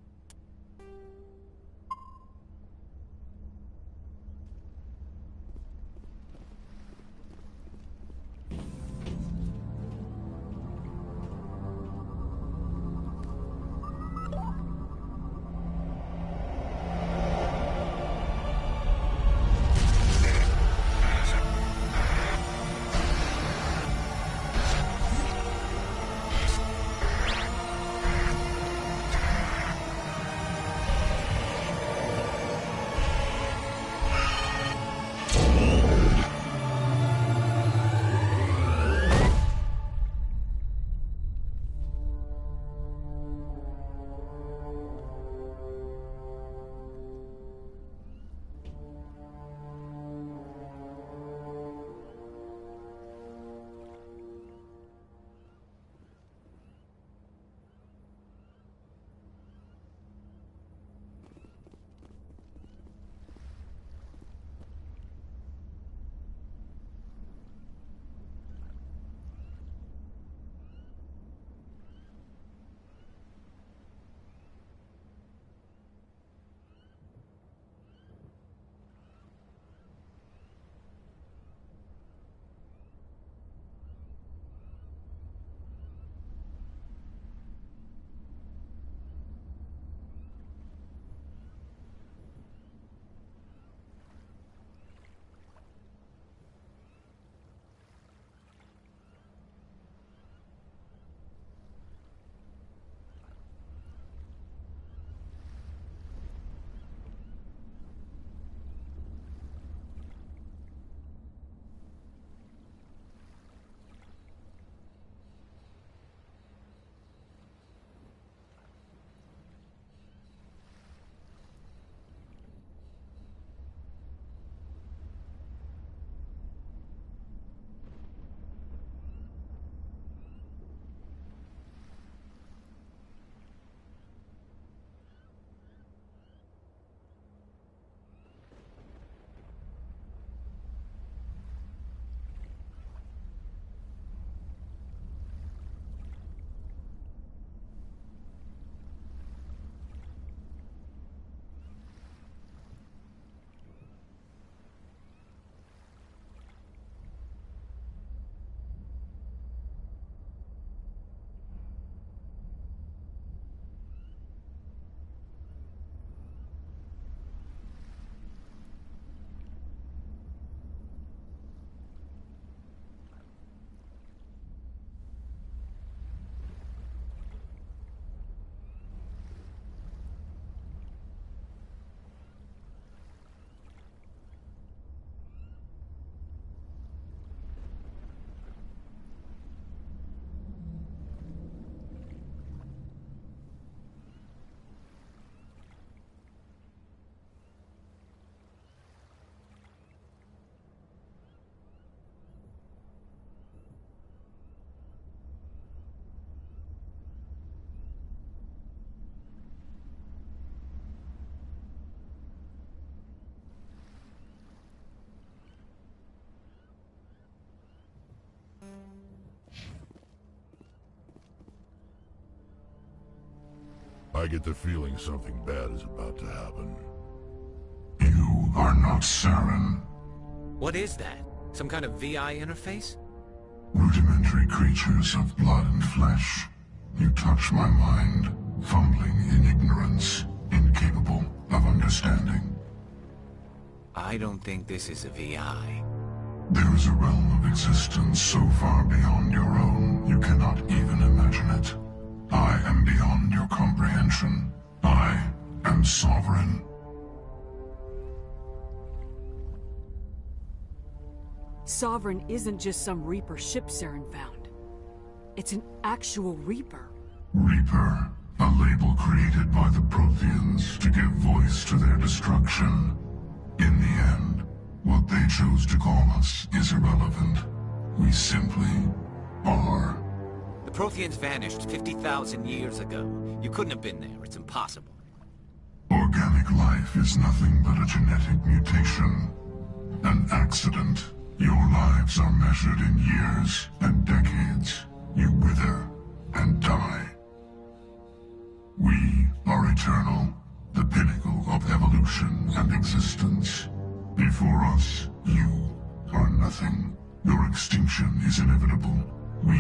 I get the feeling something bad is about to happen. You are not Saren. What is that? Some kind of VI interface? Rudimentary creatures of blood and flesh. You touch my mind, fumbling in ignorance, incapable of understanding. I don't think this is a VI. There is a realm of existence so far beyond your own, you cannot even imagine it. I am beyond your comprehension. I am sovereign. Sovereign isn't just some Reaper ship Saren found. It's an actual Reaper. Reaper, a label created by the Protheans to give voice to their destruction. In the end, what they chose to call us is irrelevant. We simply are. The Protheans vanished 50,000 years ago. You couldn't have been there. It's impossible. Organic life is nothing but a genetic mutation. An accident. Your lives are measured in years and decades. You wither and die. We are eternal, the pinnacle of evolution and existence. Before us, you are nothing. Your extinction is inevitable. We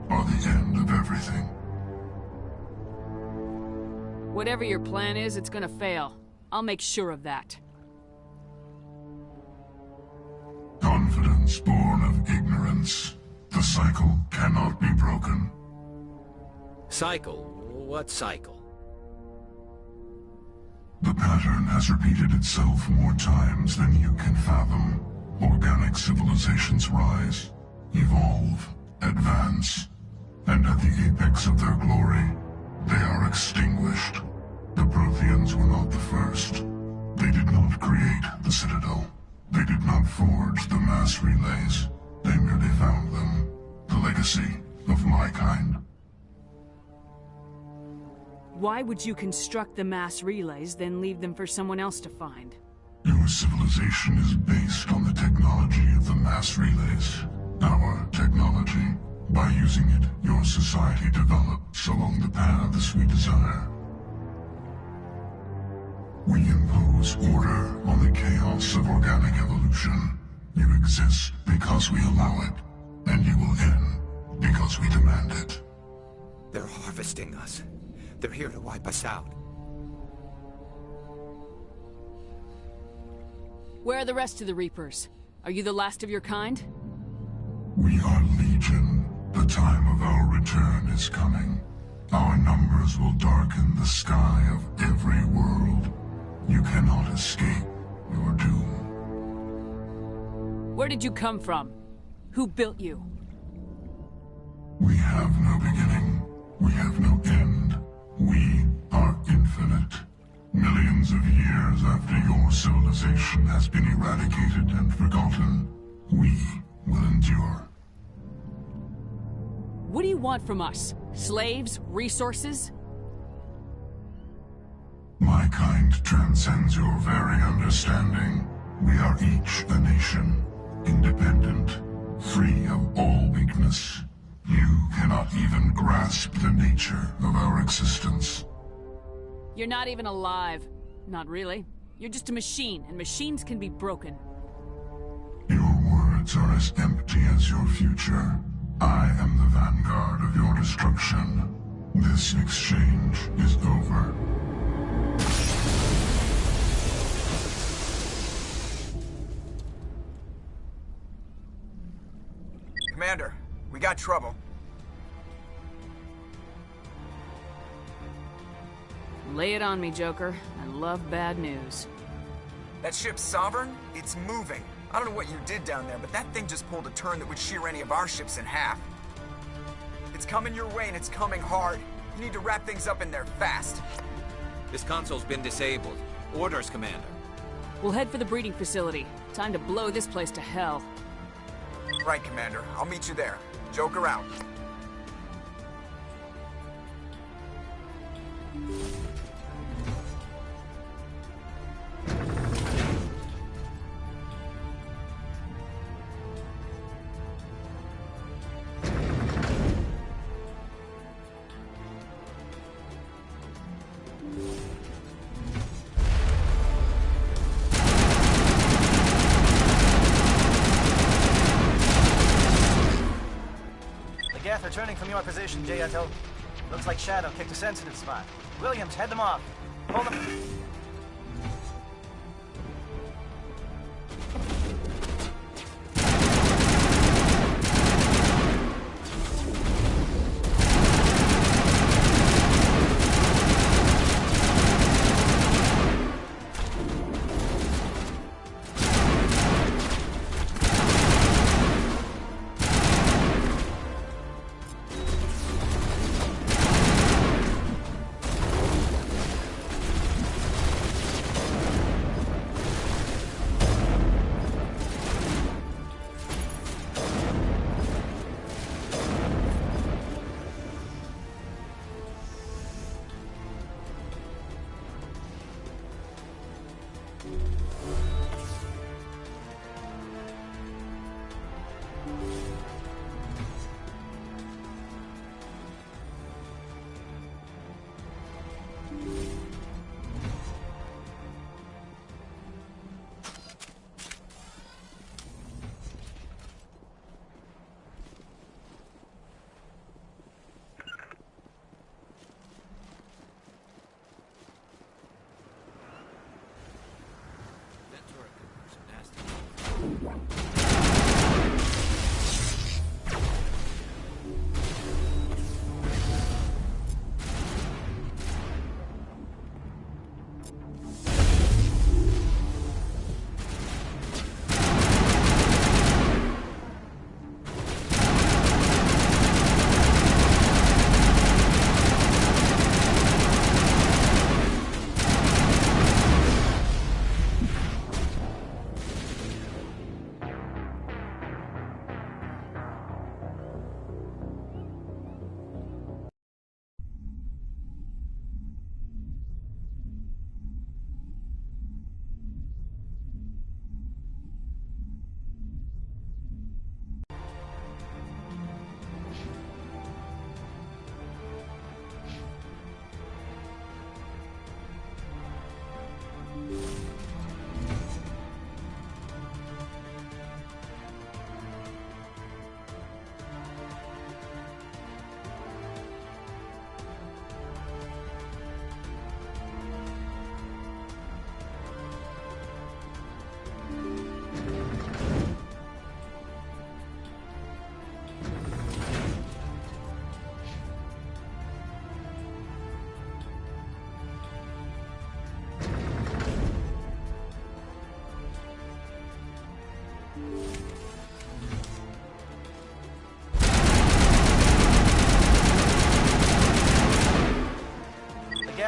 are the end of everything. Whatever your plan is, it's gonna fail. I'll make sure of that. Confidence born of ignorance. The cycle cannot be broken. Cycle? What cycle? The pattern has repeated itself more times than you can fathom. Organic civilizations rise, evolve, advance, and at the apex of their glory, they are extinguished. The Protheans were not the first. They did not create the Citadel. They did not forge the mass relays. They merely found them. The legacy of my kind. Why would you construct the mass relays, then leave them for someone else to find? Your civilization is based on the technology of the mass relays. Our technology. By using it, your society develops along the paths we desire. We impose order on the chaos of organic evolution. You exist because we allow it, and you will end because we demand it. They're harvesting us. They're here to wipe us out. Where are the rest of the Reapers? Are you the last of your kind? We are Legion. The time of our return is coming. Our numbers will darken the sky of every world. You cannot escape your doom. Where did you come from? Who built you? We have no beginning. We have no end. We are infinite. Millions of years after your civilization has been eradicated and forgotten, we will endure. What do you want from us? Slaves? Resources? My kind transcends your very understanding. We are each a nation, independent, free of all weakness. You cannot even grasp the nature of our existence. You're not even alive. Not really. You're just a machine, and machines can be broken. Your words are as empty as your future. I am the vanguard of your destruction. This exchange is over. Commander, we got trouble. Lay it on me, Joker. I love bad news. That ship's Sovereign? It's moving. I don't know what you did down there, but that thing just pulled a turn that would shear any of our ships in half. It's coming your way, and it's coming hard. You need to wrap things up in there fast. This console's been disabled. Orders, Commander. We'll head for the breeding facility. Time to blow this place to hell. Right, Commander. I'll meet you there. Joker out. Returning from your position, J.Otto. Looks like Shadow kicked a sensitive spot. Williams, head them off. Hold them.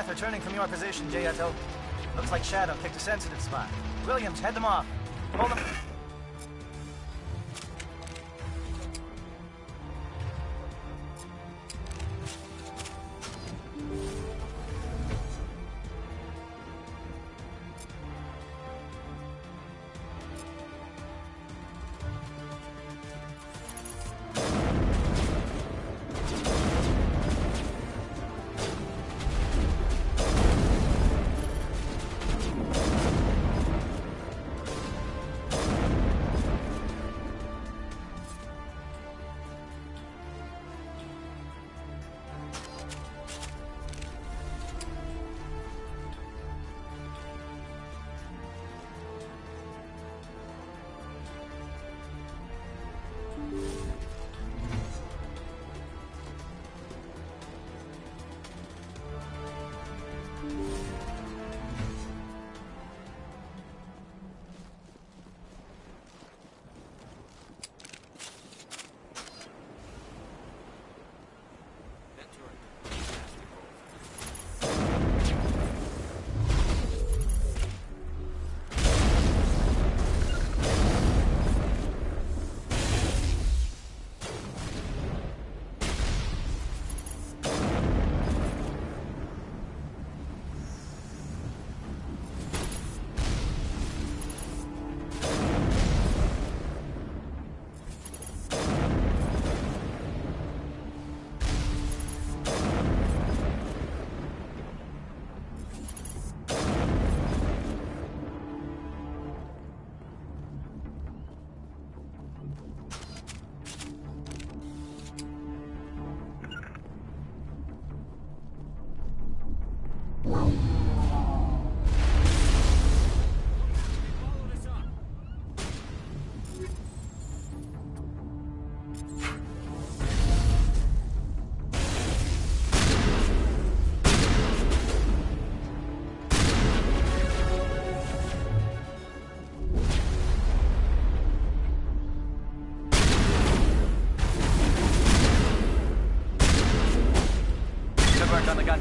Returning from your position, Jayato. Looks like Shadow picked a sensitive spot. Williams, head them off. Hold them.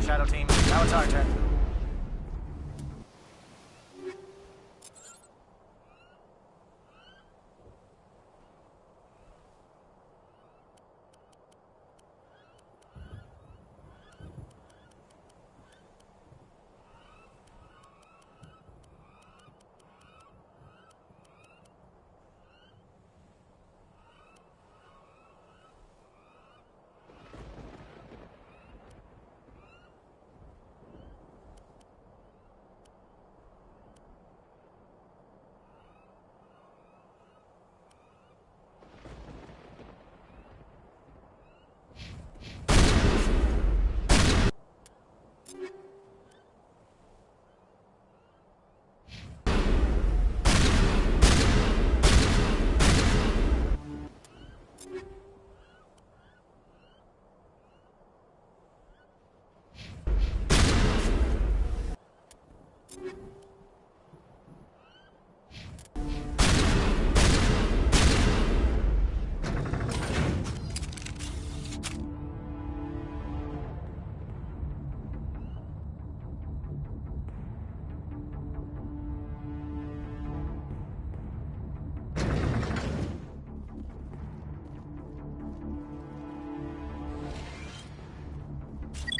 Shadow team. Now it's our turn.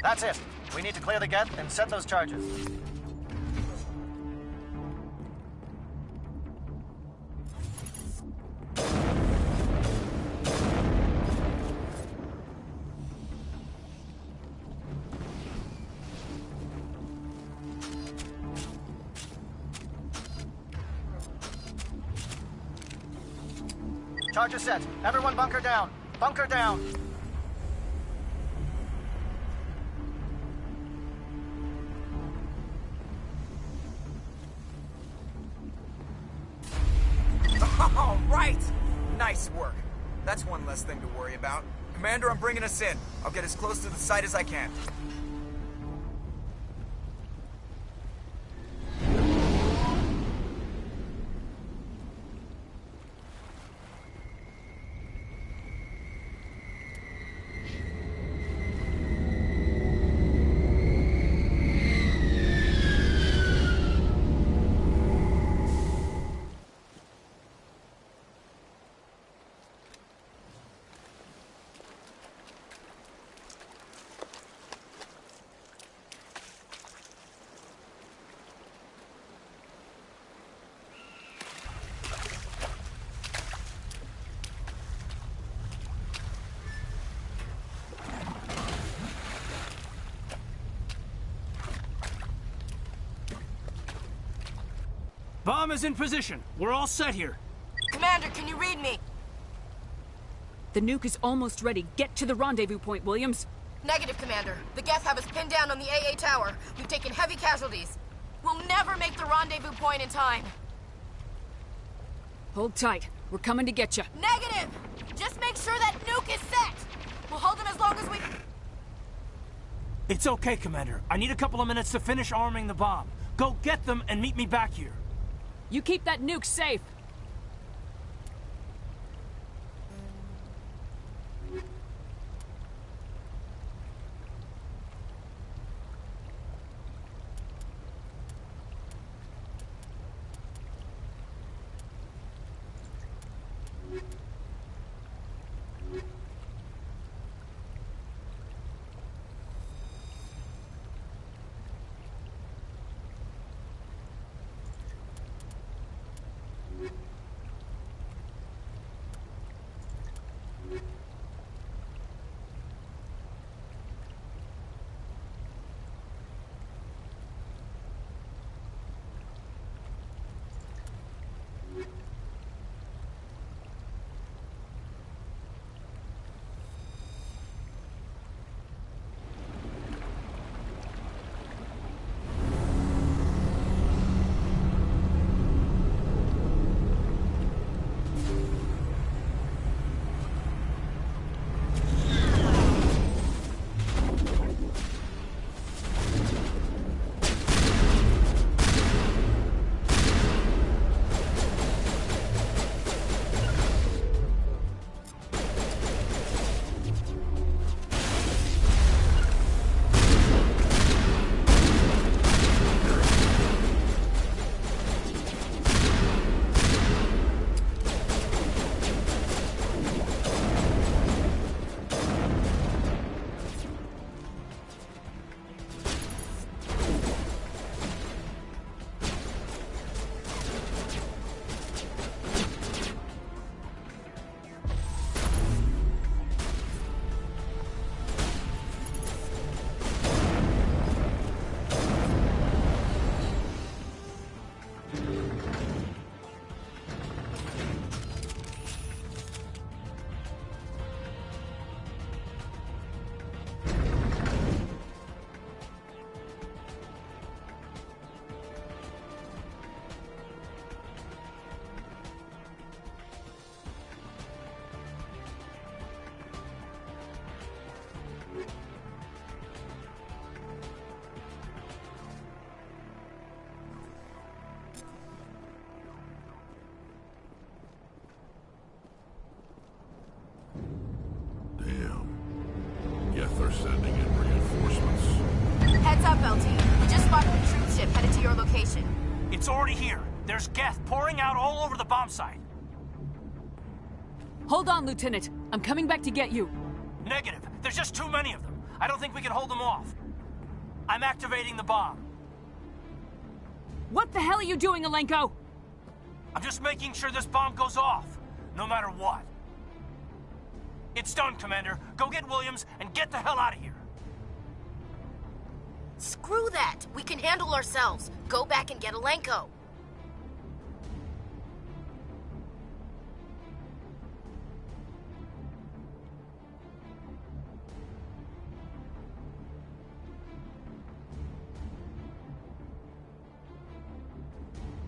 That's it. We need to clear the geth and set those charges. Charges set. Everyone bunker down. Bunker down. All right! Nice work. That's one less thing to worry about. Commander, I'm bringing us in. I'll get as close to the site as I can. Bomb is in position. We're all set here. Commander, can you read me? The nuke is almost ready. Get to the rendezvous point, Williams. Negative, Commander. The geth have us pinned down on the AA tower. We've taken heavy casualties. We'll never make the rendezvous point in time. Hold tight. We're coming to get you. Negative! Just make sure that nuke is set! We'll hold them as long as we... It's okay, Commander. I need a couple of minutes to finish arming the bomb. Go get them and meet me back here. You keep that nuke safe. They're sending in reinforcements. Heads up, LT. We just spotted a troop ship headed to your location. It's already here. There's geth pouring out all over the bomb site. Hold on, Lieutenant. I'm coming back to get you. Negative. There's just too many of them. I don't think we can hold them off. I'm activating the bomb. What the hell are you doing, Alenko? I'm just making sure this bomb goes off, no matter what. It's done, Commander. Go get Williams and get the hell out of here. Screw that! We can handle ourselves. Go back and get Alenko.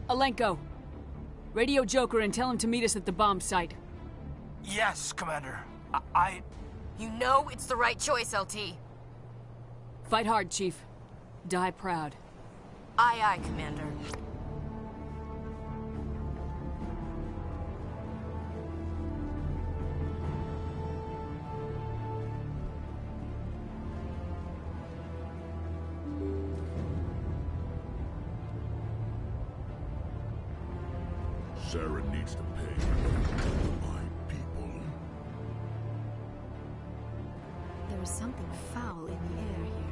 Alenko, radio Joker and tell him to meet us at the bomb site. Yes, Commander. You know it's the right choice, LT. Fight hard, Chief. Die proud. Aye, aye, Commander. Sarah needs to pay my people. There is something foul in the air here.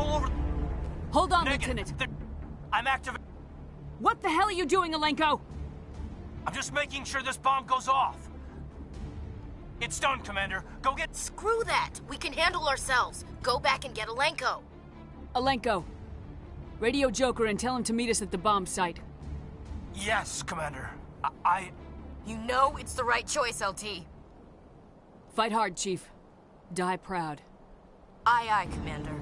all over... Hold on, Negative. Lieutenant. I'm active... What the hell are you doing, Alenko? I'm just making sure this bomb goes off. It's done, Commander. Go get... Screw that! We can handle ourselves. Go back and get Alenko. Alenko, radio Joker and tell him to meet us at the bomb site. Yes, Commander. You know it's the right choice, LT. Fight hard, Chief. Die proud. Aye, aye, Commander.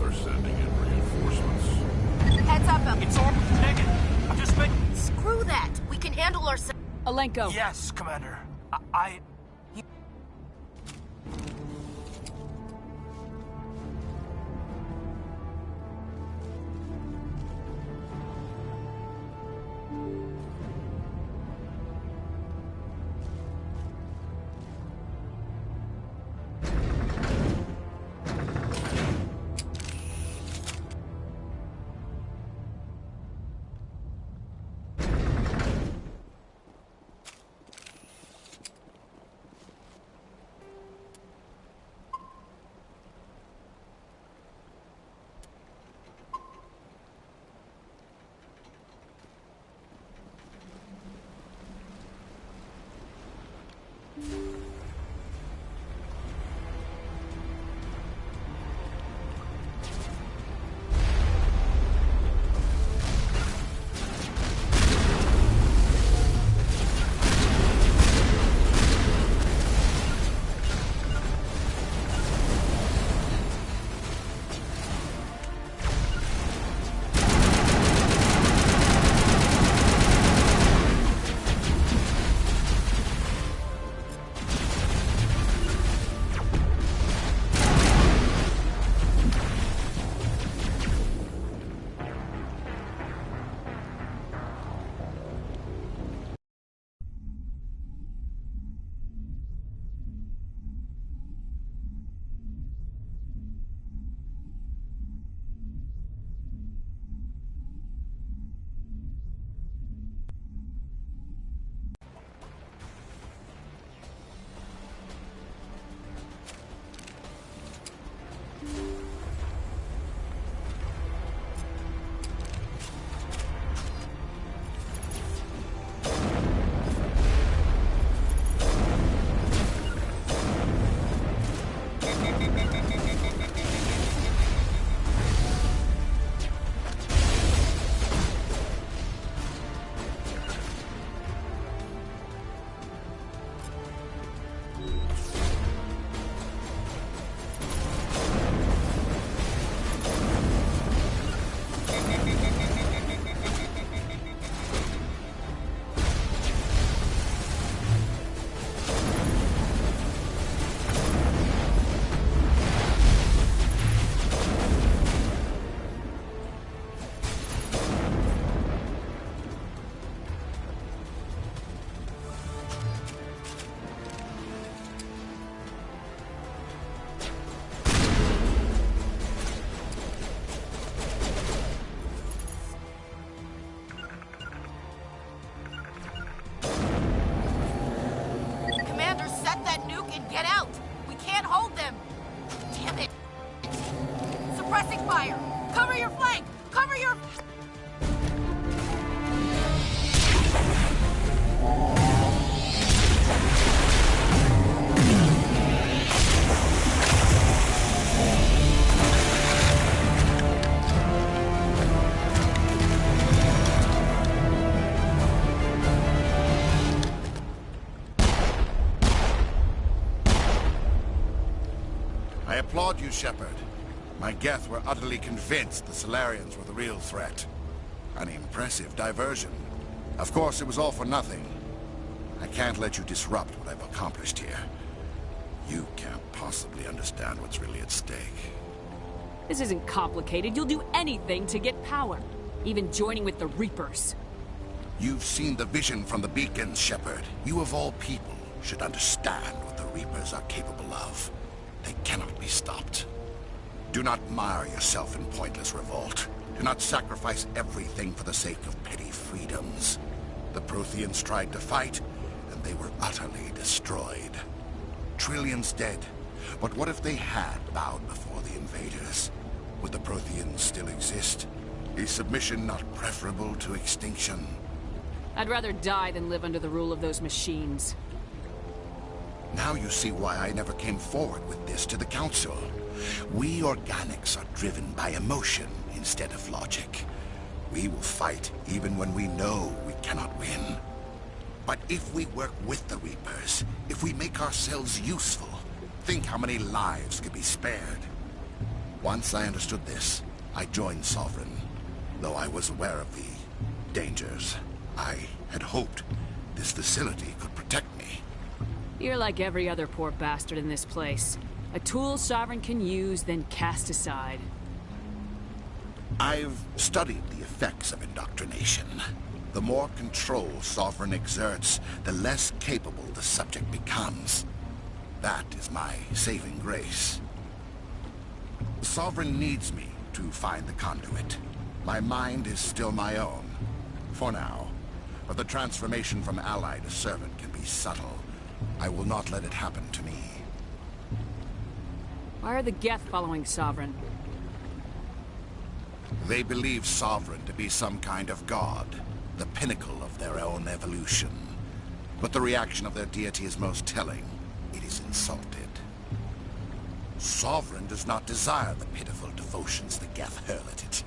They're sending in reinforcements. Heads up, LT. It's all negative. I'm just making... Screw that. We can handle ourselves. Alenko. Yes, Commander. nuke and get out. We can't hold them. Damn it. Suppressing fire. Cover your flank. Cover your... I applaud you, Shepard. My Geth were utterly convinced the Solarians were the real threat. An impressive diversion. Of course, it was all for nothing. I can't let you disrupt what I've accomplished here. You can't possibly understand what's really at stake. This isn't complicated. You'll do anything to get power. Even joining with the Reapers. You've seen the vision from the beacons, Shepard. You of all people should understand what the Reapers are capable of. They cannot be stopped. Do not mire yourself in pointless revolt. Do not sacrifice everything for the sake of petty freedoms. The Protheans tried to fight, and they were utterly destroyed. Trillions dead. But what if they had bowed before the invaders? Would the Protheans still exist? Is submission not preferable to extinction? I'd rather die than live under the rule of those machines. Now you see why I never came forward with this to the Council. We organics are driven by emotion instead of logic. We will fight even when we know we cannot win. But if we work with the Reapers, if we make ourselves useful, think how many lives could be spared. Once I understood this, I joined Sovereign, though I was aware of the dangers. I had hoped this facility could protect me. You're like every other poor bastard in this place. A tool Sovereign can use, then cast aside. I've studied the effects of indoctrination. The more control Sovereign exerts, the less capable the subject becomes. That is my saving grace. Sovereign needs me to find the conduit. My mind is still my own, for now. But the transformation from ally to servant can be subtle. I will not let it happen to me. Why are the Geth following Sovereign? They believe Sovereign to be some kind of god, the pinnacle of their own evolution. But the reaction of their deity is most telling. It is insulted. Sovereign does not desire the pitiful devotions the Geth hurl at it.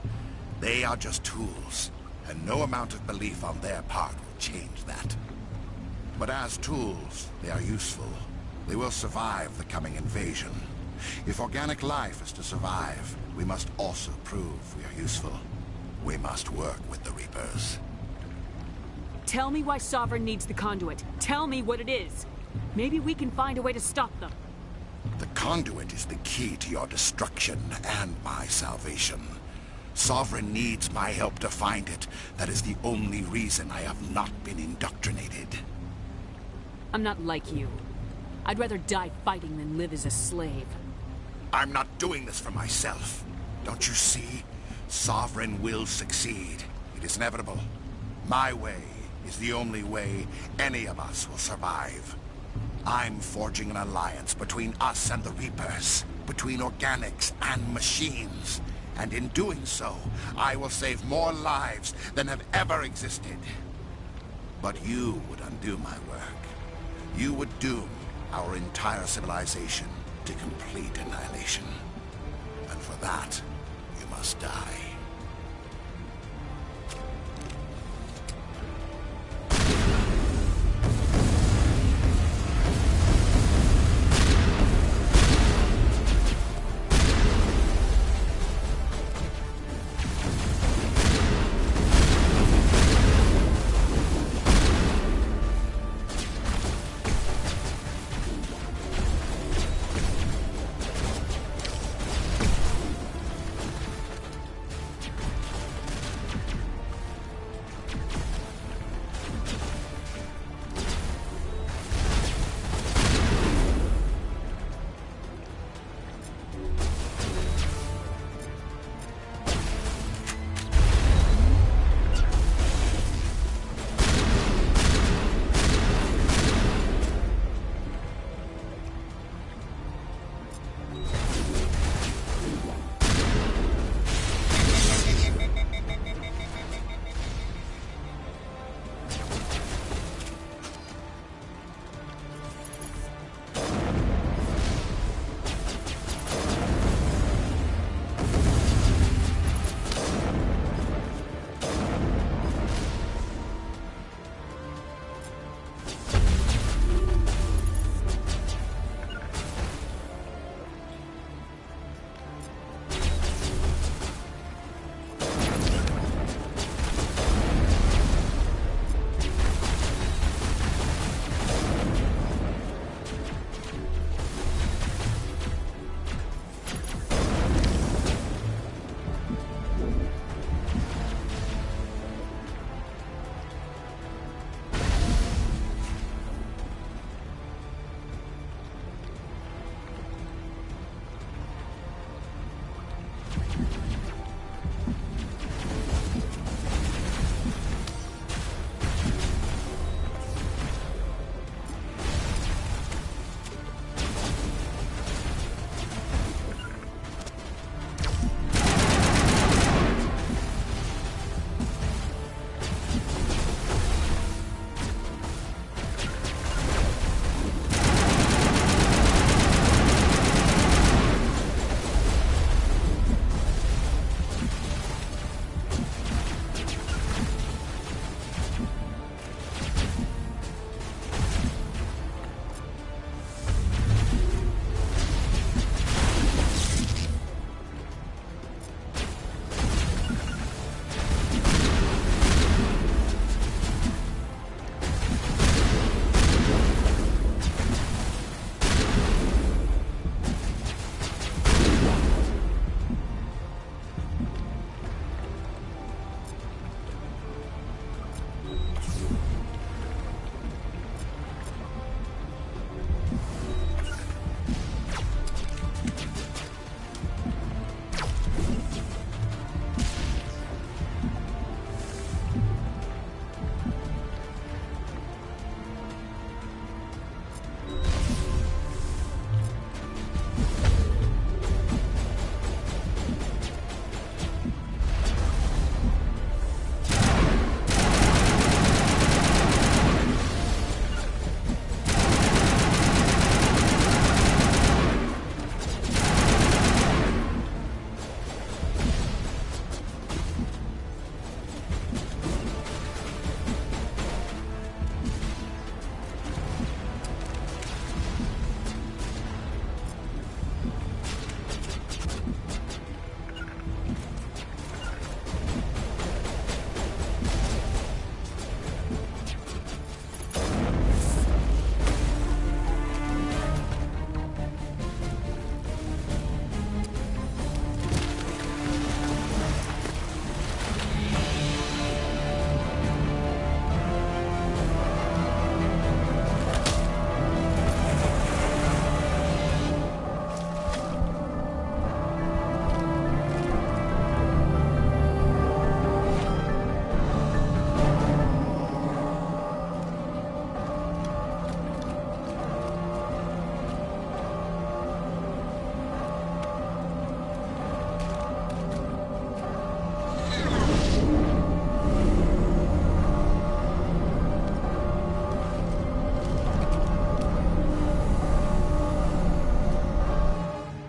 They are just tools, and no amount of belief on their part will change that. But as tools, they are useful. They will survive the coming invasion. If organic life is to survive, we must also prove we are useful. We must work with the Reapers. Tell me why Sovereign needs the conduit. Tell me what it is. Maybe we can find a way to stop them. The conduit is the key to your destruction and my salvation. Sovereign needs my help to find it. That is the only reason I have not been indoctrinated. I'm not like you. I'd rather die fighting than live as a slave. I'm not doing this for myself. Don't you see? Sovereign will succeed. It is inevitable. My way is the only way any of us will survive. I'm forging an alliance between us and the Reapers, between organics and machines. And in doing so, I will save more lives than have ever existed. But you would undo my work. You would doom our entire civilization to complete annihilation. And for that, you must die.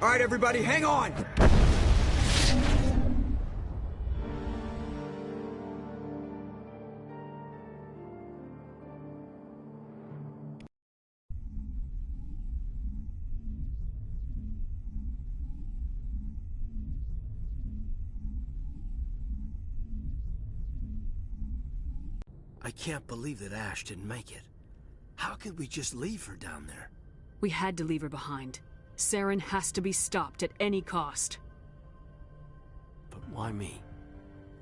All right, everybody, hang on! I can't believe that Ash didn't make it. How could we just leave her down there? We had to leave her behind. Saren has to be stopped at any cost. But why me?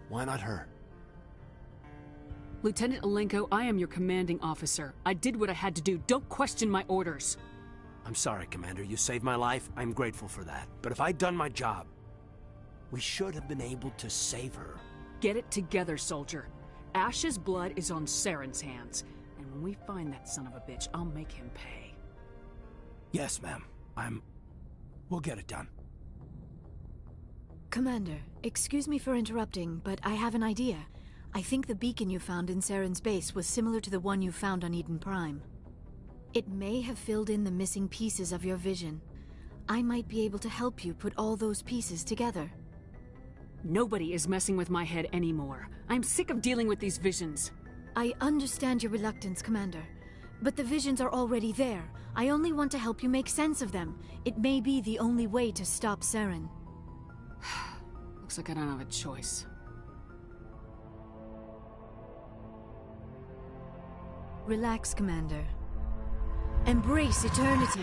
Why not her? Lieutenant Alenko, I am your commanding officer. I did what I had to do. Don't question my orders. I'm sorry, Commander. You saved my life. I'm grateful for that. But if I'd done my job, we should have been able to save her. Get it together, soldier. Ash's blood is on Saren's hands. And when we find that son of a bitch, I'll make him pay. Yes, ma'am. We'll get it done. Commander, excuse me for interrupting, but I have an idea. I think the beacon you found in Saren's base was similar to the one you found on Eden Prime. It may have filled in the missing pieces of your vision. I might be able to help you put all those pieces together. Nobody is messing with my head anymore. I'm sick of dealing with these visions. I understand your reluctance, Commander. But the visions are already there. I only want to help you make sense of them. It may be the only way to stop Saren. Looks like I don't have a choice. Relax, Commander. Embrace eternity.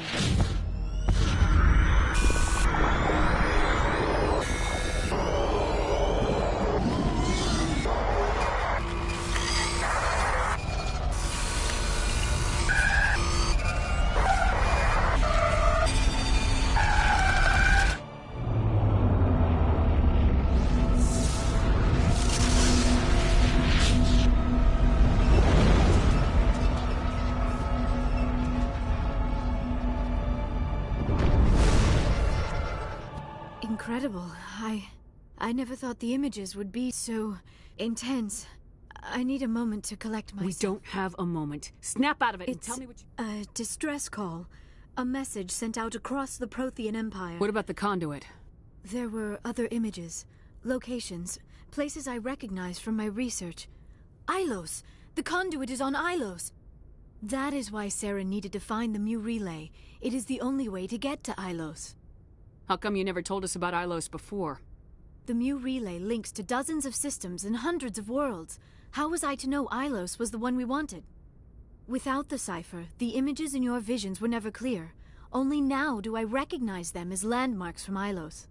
Incredible. I never thought the images would be so intense. I need a moment to collect myself. We don't have a moment. Snap out of it and It's tell me what you... a distress call. A message sent out across the Prothean Empire. What about the conduit? There were other images, locations, places I recognized from my research. Ilos! The conduit is on Ilos! That is why Saren needed to find the Mu relay. It is the only way to get to Ilos. How come you never told us about Ilos before? The Mu relay links to dozens of systems and hundreds of worlds. How was I to know Ilos was the one we wanted? Without the cipher, the images in your visions were never clear. Only now do I recognize them as landmarks from Ilos.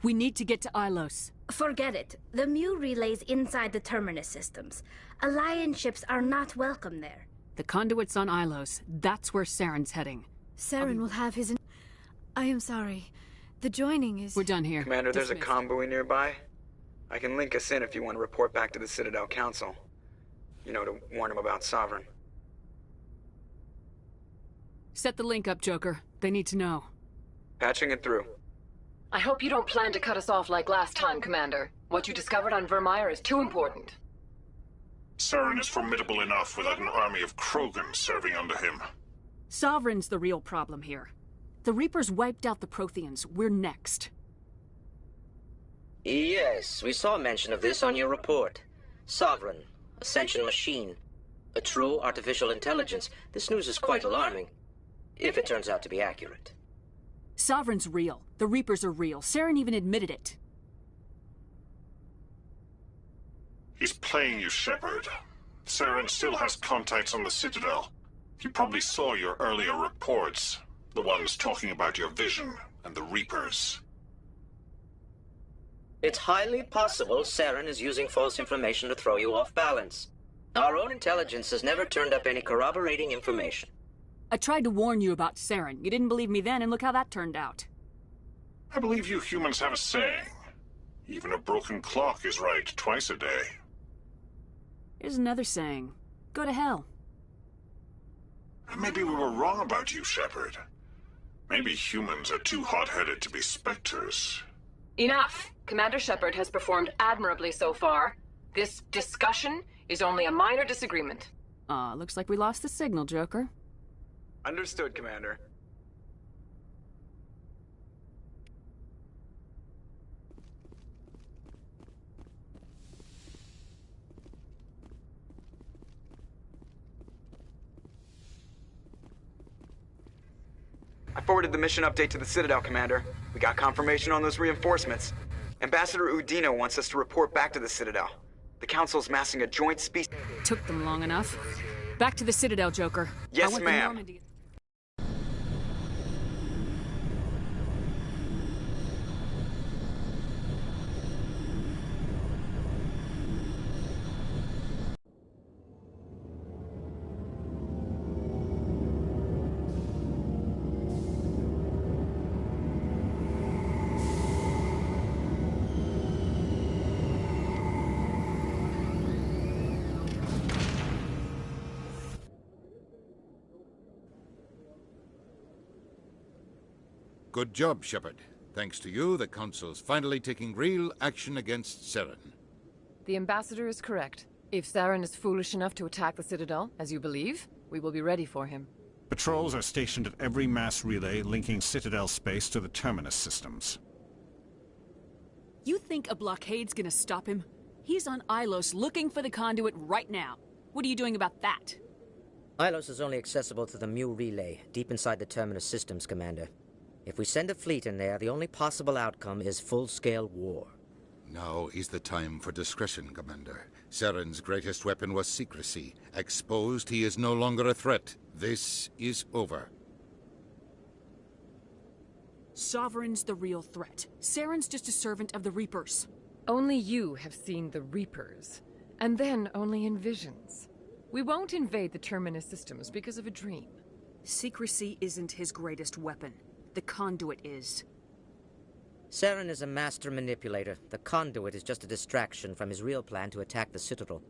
We need to get to Ilos. Forget it. The Mu relay's inside the Terminus systems. Alliance ships are not welcome there. The conduit's on Ilos. That's where Saren's heading. Saren will have his... I am sorry. The joining is... We're done here. Commander, there's a convoy nearby. I can link us in if you want to report back to the Citadel Council. You know, to warn them about Sovereign. Set the link up, Joker. They need to know. Patching it through. I hope you don't plan to cut us off like last time, Commander. What you discovered on Vermeer is too important. Saren is formidable enough without an army of Krogan serving under him. Sovereign's the real problem here. The Reapers wiped out the Protheans. We're next. Yes, we saw mention of this on your report. Sovereign, Ascension machine, a true artificial intelligence. This news is quite alarming, if it turns out to be accurate. Sovereign's real. The Reapers are real. Saren even admitted it. He's playing you, Shepard. Saren still has contacts on the Citadel. He probably saw your earlier reports, the ones talking about your vision and the Reapers. It's highly possible Saren is using false information to throw you off balance. Our own intelligence has never turned up any corroborating information. I tried to warn you about Saren. You didn't believe me then, and look how that turned out. I believe you humans have a saying. Even a broken clock is right twice a day. Here's another saying. Go to hell. Maybe we were wrong about you, Shepard. Maybe humans are too hot-headed to be specters. Enough! Commander Shepard has performed admirably so far. This discussion is only a minor disagreement. Looks like we lost the signal, Joker. Understood, Commander. I forwarded the mission update to the Citadel, Commander. We got confirmation on those reinforcements. Ambassador Udina wants us to report back to the Citadel. The Council's massing a joint speech... Took them long enough. Back to the Citadel, Joker. Yes, ma'am. Good job, Shepard. Thanks to you, the Council's finally taking real action against Saren. The Ambassador is correct. If Saren is foolish enough to attack the Citadel, as you believe, we will be ready for him. Patrols are stationed at every mass relay linking Citadel space to the Terminus systems. You think a blockade's gonna stop him? He's on Ilos looking for the conduit right now. What are you doing about that? Ilos is only accessible to the Mu relay, deep inside the Terminus systems, Commander. If we send a fleet in there, the only possible outcome is full-scale war. Now is the time for discretion, Commander. Saren's greatest weapon was secrecy. Exposed, he is no longer a threat. This is over. Sovereign's the real threat. Saren's just a servant of the Reapers. Only you have seen the Reapers, and then only in visions. We won't invade the Terminus systems because of a dream. Secrecy isn't his greatest weapon. The conduit is. Saren is a master manipulator. The conduit is just a distraction from his real plan to attack the Citadel.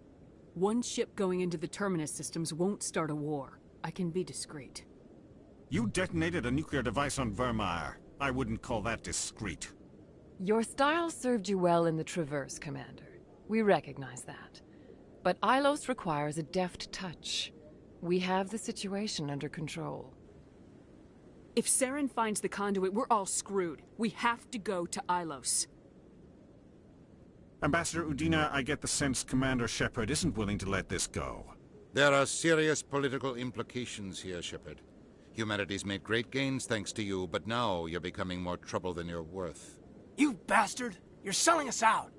One ship going into the Terminus systems won't start a war. I can be discreet. You detonated a nuclear device on Vermeer. I wouldn't call that discreet. Your style served you well in the Traverse, Commander. We recognize that. But Ilos requires a deft touch. We have the situation under control. If Saren finds the conduit, we're all screwed. We have to go to Ilos. Ambassador Udina, I get the sense Commander Shepard isn't willing to let this go. There are serious political implications here, Shepard. Humanity's made great gains thanks to you, but now you're becoming more trouble than you're worth. You bastard! You're selling us out!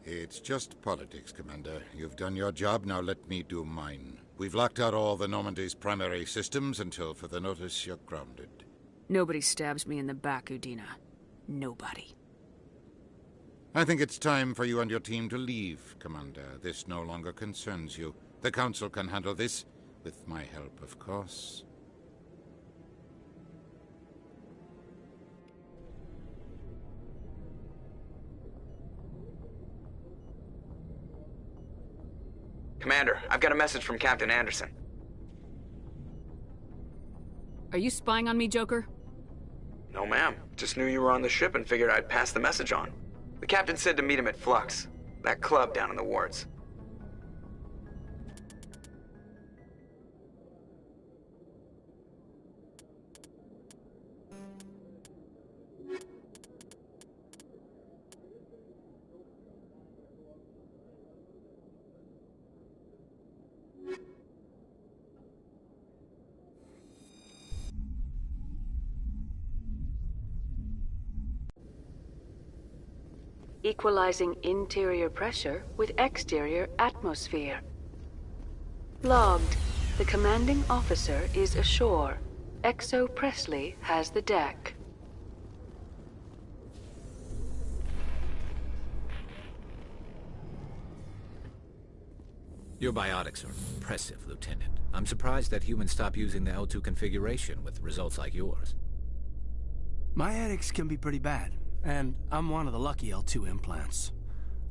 It's just politics, Commander. You've done your job, now let me do mine. We've locked out all the Normandy's primary systems until further notice you're grounded. Nobody stabs me in the back, Udina. Nobody. I think it's time for you and your team to leave, Commander. This no longer concerns you. The Council can handle this, with my help, of course. Commander, I've got a message from Captain Anderson. Are you spying on me, Joker? No, ma'am. Just knew you were on the ship and figured I'd pass the message on. The captain said to meet him at Flux, that club down in the wards. Equalizing interior pressure with exterior atmosphere. Logged. The commanding officer is ashore. Exo Presley has the deck. Your biotics are impressive, Lieutenant. I'm surprised that humans stop using the L2 configuration with results like yours. My headaches can be pretty bad. And I'm one of the lucky L2 implants.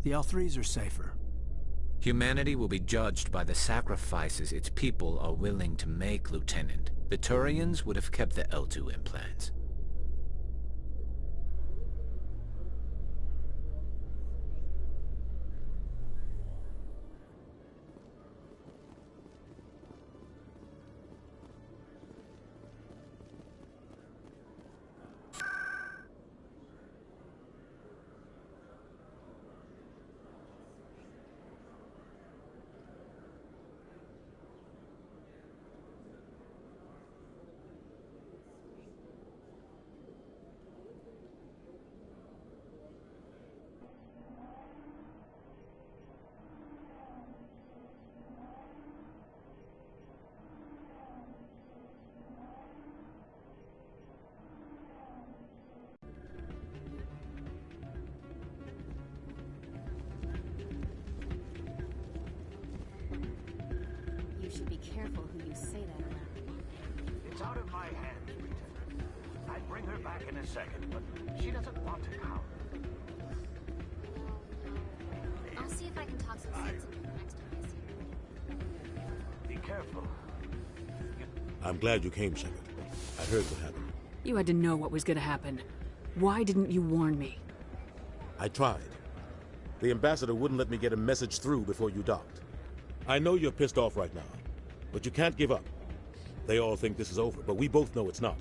The L3s are safer. Humanity will be judged by the sacrifices its people are willing to make, Lieutenant. The Turians would have kept the L2 implants. Careful who you say that around. It's out of my hands, Lieutenant. I'd bring her back in a second, but she doesn't want to come. I'll see if I can talk some sense into her next time I see her. Be careful. I'm glad you came, Shepard. I heard what happened. You had to know what was gonna happen. Why didn't you warn me? I tried. The ambassador wouldn't let me get a message through before you docked. I know you're pissed off right now, but you can't give up. They all think this is over, but we both know it's not.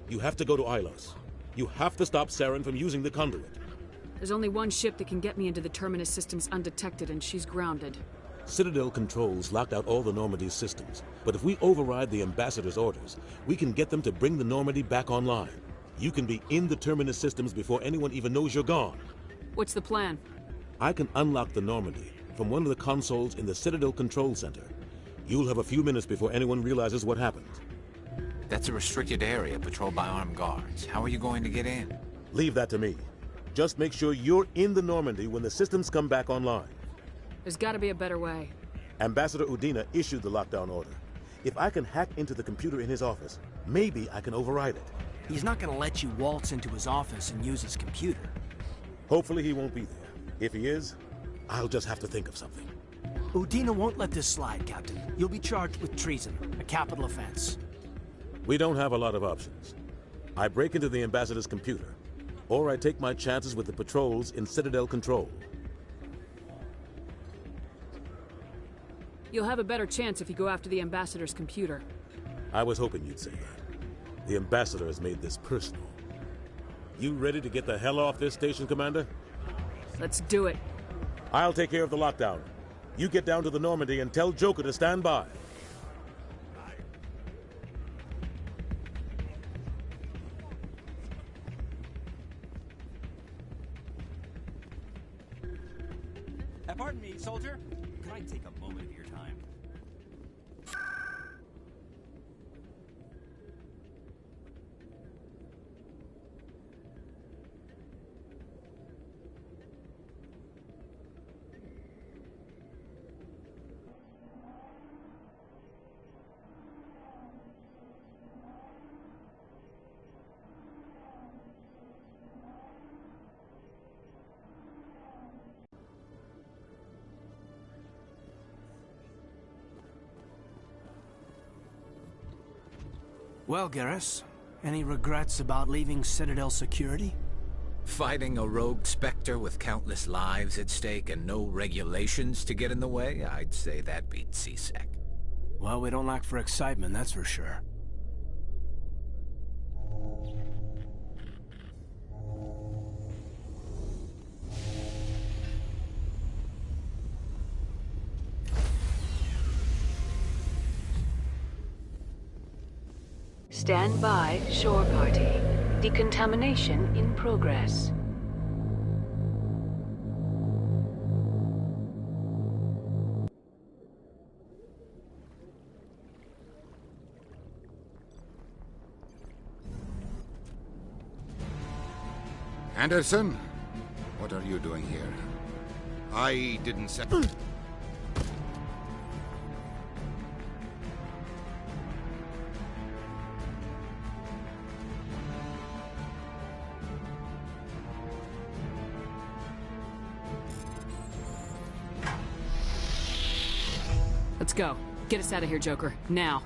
You have to go to Ilos. You have to stop Saren from using the conduit. There's only one ship that can get me into the Terminus systems undetected, and she's grounded. Citadel controls locked out all the Normandy's systems, but if we override the ambassador's orders, we can get them to bring the Normandy back online. You can be in the Terminus systems before anyone even knows you're gone. What's the plan? I can unlock the Normandy from one of the consoles in the Citadel Control Center. You'll have a few minutes before anyone realizes what happened. That's a restricted area patrolled by armed guards. How are you going to get in? Leave that to me. Just make sure you're in the Normandy when the systems come back online. There's gotta be a better way. Ambassador Udina issued the lockdown order. If I can hack into the computer in his office, maybe I can override it. He's not gonna let you waltz into his office and use his computer. Hopefully he won't be there. If he is, I'll just have to think of something. Udina won't let this slide, Captain. You'll be charged with treason, a capital offense. We don't have a lot of options. I break into the ambassador's computer, or I take my chances with the patrols in Citadel Control. You'll have a better chance if you go after the ambassador's computer. I was hoping you'd say that. The ambassador has made this personal. You ready to get the hell off this station, Commander? Let's do it. I'll take care of the lockdown. You get down to the Normandy and tell Joker to stand by. Pardon me, soldier. Can I take a moment of your time? Well, Garrus, any regrets about leaving Citadel security? Fighting a rogue Spectre with countless lives at stake and no regulations to get in the way? I'd say that beats CSEC. Well, we don't lack for excitement, that's for sure. Stand by, shore party. Decontamination in progress. Anderson, what are you doing here? I didn't say... Let's go. Get us out of here, Joker. Now.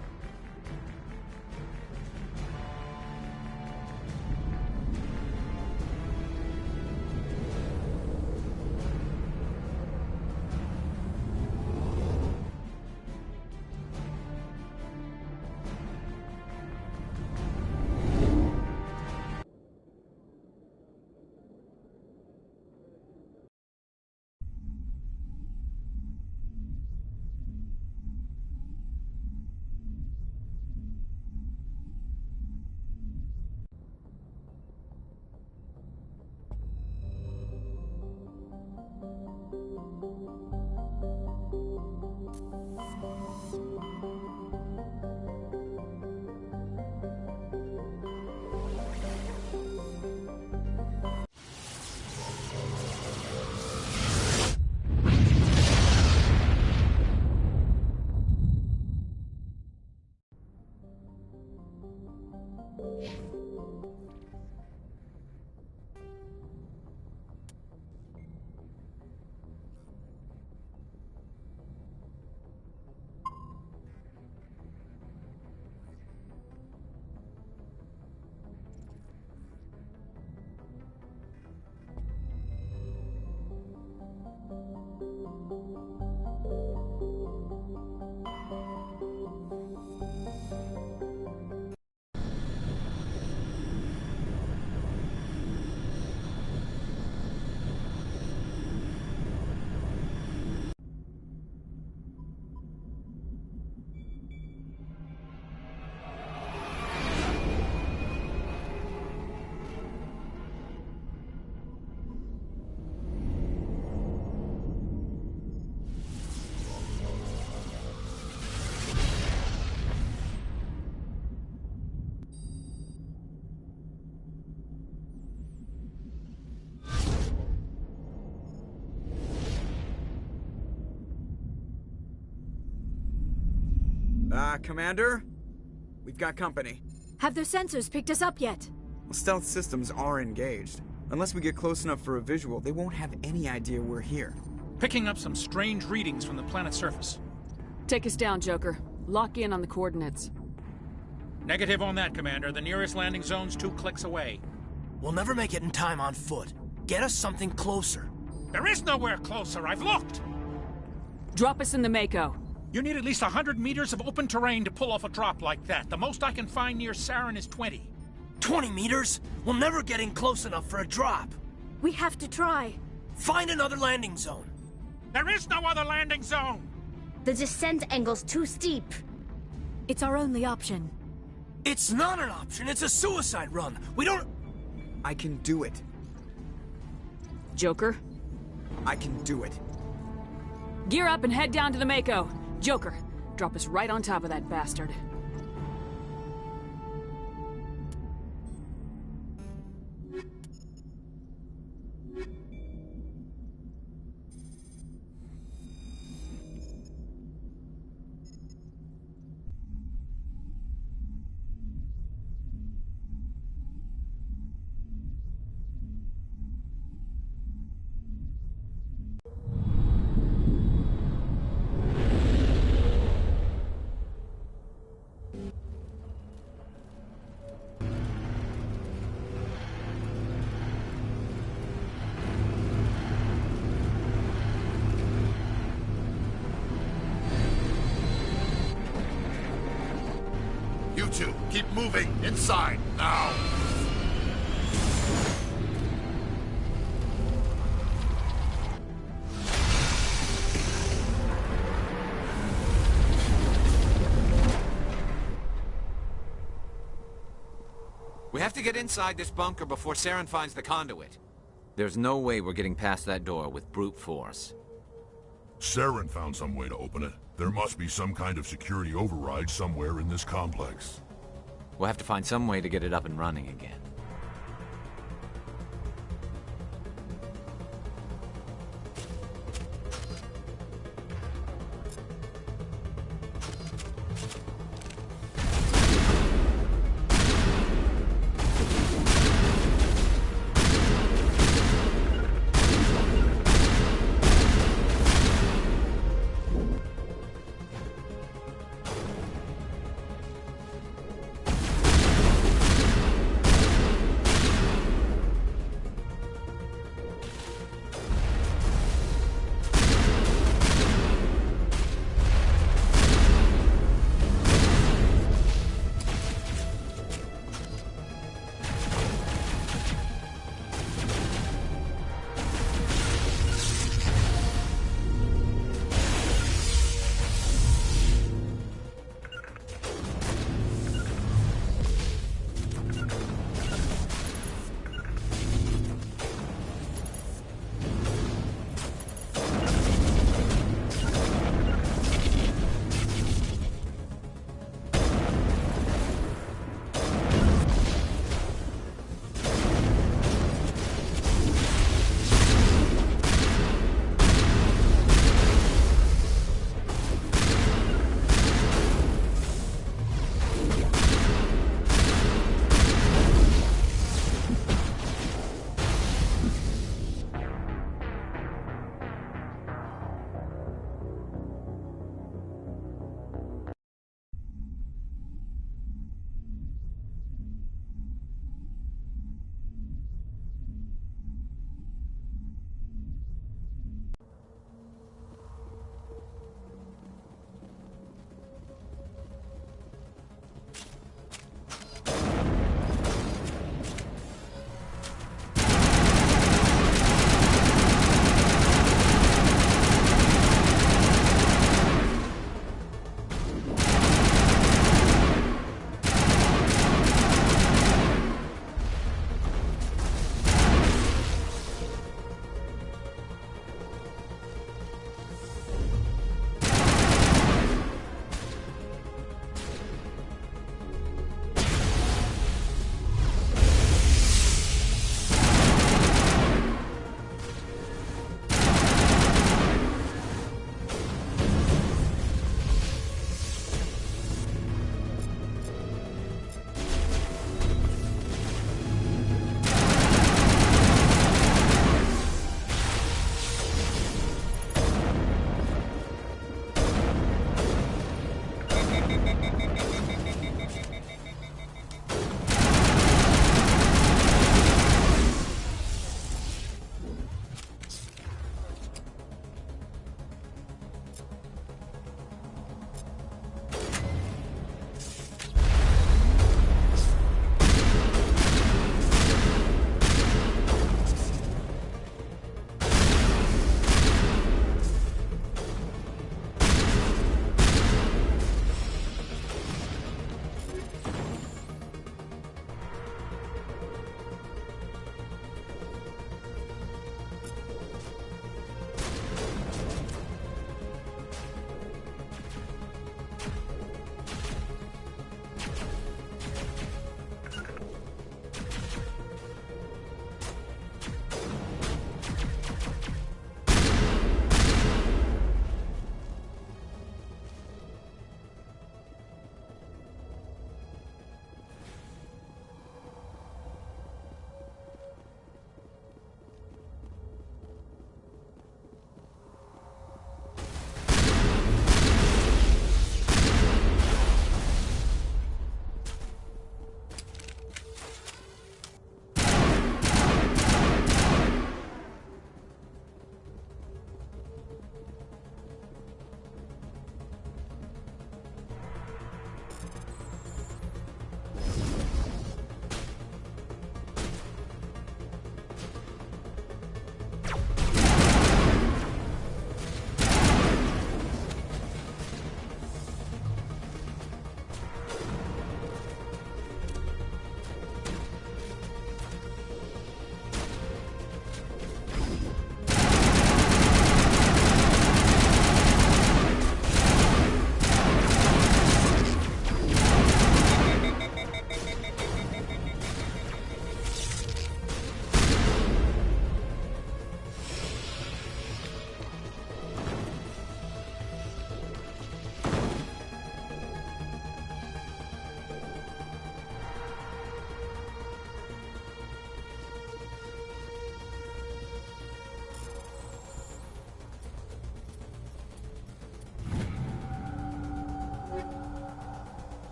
Commander? We've got company. Have their sensors picked us up yet? Well, stealth systems are engaged. Unless we get close enough for a visual, they won't have any idea we're here. Picking up some strange readings from the planet's surface. Take us down, Joker. Lock in on the coordinates. Negative on that, Commander. The nearest landing zone's 2 clicks away. We'll never make it in time on foot. Get us something closer. There is nowhere closer. I've looked. Drop us in the Mako. You need at least 100 meters of open terrain to pull off a drop like that. The most I can find near Saren is 20. 20 meters? We'll never get in close enough for a drop. We have to try. Find another landing zone. There is no other landing zone! The descent angle's too steep. It's our only option. It's not an option. It's a suicide run. We don't... I can do it. Joker? I can do it. Gear up and head down to the Mako. Joker, drop us right on top of that bastard. two, keep moving inside, now! We have to get inside this bunker before Saren finds the conduit. There's no way we're getting past that door with brute force. Saren found some way to open it. There must be some kind of security override somewhere in this complex. We'll have to find some way to get it up and running again.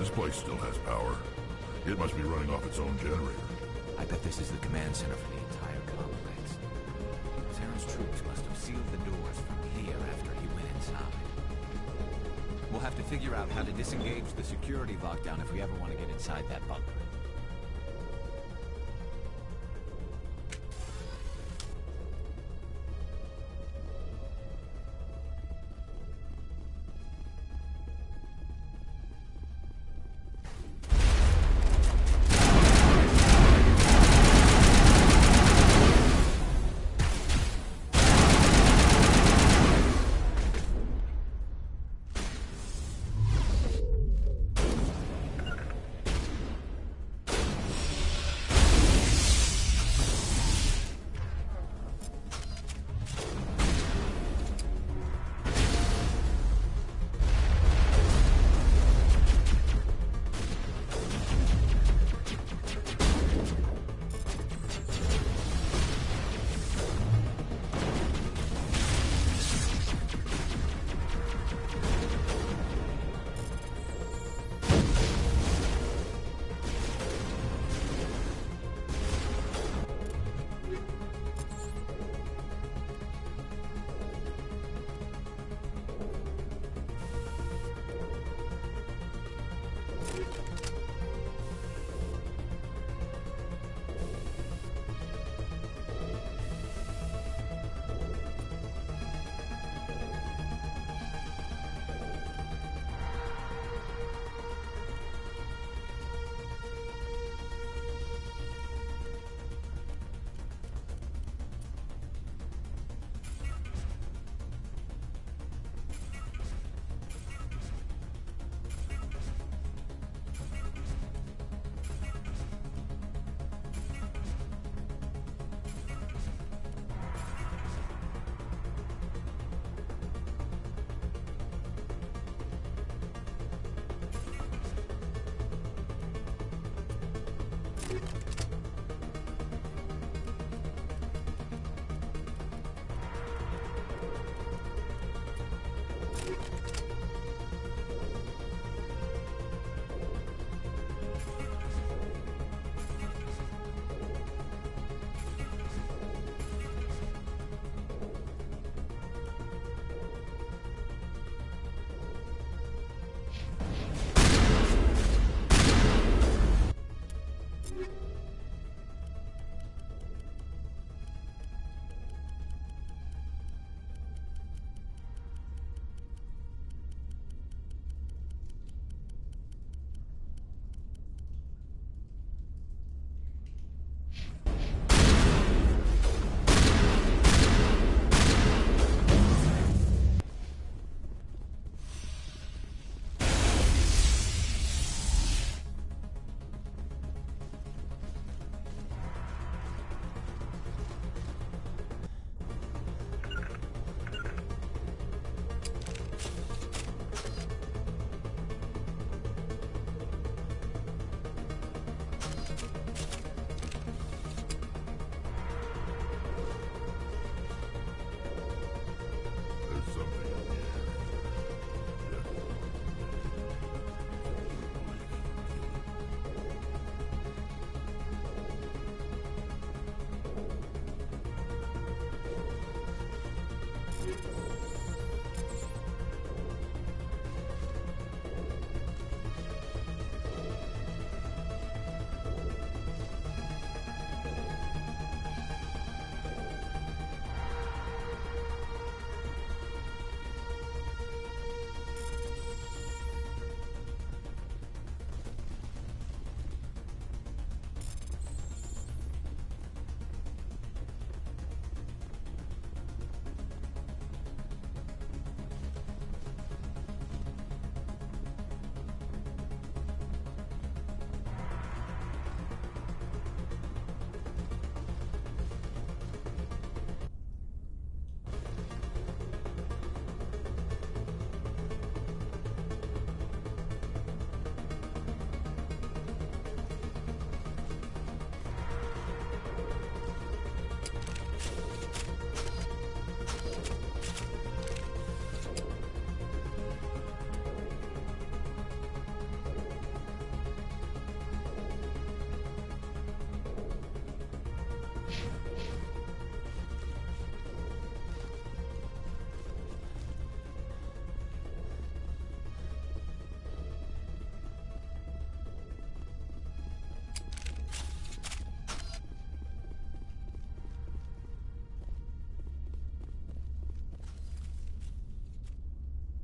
This place still has power. It must be running off its own generator. I bet this is the command center for the entire complex. Terran's troops must have sealed the doors from here after he went inside. We'll have to figure out how to disengage the security lockdown if we ever want to get inside that bunker.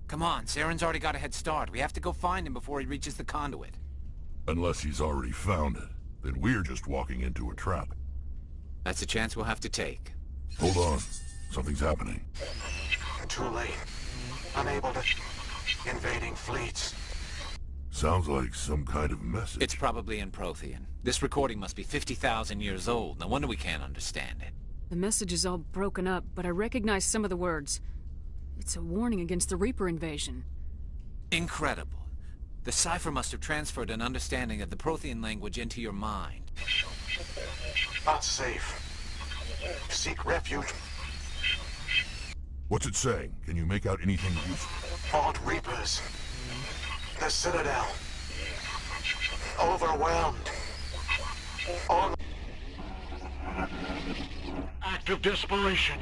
Come on, Saren's already got a head start. We have to go find him before he reaches the conduit. Unless he's already found it, then we're just walking into a trap. That's a chance we'll have to take. Hold on. Something's happening. Too late. Unable to... Invading fleets. Sounds like some kind of message. It's probably in Prothean. This recording must be 50,000 years old. No wonder we can't understand it. The message is all broken up, but I recognize some of the words. It's a warning against the Reaper invasion. Incredible. The cipher must have transferred an understanding of the Prothean language into your mind. Not safe. Seek refuge. What's it saying? Can you make out anything useful? Fought Reapers. The Citadel. Overwhelmed. All... Act of desperation.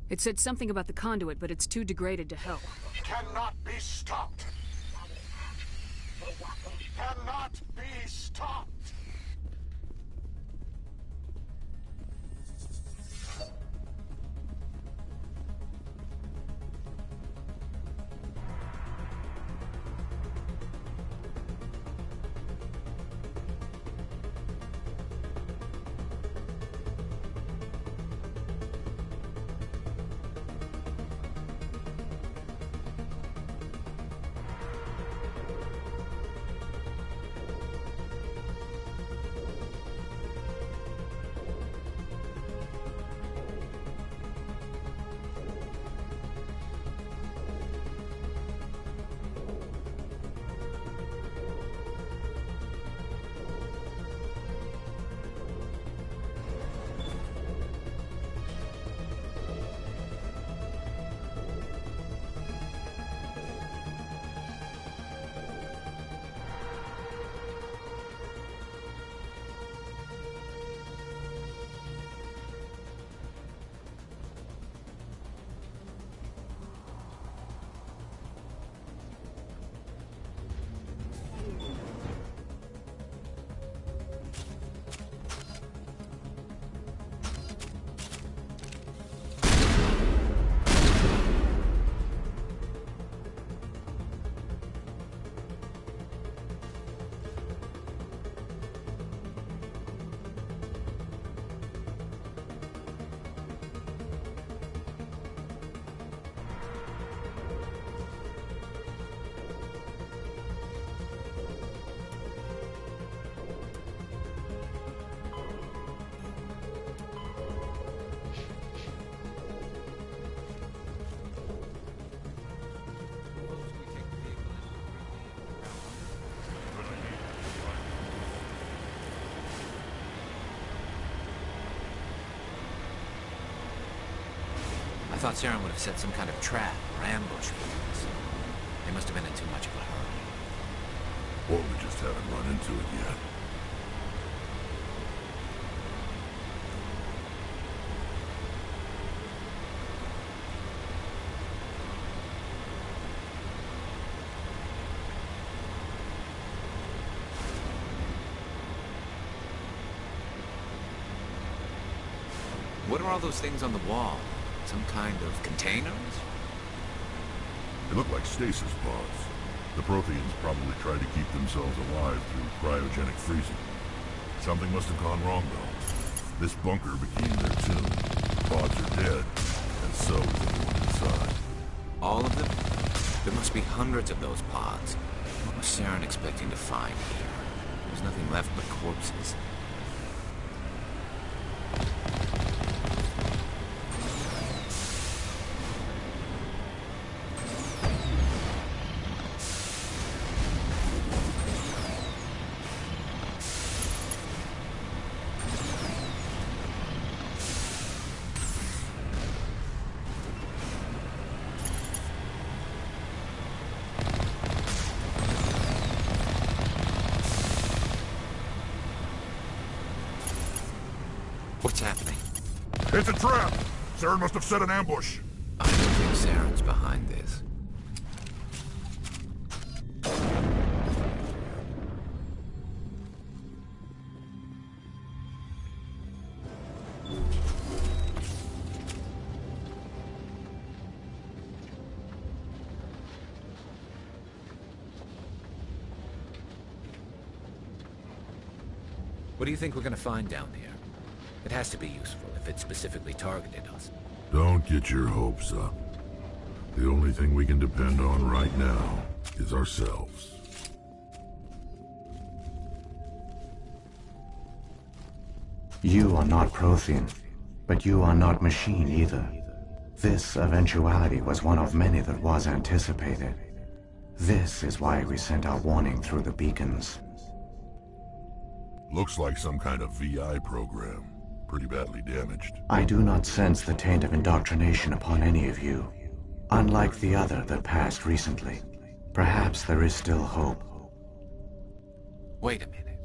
It said something about the conduit, but it's too degraded to help. Cannot be stopped. Cannot be stopped. I thought Saren would have set some kind of trap or ambush for us. They must have been in too much of a hurry. Or we just haven't run into it yet. What are all those things on the wall? Some kind of containers? They look like stasis pods. The Protheans probably tried to keep themselves alive through cryogenic freezing. Something must have gone wrong, though. This bunker became their tomb. Pods are dead, and so is everyone inside. All of them? There must be hundreds of those pods. What was Saren expecting to find here? There's nothing left but corpses. What's happening? It's a trap! Saren must have set an ambush. I don't think Saren's behind this. What do you think we're gonna find down there? It has to be useful if it specifically targeted us. Don't get your hopes up. The only thing we can depend on right now is ourselves. You are not Prothean, but you are not machine either. This eventuality was one of many that was anticipated. This is why we sent our warning through the beacons. Looks like some kind of VI program. Pretty badly damaged. I do not sense the taint of indoctrination upon any of you. Unlike the other that passed recently. Perhaps there is still hope. Wait a minute.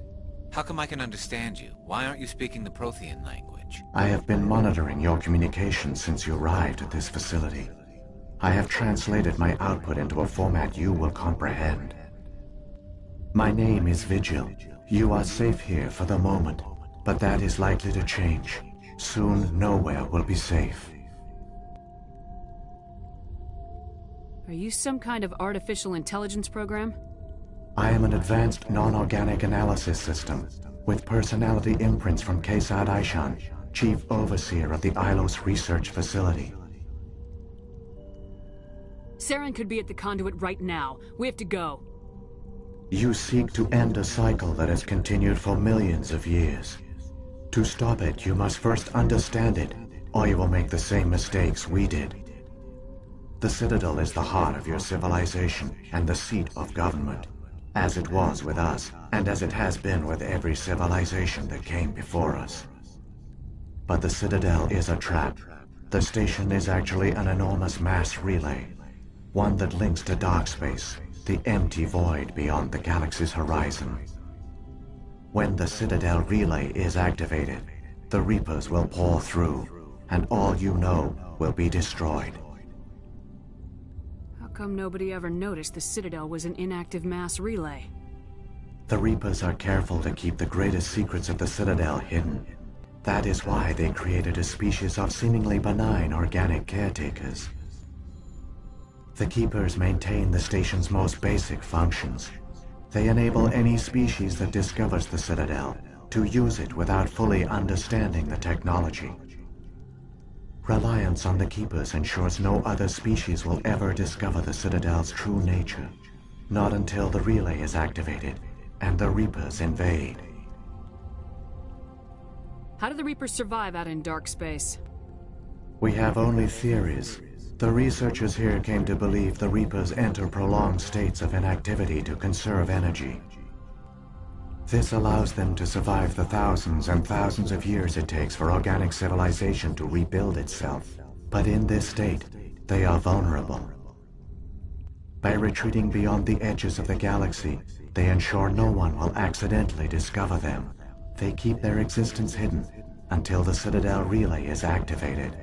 How come I can understand you? Why aren't you speaking the Prothean language? I have been monitoring your communications since you arrived at this facility. I have translated my output into a format you will comprehend. My name is Vigil. You are safe here for the moment, but that is likely to change. Soon, nowhere will be safe. Are you some kind of artificial intelligence program? I am an advanced non-organic analysis system, with personality imprints from Kesad Aishan, Chief Overseer of the Ilos Research Facility. Saren could be at the conduit right now. We have to go. You seek to end a cycle that has continued for millions of years. To stop it, you must first understand it, or you will make the same mistakes we did. The Citadel is the heart of your civilization and the seat of government, as it was with us, and as it has been with every civilization that came before us. But the Citadel is a trap. The station is actually an enormous mass relay, one that links to dark space, the empty void beyond the galaxy's horizon. When the Citadel relay is activated, the Reapers will pour through, and all you know will be destroyed. How come nobody ever noticed the Citadel was an inactive mass relay? The Reapers are careful to keep the greatest secrets of the Citadel hidden. That is why they created a species of seemingly benign organic caretakers. The Keepers maintain the station's most basic functions. They enable any species that discovers the Citadel to use it without fully understanding the technology. Reliance on the Keepers ensures no other species will ever discover the Citadel's true nature. Not until the relay is activated and the Reapers invade. How do the Reapers survive out in dark space? We have only theories. The researchers here came to believe the Reapers enter prolonged states of inactivity to conserve energy. This allows them to survive the thousands and thousands of years it takes for organic civilization to rebuild itself. But in this state, they are vulnerable. By retreating beyond the edges of the galaxy, they ensure no one will accidentally discover them. They keep their existence hidden until the Citadel relay is activated.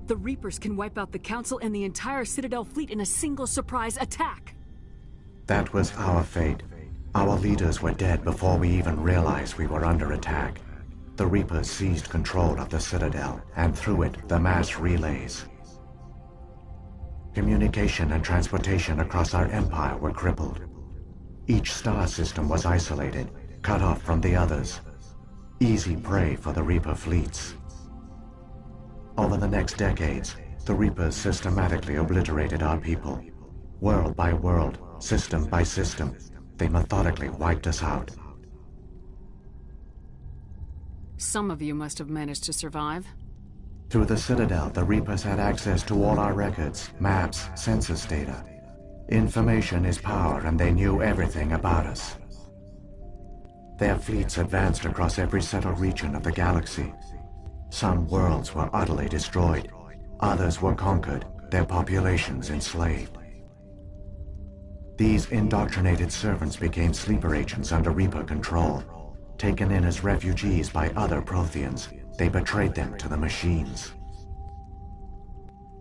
The Reapers can wipe out the Council and the entire Citadel fleet in a single surprise attack. That was our fate. Our leaders were dead before we even realized we were under attack. The Reapers seized control of the Citadel, and through it, the mass relays. Communication and transportation across our empire were crippled. Each star system was isolated, cut off from the others. Easy prey for the Reaper fleets. Over the next decades, the Reapers systematically obliterated our people. World by world, system by system, they methodically wiped us out. Some of you must have managed to survive. Through the Citadel, the Reapers had access to all our records, maps, census data. Information is power, and they knew everything about us. Their fleets advanced across every settled region of the galaxy. Some worlds were utterly destroyed. Others were conquered, their populations enslaved. These indoctrinated servants became sleeper agents under Reaper control. Taken in as refugees by other Protheans, they betrayed them to the machines.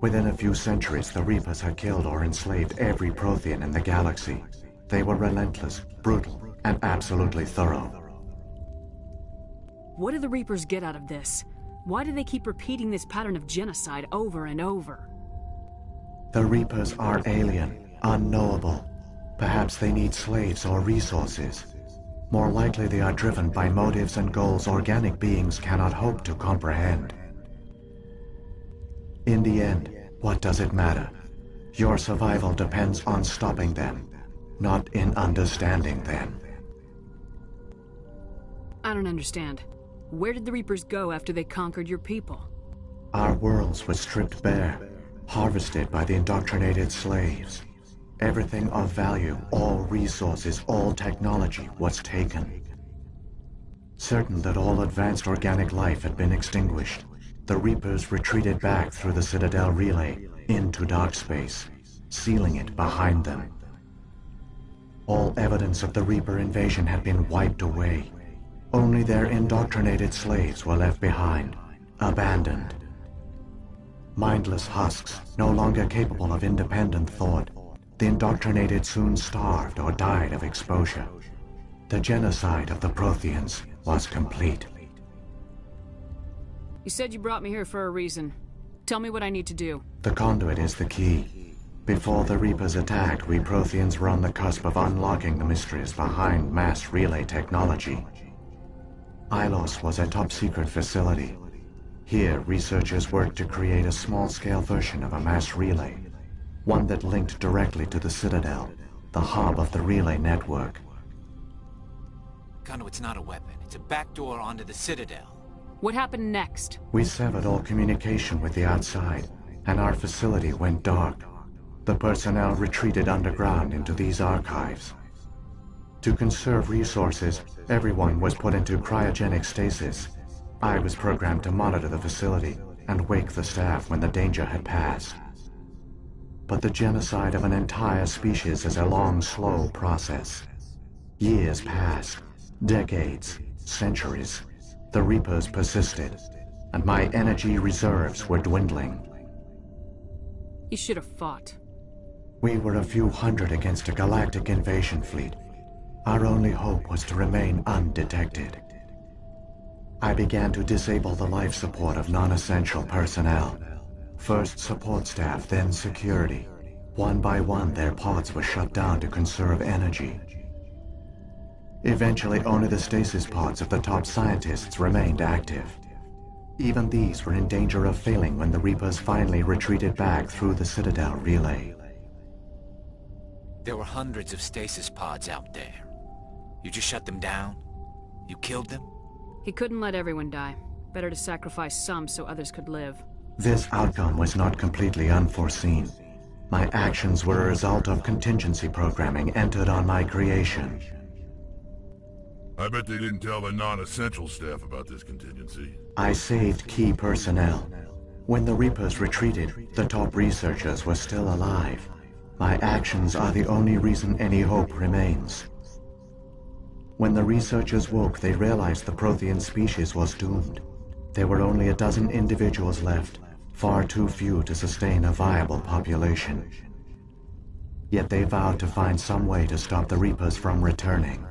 Within a few centuries, the Reapers had killed or enslaved every Prothean in the galaxy. They were relentless, brutal, and absolutely thorough. What do the Reapers get out of this? Why do they keep repeating this pattern of genocide over and over? The Reapers are alien, unknowable. Perhaps they need slaves or resources. More likely they are driven by motives and goals organic beings cannot hope to comprehend. In the end, what does it matter? Your survival depends on stopping them, not in understanding them. I don't understand. Where did the Reapers go after they conquered your people? Our worlds were stripped bare, harvested by the indoctrinated slaves. Everything of value, all resources, all technology was taken. Certain that all advanced organic life had been extinguished, the Reapers retreated back through the Citadel relay into dark space, sealing it behind them. All evidence of the Reaper invasion had been wiped away. Only their indoctrinated slaves were left behind, abandoned. Mindless husks, no longer capable of independent thought, the indoctrinated soon starved or died of exposure. The genocide of the Protheans was complete. You said you brought me here for a reason. Tell me what I need to do. The conduit is the key. Before the Reapers attacked, we Protheans were on the cusp of unlocking the mysteries behind mass relay technology. Ilos was a top-secret facility. Here, researchers worked to create a small-scale version of a mass relay, one that linked directly to the Citadel, the hub of the relay network. Conduit's not a weapon. It's a backdoor onto the Citadel. What happened next? We severed all communication with the outside, and our facility went dark. The personnel retreated underground into these archives. To conserve resources, everyone was put into cryogenic stasis. I was programmed to monitor the facility and wake the staff when the danger had passed. But the genocide of an entire species is a long, slow process. Years passed, decades, centuries. The Reapers persisted, and my energy reserves were dwindling. You should have fought. We were a few hundred against a galactic invasion fleet. Our only hope was to remain undetected. I began to disable the life support of non-essential personnel. First support staff, then security. One by one, their pods were shut down to conserve energy. Eventually, only the stasis pods of the top scientists remained active. Even these were in danger of failing when the Reapers finally retreated back through the Citadel relay. There were hundreds of stasis pods out there. You just shut them down? You killed them? He couldn't let everyone die. Better to sacrifice some so others could live. This outcome was not completely unforeseen. My actions were a result of contingency programming entered on my creation. I bet they didn't tell the non-essential staff about this contingency. I saved key personnel. When the Reapers retreated, the top researchers were still alive. My actions are the only reason any hope remains. When the researchers woke, they realized the Prothean species was doomed. There were only a dozen individuals left, far too few to sustain a viable population. Yet they vowed to find some way to stop the Reapers from returning,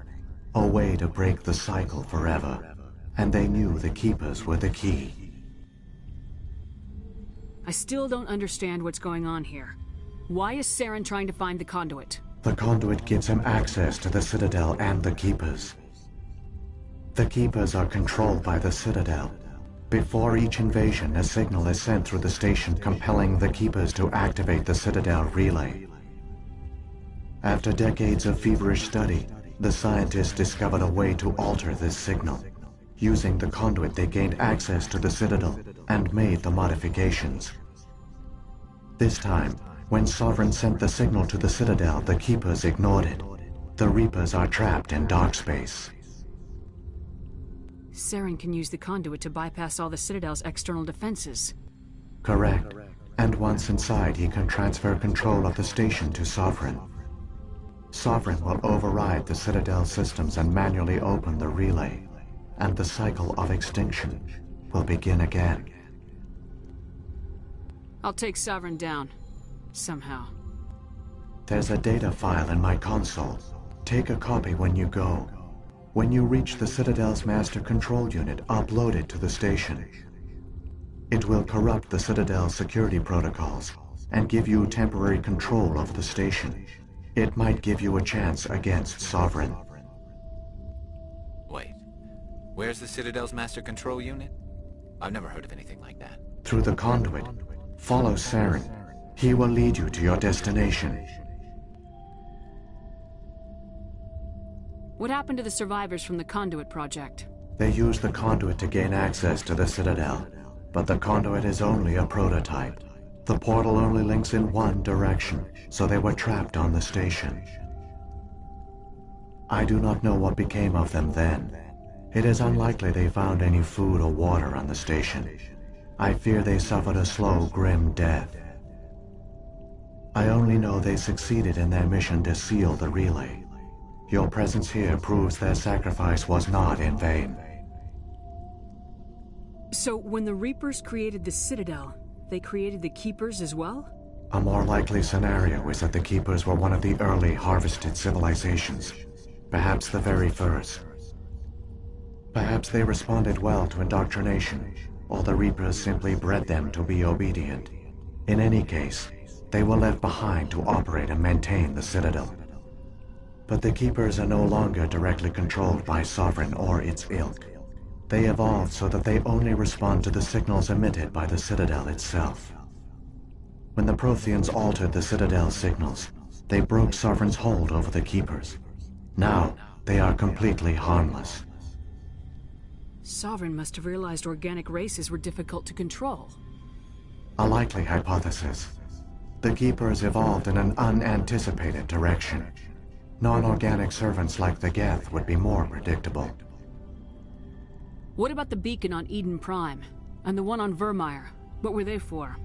a way to break the cycle forever, and they knew the Keepers were the key. I still don't understand what's going on here. Why is Saren trying to find the conduit? The conduit gives him access to the Citadel and the Keepers. The Keepers are controlled by the Citadel. Before each invasion, a signal is sent through the station compelling the Keepers to activate the Citadel relay. After decades of feverish study, the scientists discovered a way to alter this signal. Using the conduit, they gained access to the Citadel and made the modifications. This time, when Sovereign sent the signal to the Citadel, the Keepers ignored it. The Reapers are trapped in dark space. Saren can use the conduit to bypass all the Citadel's external defenses. Correct. And once inside, he can transfer control of the station to Sovereign. Sovereign will override the Citadel systems and manually open the relay, and the cycle of extinction will begin again. I'll take Sovereign down. Somehow. There's a data file in my console. Take a copy when you go. When you reach the Citadel's master control unit, upload it to the station. It will corrupt the Citadel's security protocols and give you temporary control of the station. It might give you a chance against Sovereign. Wait. Where's the Citadel's master control unit? I've never heard of anything like that. Through the conduit. Follow Saren. He will lead you to your destination. What happened to the survivors from the Conduit project? They used the conduit to gain access to the Citadel, but the conduit is only a prototype. The portal only links in one direction, so they were trapped on the station. I do not know what became of them then. It is unlikely they found any food or water on the station. I fear they suffered a slow, grim death. I only know they succeeded in their mission to seal the relay. Your presence here proves their sacrifice was not in vain. So, when the Reapers created the Citadel, they created the Keepers as well? A more likely scenario is that the Keepers were one of the early harvested civilizations. Perhaps the very first. Perhaps they responded well to indoctrination, or the Reapers simply bred them to be obedient. In any case, they were left behind to operate and maintain the Citadel. But the Keepers are no longer directly controlled by Sovereign or its ilk. They evolved so that they only respond to the signals emitted by the Citadel itself. When the Protheans altered the Citadel's signals, they broke Sovereign's hold over the Keepers. Now, they are completely harmless. Sovereign must have realized organic races were difficult to control. A likely hypothesis. The Keepers evolved in an unanticipated direction. Non-organic servants like the Geth would be more predictable. What about the beacon on Eden Prime? And the one on Vermeer? What were they for?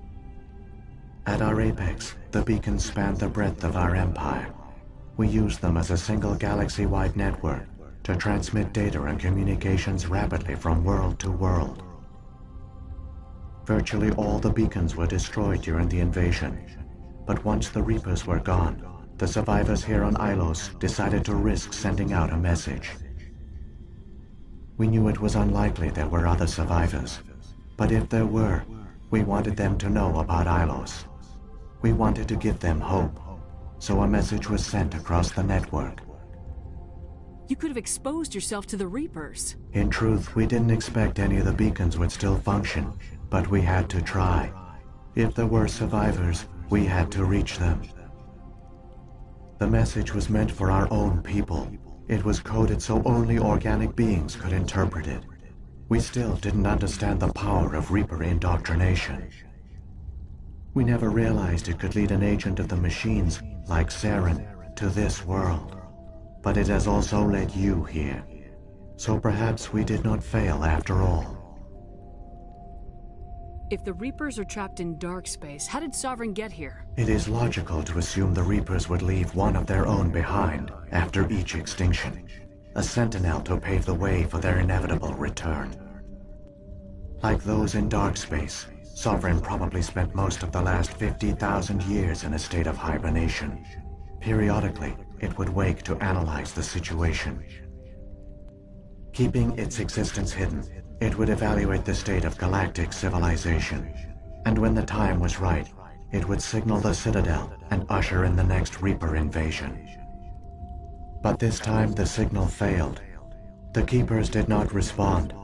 At our apex, the beacons spanned the breadth of our empire. We used them as a single galaxy-wide network to transmit data and communications rapidly from world to world. Virtually all the beacons were destroyed during the invasion, but once the Reapers were gone, the survivors here on Ilos decided to risk sending out a message. We knew it was unlikely there were other survivors, but if there were, we wanted them to know about Ilos. We wanted to give them hope, so a message was sent across the network. You could have exposed yourself to the Reapers. In truth, we didn't expect any of the beacons would still function, but we had to try. If there were survivors, we had to reach them. The message was meant for our own people. It was coded so only organic beings could interpret it. We still didn't understand the power of Reaper indoctrination. We never realized it could lead an agent of the machines, like Saren, to this world. But it has also led you here. So perhaps we did not fail after all. If the Reapers are trapped in dark space, how did Sovereign get here? It is logical to assume the Reapers would leave one of their own behind after each extinction. A sentinel to pave the way for their inevitable return. Like those in dark space, Sovereign probably spent most of the last 50,000 years in a state of hibernation. Periodically, it would wake to analyze the situation. Keeping its existence hidden, it would evaluate the state of galactic civilization. And when the time was right, it would signal the Citadel and usher in the next Reaper invasion. But this time the signal failed. The Keepers did not respond.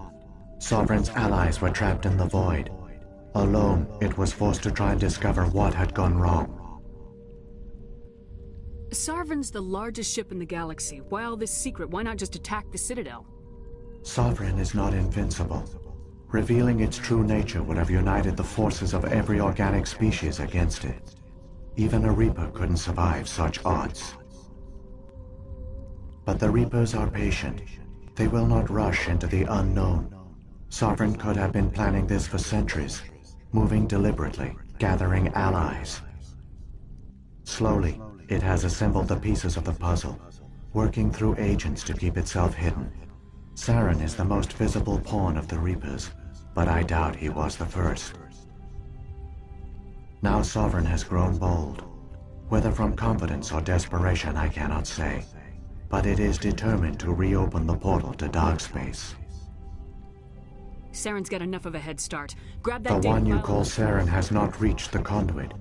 Sovereign's allies were trapped in the void. Alone, it was forced to try and discover what had gone wrong. Sovereign's the largest ship in the galaxy. Why all this secret? Why not just attack the Citadel? Sovereign is not invincible. Revealing its true nature would have united the forces of every organic species against it. Even a Reaper couldn't survive such odds. But the Reapers are patient. They will not rush into the unknown. Sovereign could have been planning this for centuries, moving deliberately, gathering allies. Slowly, it has assembled the pieces of the puzzle, working through agents to keep itself hidden. Saren is the most visible pawn of the Reapers, but I doubt he was the first. Now Sovereign has grown bold. Whether from confidence or desperation, I cannot say. But it is determined to reopen the portal to dark space. Saren's got enough of a head start. Grab that The data one you file. call Saren has not reached the conduit.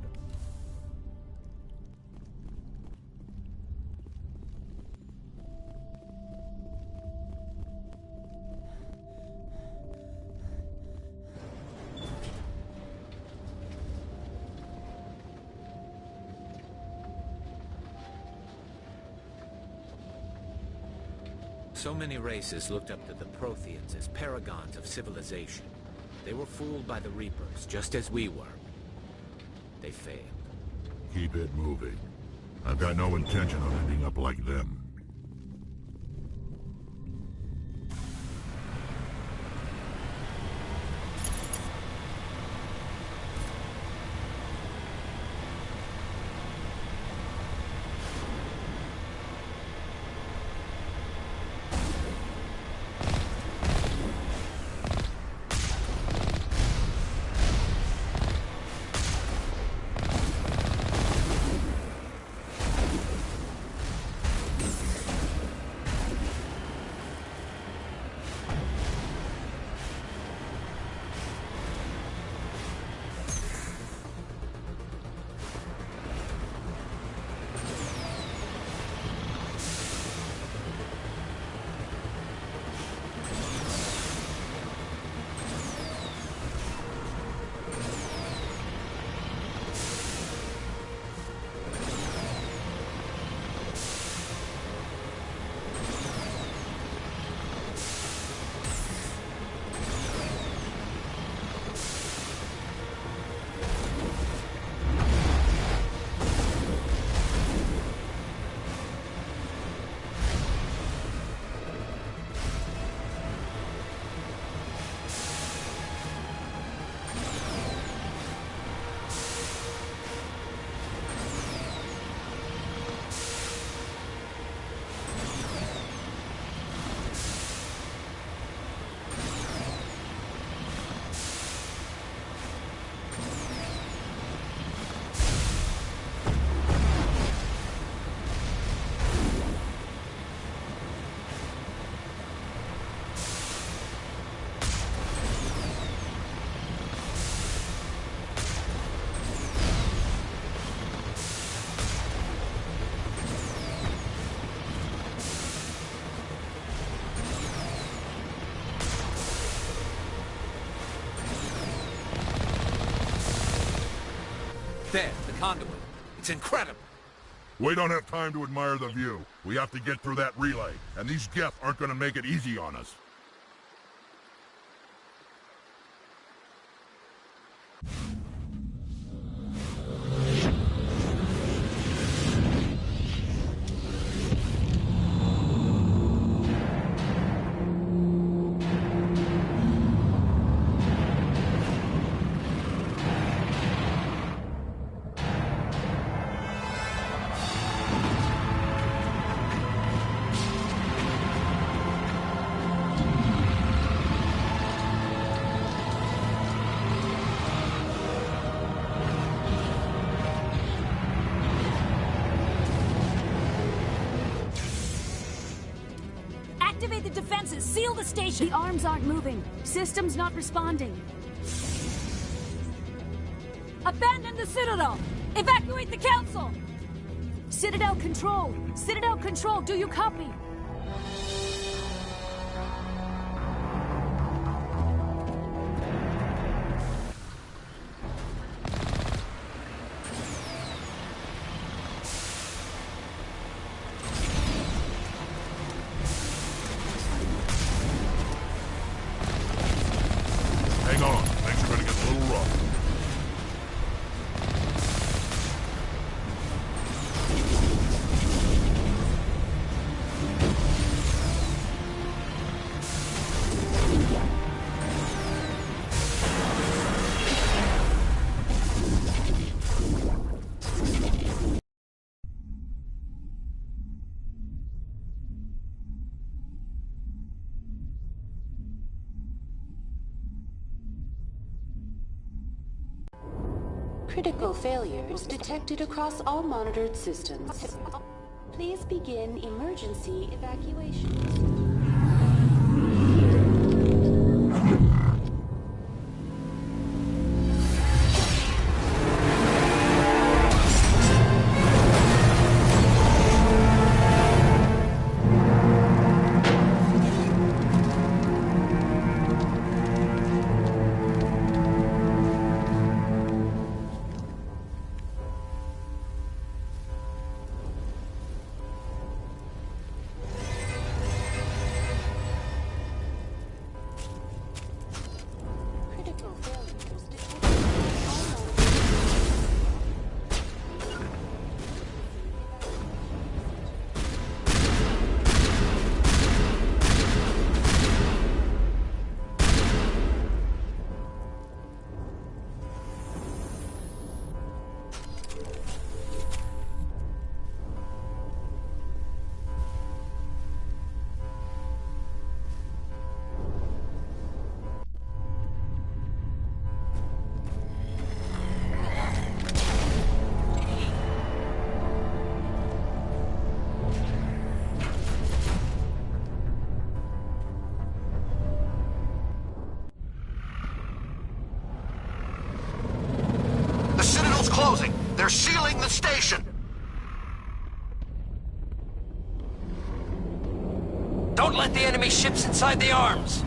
So many races looked up to the Protheans as paragons of civilization. They were fooled by the Reapers, just as we were. They failed. Keep it moving. I've got no intention of ending up like them. There, the conduit. It's incredible. We don't have time to admire the view. We have to get through that relay, and these Geth aren't gonna make it easy on us. Activate the defenses! Seal the station! The arms aren't moving. Systems not responding. Abandon the Citadel! Evacuate the Council! Citadel Control! Citadel Control, do you copy? Hang on. Things are gonna get a little rough. Critical failures detected across all monitored systems. Please begin emergency evacuation. Closing. They're sealing the station. Don't let the enemy ships inside the arms.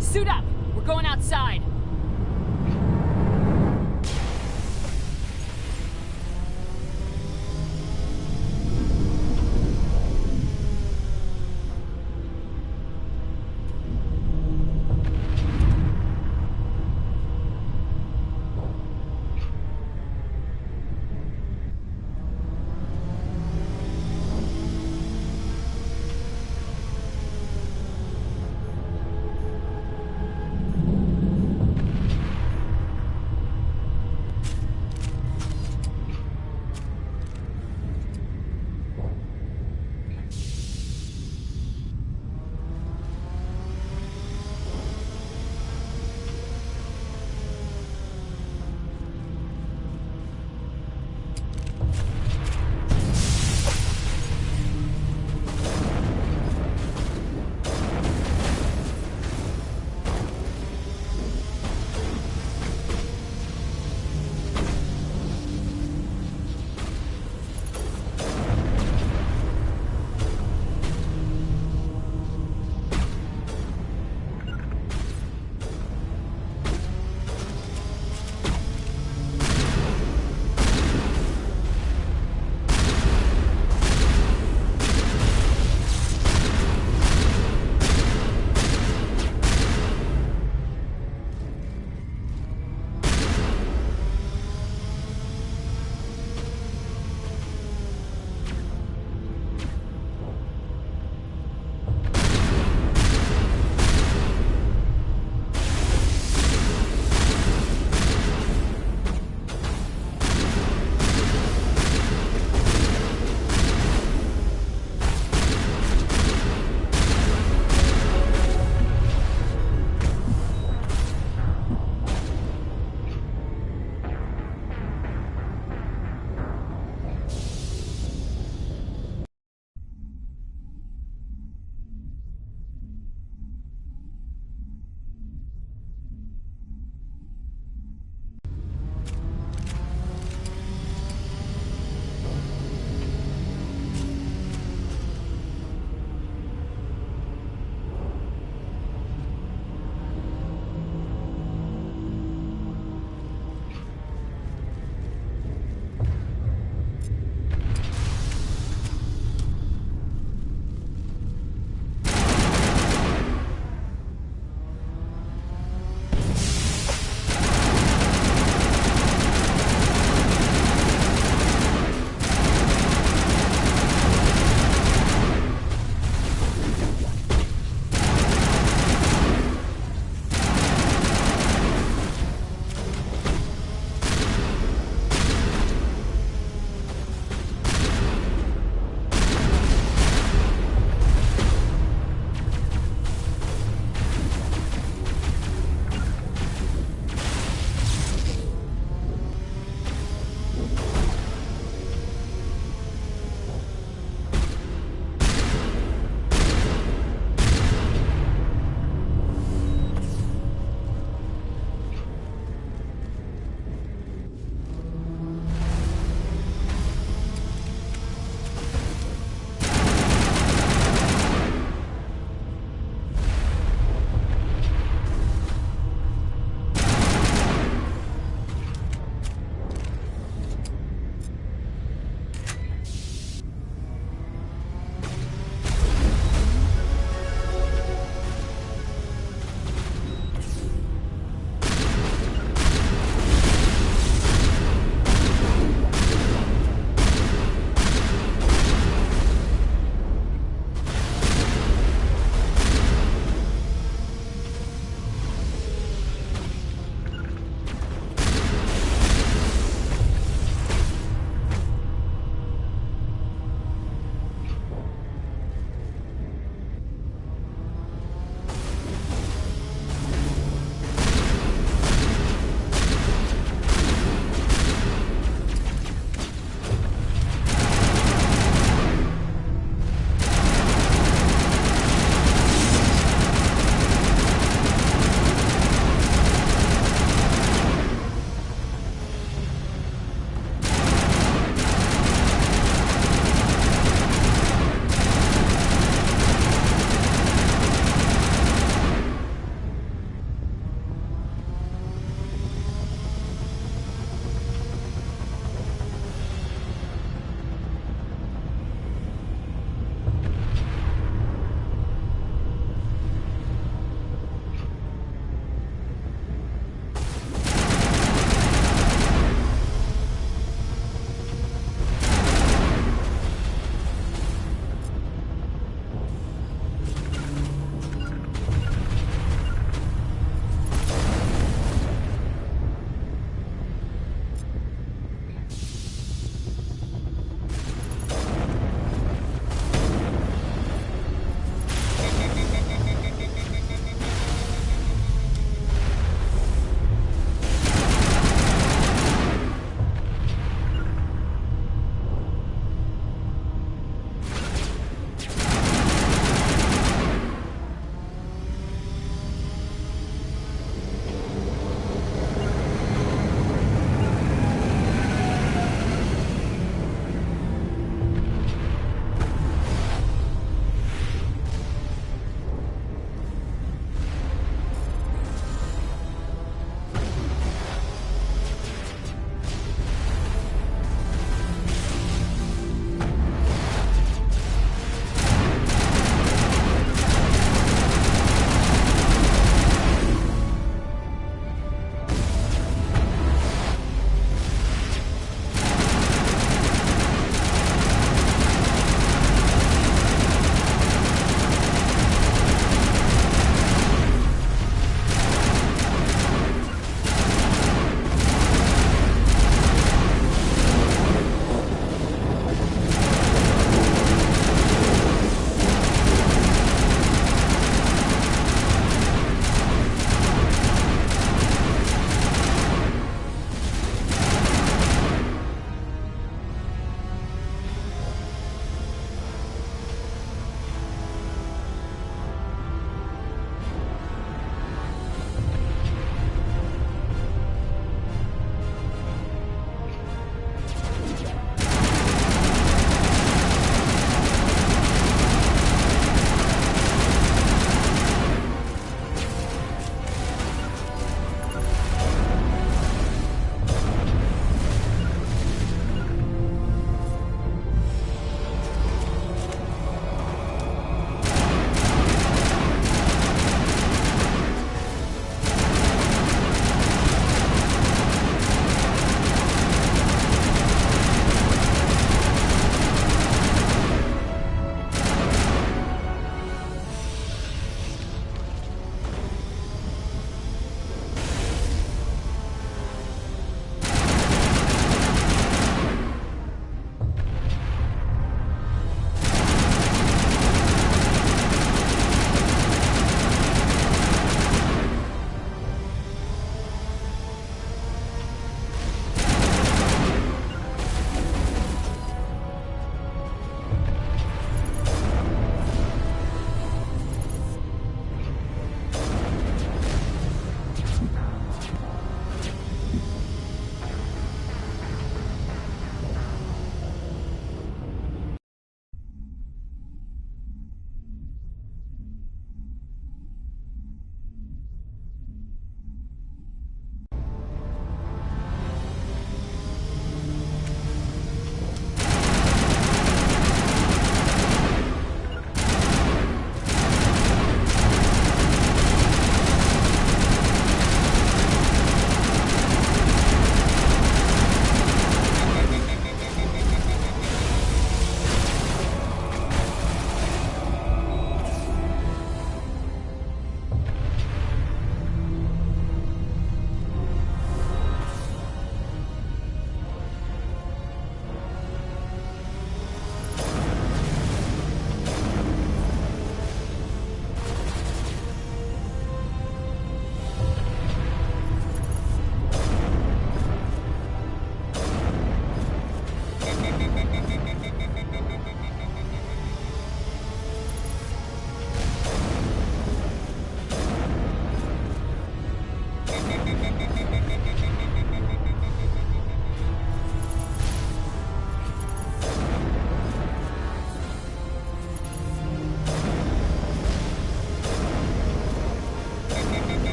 Suit up! We're going outside!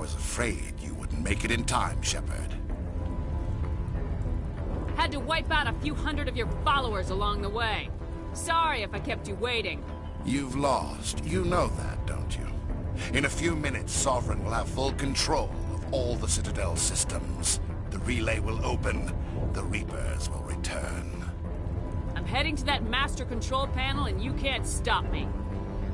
was afraid you wouldn't make it in time, Shepard. Had to wipe out a few hundred of your followers along the way. Sorry if I kept you waiting. You've lost. You know that, don't you? In a few minutes, Sovereign will have full control of all the Citadel systems. The relay will open. The Reapers will return. I'm heading to that master control panel and you can't stop me.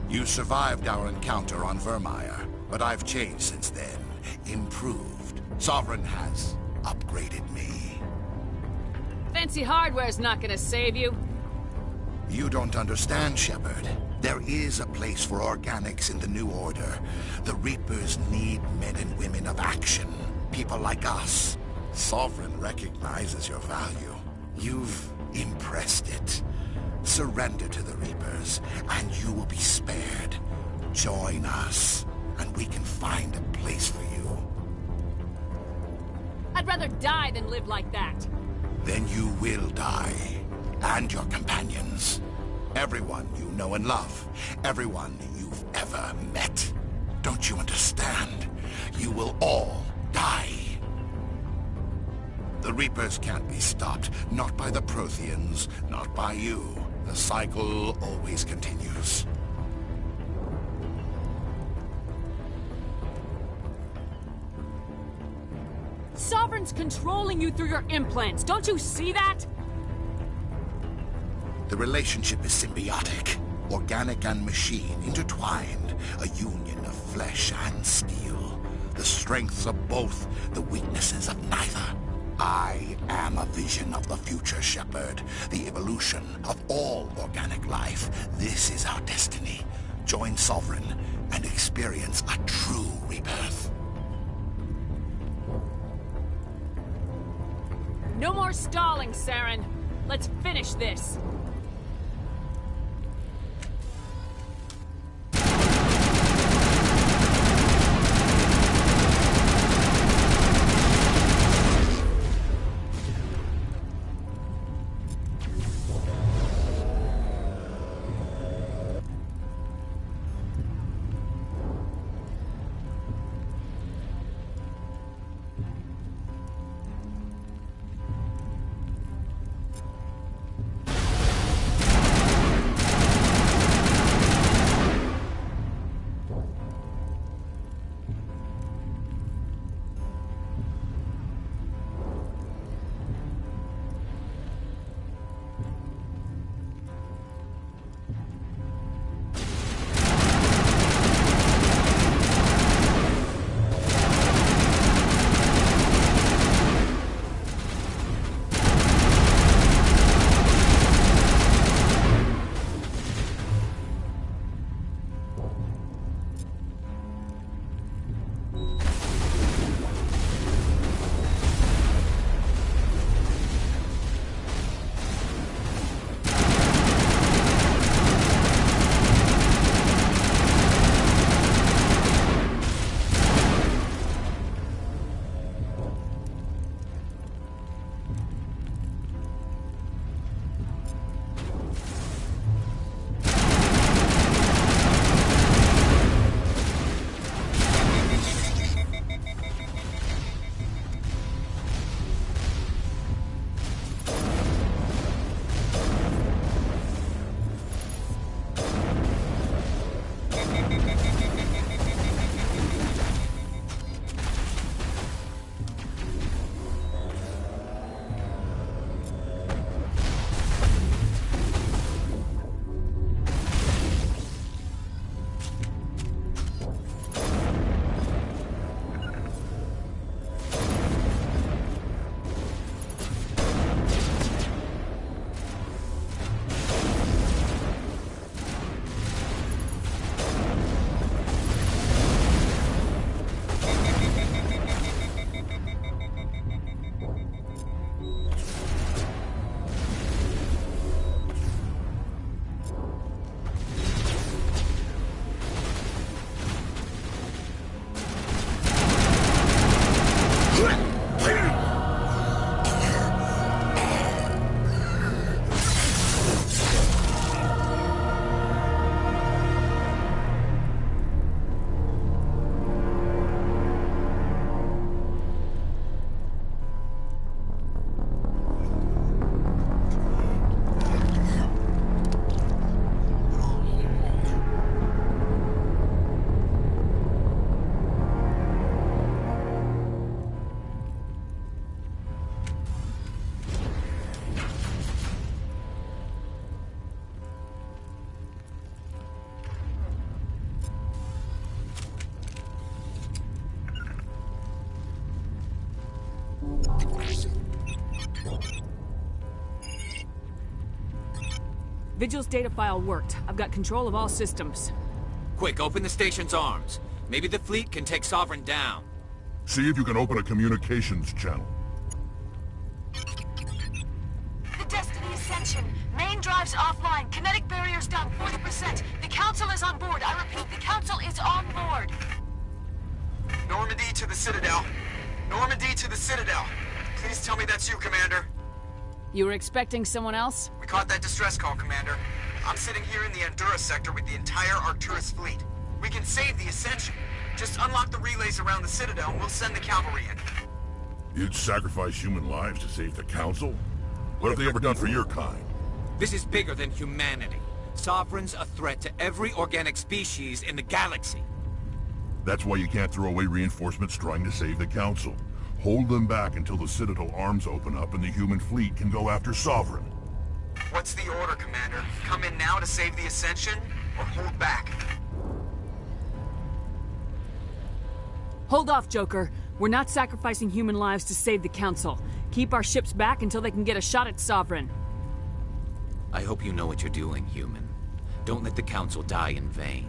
You survived our encounter on Vermeer, but I've changed since then. Improved. Sovereign has upgraded me. Fancy hardware's not gonna save you. You don't understand, Shepard. There is a place for organics in the New Order. The Reapers need men and women of action. People like us. Sovereign recognizes your value. You've impressed it. Surrender to the Reapers, and you will be spared. Join us, and we can find a place for you. I'd rather die than live like that. Then you will die. And your companions. Everyone you know and love. Everyone you've ever met. Don't you understand? You will all die. The Reapers can't be stopped. Not by the Protheans. Not by you. The cycle always continues. Sovereign's controlling you through your implants. Don't you see that? The relationship is symbiotic. Organic and machine intertwined. A union of flesh and steel. The strengths of both, the weaknesses of neither. I am a vision of the future, Shepard. The evolution of all organic life. This is our destiny. Join Sovereign and experience a true rebirth. No more stalling, Saren. Let's finish this. Vigil's data file worked. I've got control of all systems. Quick, open the station's arms. Maybe the fleet can take Sovereign down. See if you can open a communications channel. The Destiny Ascension. Main drives offline. Kinetic barriers down 40%. The Council is on board. I repeat, the Council is on board. Normandy to the Citadel. Normandy to the Citadel. Please tell me that's you, Commander. You were expecting someone else? We caught that distress call, Commander. I'm sitting here in the Andurra sector with the entire Arcturus fleet. We can save the Ascension. Just unlock the relays around the Citadel and we'll send the cavalry in. You'd sacrifice human lives to save the Council? What have they ever done for your kind? This is bigger than humanity. Sovereign's a threat to every organic species in the galaxy. That's why you can't throw away reinforcements trying to save the Council. Hold them back until the Citadel arms open up and the human fleet can go after Sovereign. What's the order, Commander? Come in now to save the Ascension, or hold back? Hold off, Joker. We're not sacrificing human lives to save the Council. Keep our ships back until they can get a shot at Sovereign. I hope you know what you're doing, human. Don't let the Council die in vain.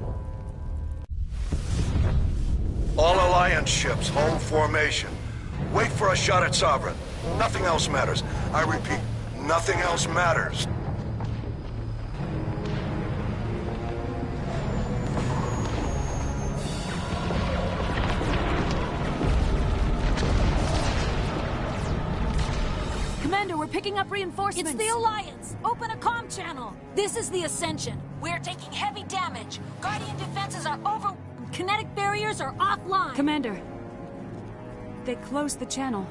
All Alliance ships, hold formation. Wait for a shot at Sovereign. Nothing else matters. I repeat, nothing else matters. Commander, we're picking up reinforcements. It's the Alliance! Open a comm channel! This is the Ascension. We're taking heavy damage. Guardian defenses are over... Kinetic barriers are offline. Commander, they closed the channel.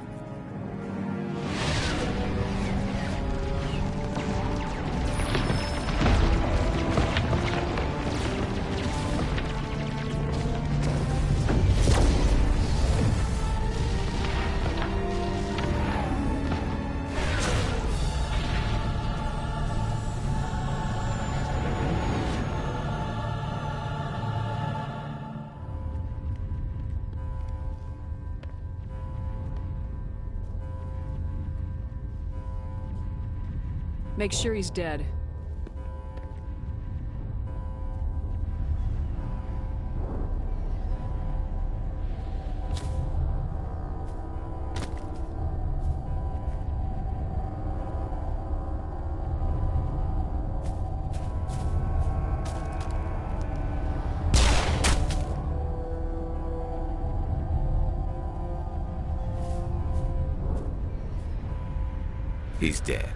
Make sure he's dead. He's dead.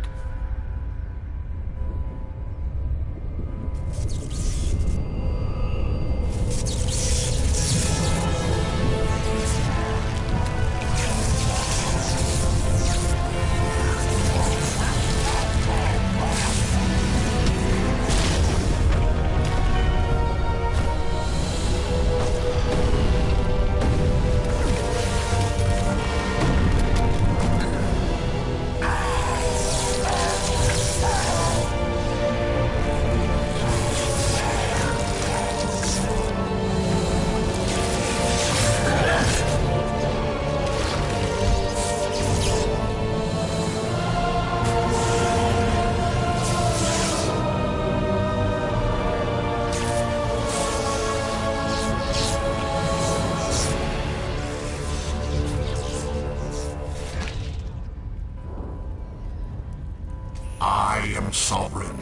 I am Sovereign,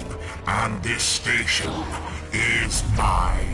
and this station is mine.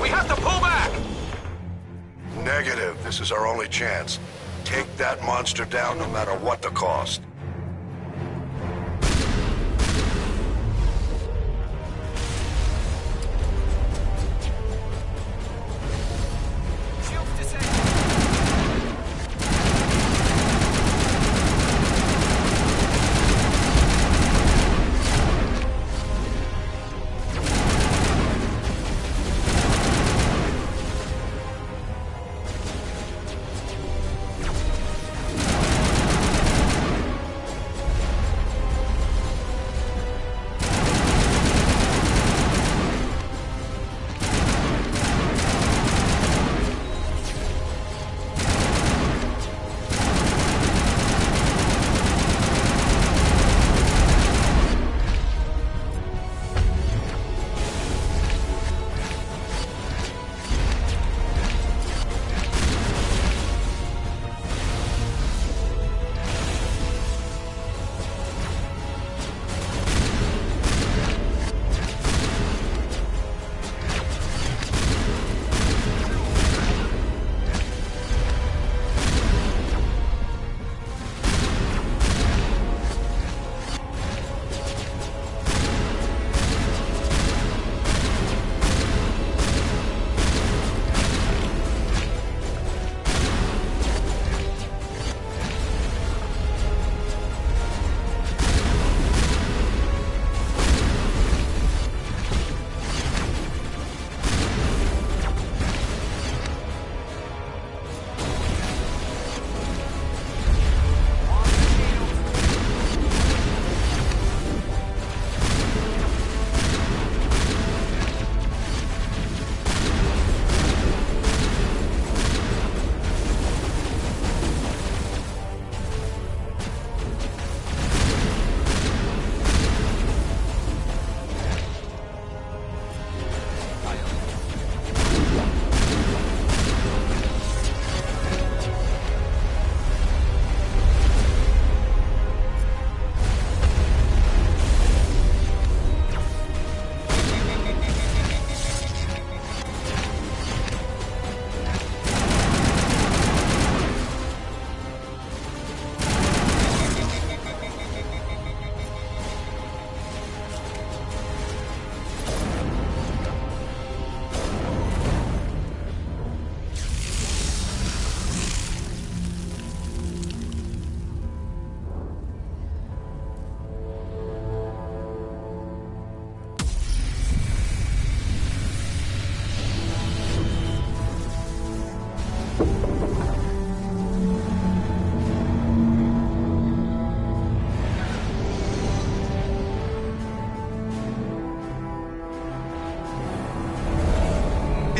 We have to pull back! Negative. This is our only chance. Take that monster down no matter what the cost.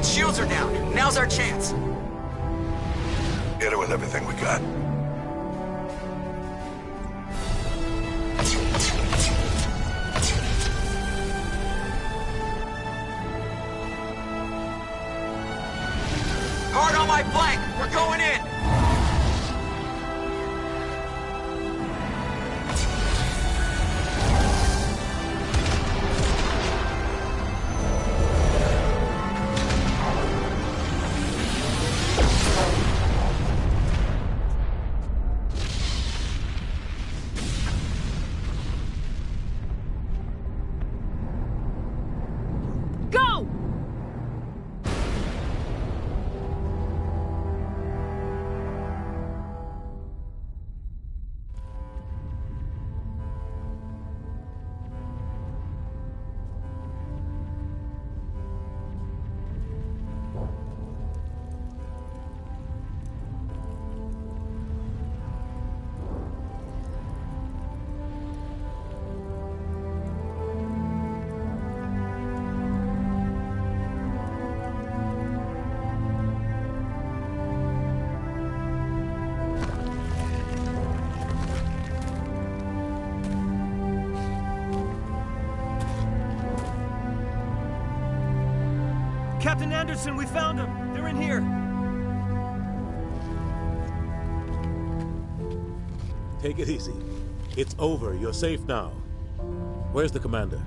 Shields are down. Now's our chance. Hit it with everything we got. Hard on my flank. We're going in. Captain Anderson, we found them! They're in here! Take it easy. It's over. You're safe now. Where's the commander?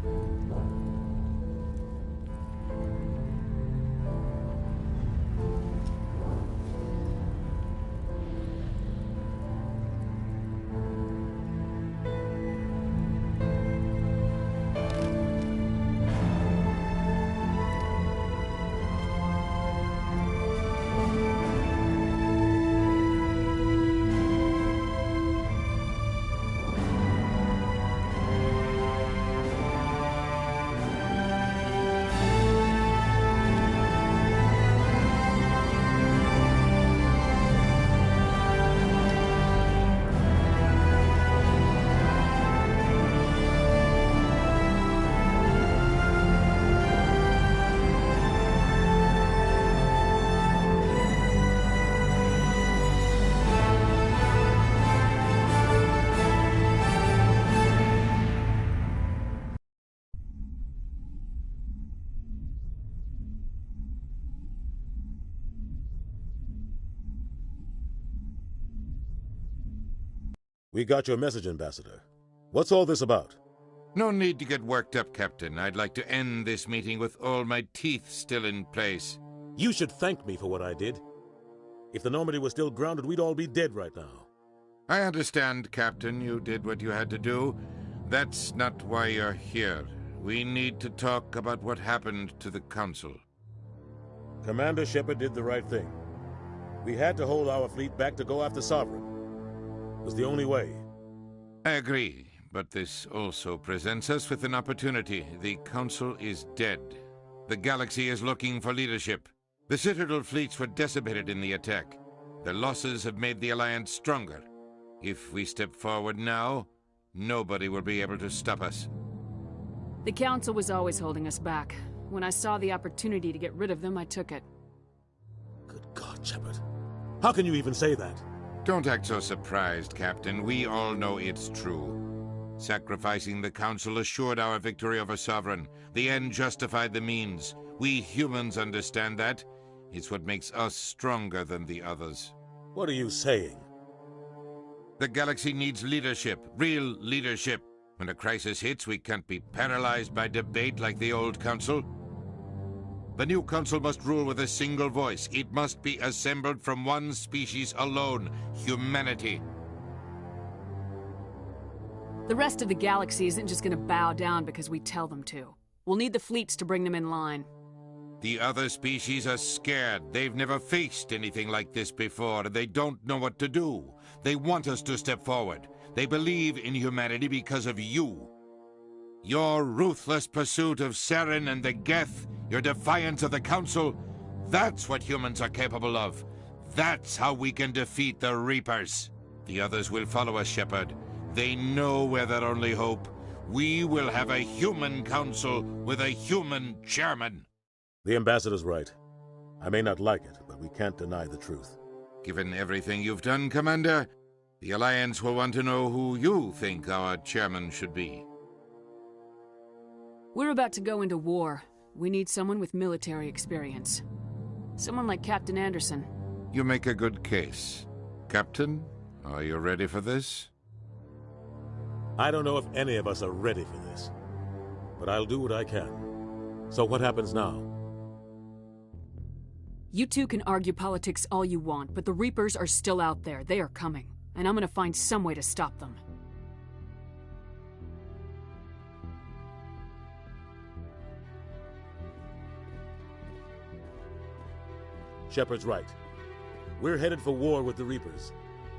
We got your message, Ambassador. What's all this about? No need to get worked up, Captain. I'd like to end this meeting with all my teeth still in place. You should thank me for what I did. If the Normandy was still grounded, we'd all be dead right now. I understand, Captain. You did what you had to do. That's not why you're here. We need to talk about what happened to the Council. Commander Shepard did the right thing. We had to hold our fleet back to go after Sovereign. It was the only way. I agree, but this also presents us with an opportunity. The Council is dead. The galaxy is looking for leadership. The Citadel fleets were decimated in the attack. Their losses have made the Alliance stronger. If we step forward now, nobody will be able to stop us. The Council was always holding us back. When I saw the opportunity to get rid of them, I took it. Good God, Shepard. How can you even say that? Don't act so surprised, Captain. We all know it's true. Sacrificing the Council assured our victory over Sovereign. The end justified the means. We humans understand that. It's what makes us stronger than the others. What are you saying? The galaxy needs leadership, real leadership. When a crisis hits, we can't be paralyzed by debate like the old Council. The new Council must rule with a single voice. It must be assembled from one species alone, humanity. The rest of the galaxy isn't just gonna bow down because we tell them to. We'll need the fleets to bring them in line. The other species are scared. They've never faced anything like this before, and they don't know what to do. They want us to step forward. They believe in humanity because of you. Your ruthless pursuit of Saren and the Geth, your defiance of the Council, that's what humans are capable of. That's how we can defeat the Reapers. The others will follow us, Shepard. They know we're their only hope. We will have a human council with a human chairman. The Ambassador's right. I may not like it, but we can't deny the truth. Given everything you've done, Commander, the Alliance will want to know who you think our chairman should be. We're about to go into war. We need someone with military experience. Someone like Captain Anderson. You make a good case. Captain, are you ready for this? I don't know if any of us are ready for this, but I'll do what I can. So what happens now? You two can argue politics all you want, but the Reapers are still out there. They are coming, and I'm gonna find some way to stop them. Shepard's right. We're headed for war with the Reapers.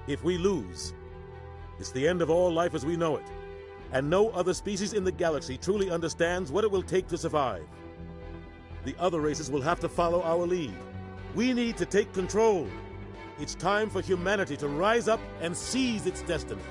If we lose, it's the end of all life as we know it. And no other species in the galaxy truly understands what it will take to survive. The other races will have to follow our lead. We need to take control. It's time for humanity to rise up and seize its destiny.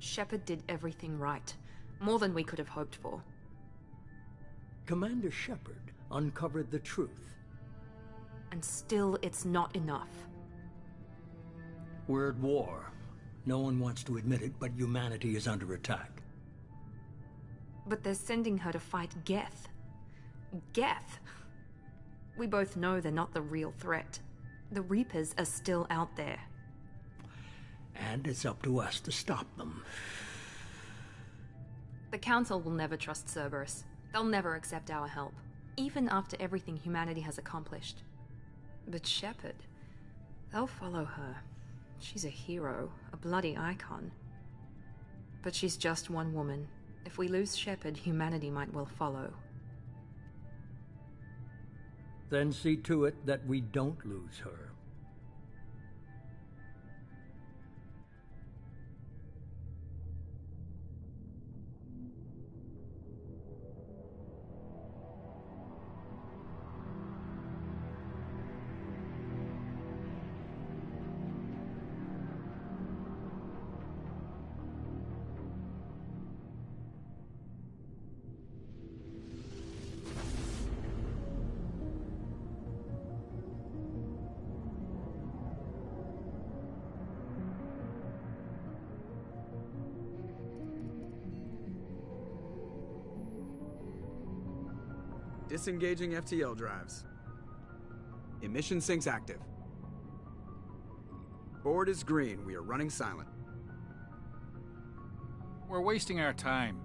Shepard did everything right. More than we could have hoped for. Commander Shepard uncovered the truth. And still, it's not enough. We're at war. No one wants to admit it, but humanity is under attack. But they're sending her to fight Geth. Geth! We both know they're not the real threat. The Reapers are still out there. And it's up to us to stop them. The Council will never trust Cerberus. They'll never accept our help, even after everything humanity has accomplished. But Shepard, they'll follow her. She's a hero, a bloody icon. But she's just one woman. If we lose Shepard, humanity might well follow. Then see to it that we don't lose her. Disengaging FTL drives. Emission sinks active. Board is green. We are running silent. We're wasting our time.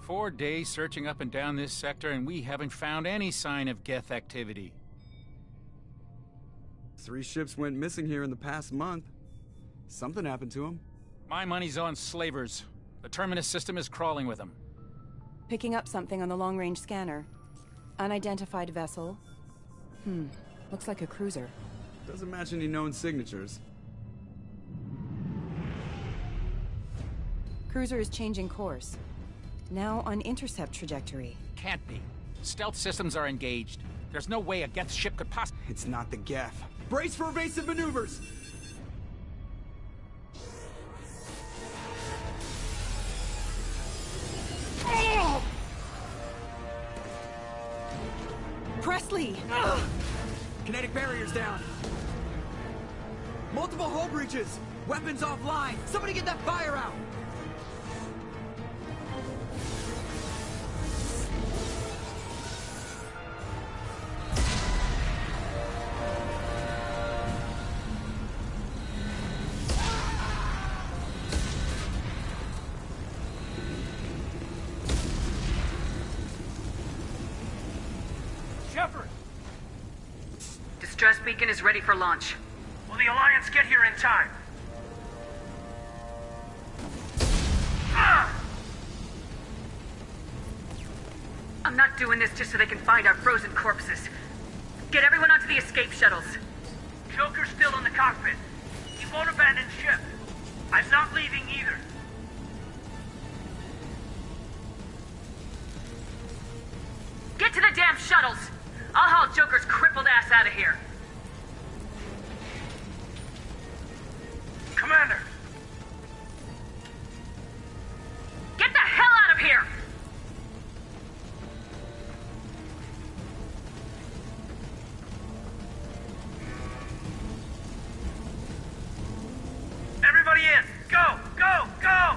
4 days searching up and down this sector, and we haven't found any sign of Geth activity. 3 ships went missing here in the past month. Something happened to them. My money's on slavers. The Terminus system is crawling with them. Picking up something on the long-range scanner. Unidentified vessel. Looks like a cruiser. Doesn't match any known signatures. Cruiser is changing course. Now on intercept trajectory. Can't be. Stealth systems are engaged. There's no way a Geth ship could possibly... It's not the Geth. Brace for evasive maneuvers! Oh! Presley! Kinetic barriers down. Multiple hull breaches. Weapons offline. Somebody get that fire out. Shepard! Distress beacon is ready for launch. Will the Alliance get here in time? I'm not doing this just so they can find our frozen corpses. Get everyone onto the escape shuttles. Joker's still in the cockpit. He won't abandon ship. I'm not leaving either. Get to the damn shuttles! I'll haul Joker's crippled ass out of here. Commander! Get the hell out of here! Everybody in! Go! Go! Go!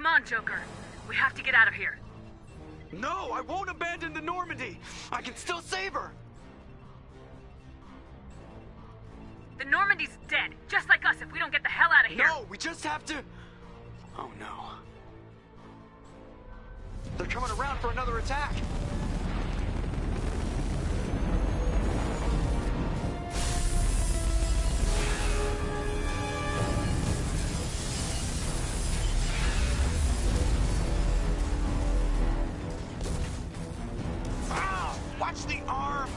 Come on, Joker. We have to get out of here. No, I won't abandon the Normandy. I can still save her. The Normandy's dead, just like us if we don't get the hell out of here. No, we just have to... Oh no. They're coming around for another attack. Ah! Watch the arm!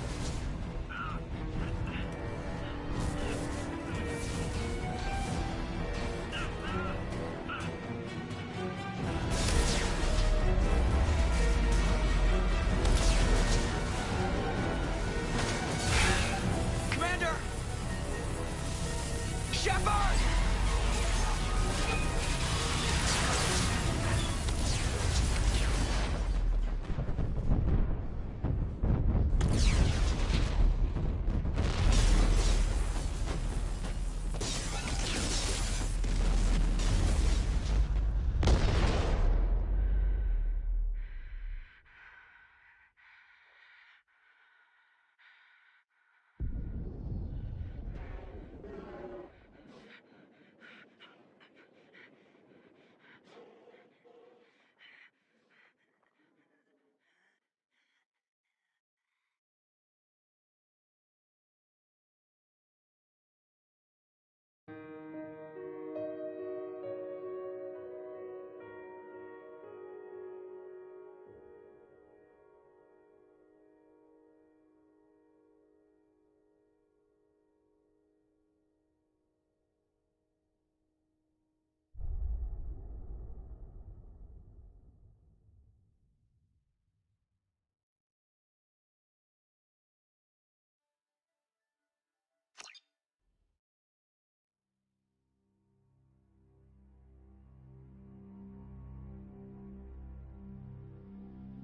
Shepard!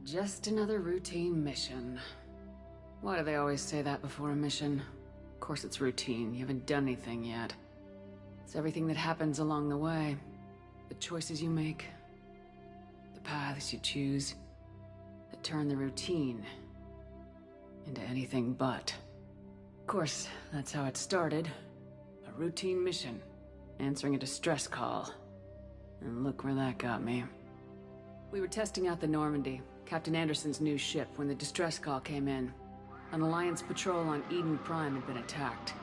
Just another routine mission. Why do they always say that before a mission? Of course it's routine. You haven't done anything yet. It's everything that happens along the way. The choices you make. The paths you choose. That turn the routine into anything but. Of course, that's how it started. A routine mission. Answering a distress call. And look where that got me. We were testing out the Normandy, Captain Anderson's new ship, when the distress call came in. An Alliance patrol on Eden Prime had been attacked.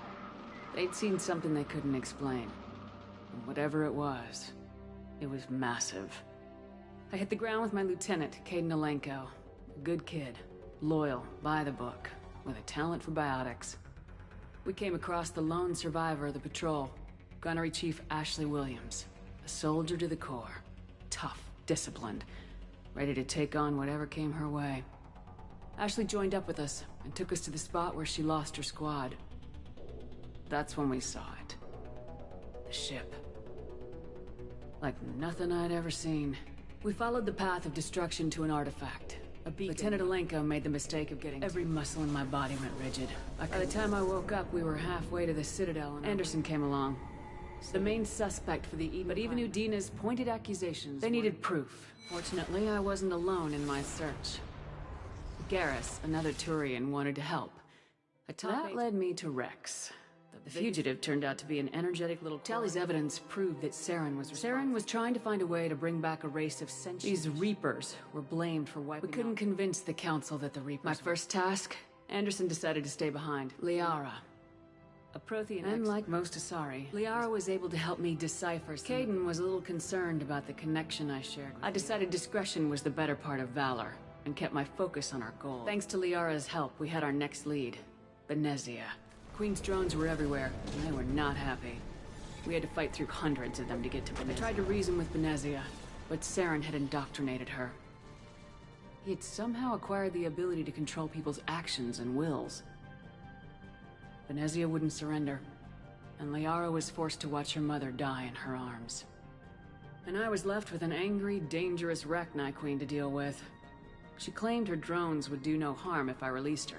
They'd seen something they couldn't explain. And whatever it was massive. I hit the ground with my lieutenant, Caden Alenko. A good kid, loyal, by the book, with a talent for biotics. We came across the lone survivor of the patrol, Gunnery Chief Ashley Williams. A soldier to the core. Tough, disciplined, ready to take on whatever came her way. Ashley joined up with us and took us to the spot where she lost her squad. That's when we saw it. The ship. Like nothing I'd ever seen. We followed the path of destruction to an artifact. A beacon. Lieutenant Alenko made the mistake of getting... Every muscle in my body went rigid. By the time I woke up, we were halfway to the Citadel and Anderson came along. The main suspect for the Eden. But even Udina's pointed accusations... They needed proof. Fortunately, I wasn't alone in my search. Garrus, another Turian, wanted to help. That led me to Rex. The fugitive turned out to be an energetic little... Tally's evidence proved that Saren was responsible. Saren was trying to find a way to bring back a race of sentients. These Reapers were blamed for wiping... We couldn't convince the Council that the Reapers... My first task? Anderson decided to stay behind. Liara. A Prothean. And like most Asari, Liara was able to help me decipher... Caden was a little concerned about the connection I shared with... I decided discretion was the better part of valor, and kept my focus on our goal. Thanks to Liara's help, we had our next lead. Benezia. Queen's drones were everywhere, and they were not happy. We had to fight through hundreds of them to get to Benezia. I tried to reason with Benezia, but Saren had indoctrinated her. He had somehow acquired the ability to control people's actions and wills. Benezia wouldn't surrender, and Liara was forced to watch her mother die in her arms. And I was left with an angry, dangerous Rachni Queen to deal with. She claimed her drones would do no harm if I released her.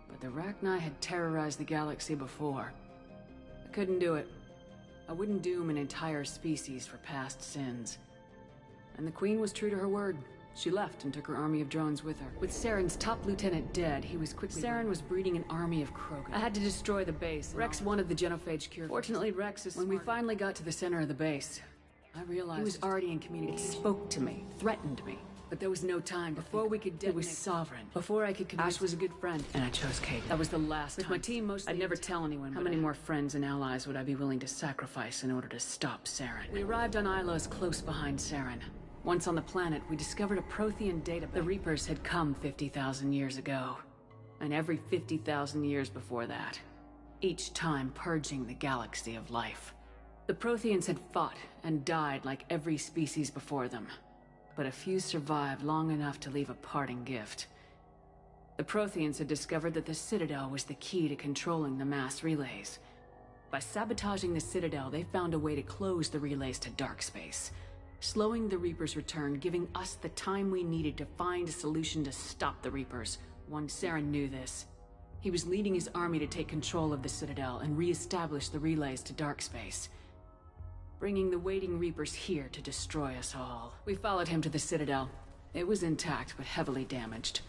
But the Rachni had terrorized the galaxy before. I couldn't do it. I wouldn't doom an entire species for past sins. And the Queen was true to her word. She left and took her army of drones with her. With Saren's top lieutenant dead, he was quickly... Saren was breeding an army of Krogan. I had to destroy the base. Rex wanted the genophage cure. Fortunately, Rex is When we finally got to the center of the base, I realized... He was already in communication. It spoke to me, threatened me. But there was no time. Before we could detonate... It was Sovereign. Before I could... Ash was a good friend, and I chose Kate. That was the last time. With my team mostly... I'd never tell anyone, how many more friends and allies would I be willing to sacrifice in order to stop Saren? We arrived on Ilos close behind Saren. Once on the planet, we discovered a Prothean database. The Reapers had come 50,000 years ago. And every 50,000 years before that. Each time purging the galaxy of life. The Protheans had fought and died like every species before them. But a few survived long enough to leave a parting gift. The Protheans had discovered that the Citadel was the key to controlling the mass relays. By sabotaging the Citadel, they found a way to close the relays to dark space. Slowing the Reapers' return, giving us the time we needed to find a solution to stop the Reapers. Saren knew this. He was leading his army to take control of the Citadel and re-establish the relays to dark space. Bringing the waiting Reapers here to destroy us all. We followed him to the Citadel. It was intact, but heavily damaged.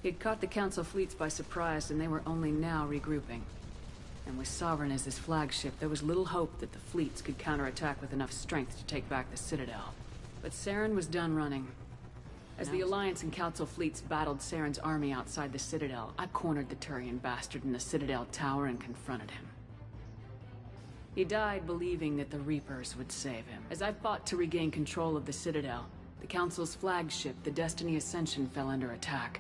He had caught the Council fleets by surprise, and they were only now regrouping. And with Sovereign as his flagship, there was little hope that the fleets could counterattack with enough strength to take back the Citadel. But Saren was done running. As the Alliance and Council fleets battled Saren's army outside the Citadel, I cornered the Turian bastard in the Citadel tower and confronted him. He died believing that the Reapers would save him. As I fought to regain control of the Citadel, the Council's flagship, the Destiny Ascension, fell under attack.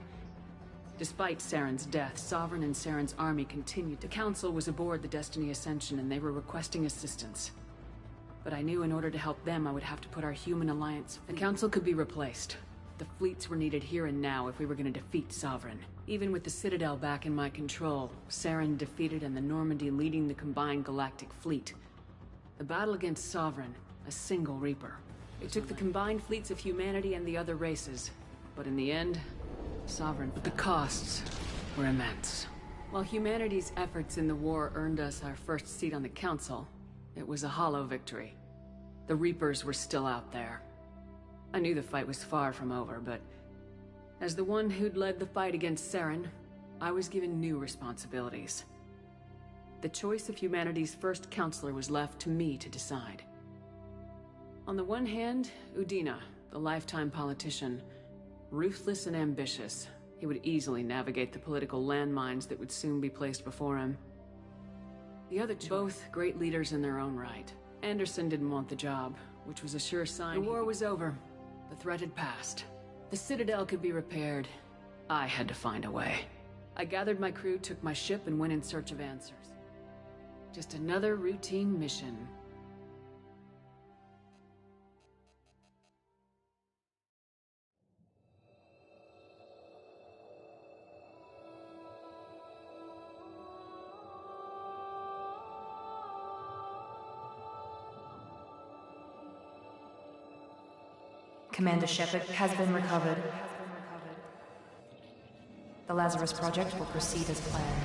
Despite Saren's death, Sovereign and Saren's army continued. The Council was aboard the Destiny Ascension and they were requesting assistance. But I knew in order to help them, I would have to put our human alliance. The Council could be replaced. The fleets were needed here and now if we were going to defeat Sovereign. Even with the Citadel back in my control, Saren defeated and the Normandy leading the combined galactic fleet. The battle against Sovereign, a single Reaper. It took the combined fleets of humanity and the other races. But in the end, Sovereign fell. The costs were immense. While humanity's efforts in the war earned us our first seat on the Council, it was a hollow victory. The Reapers were still out there. I knew the fight was far from over, but as the one who'd led the fight against Saren, I was given new responsibilities. The choice of humanity's first counselor was left to me to decide. On the one hand, Udina, the lifetime politician, ruthless and ambitious, he would easily navigate the political landmines that would soon be placed before him. The other two, both great leaders in their own right. Anderson didn't want the job, which was a sure sign the war was over. The threat had passed. The Citadel could be repaired. I had to find a way. I gathered my crew, took my ship, and went in search of answers. Just another routine mission. Commander Shepard has been recovered. The Lazarus Project will proceed as planned.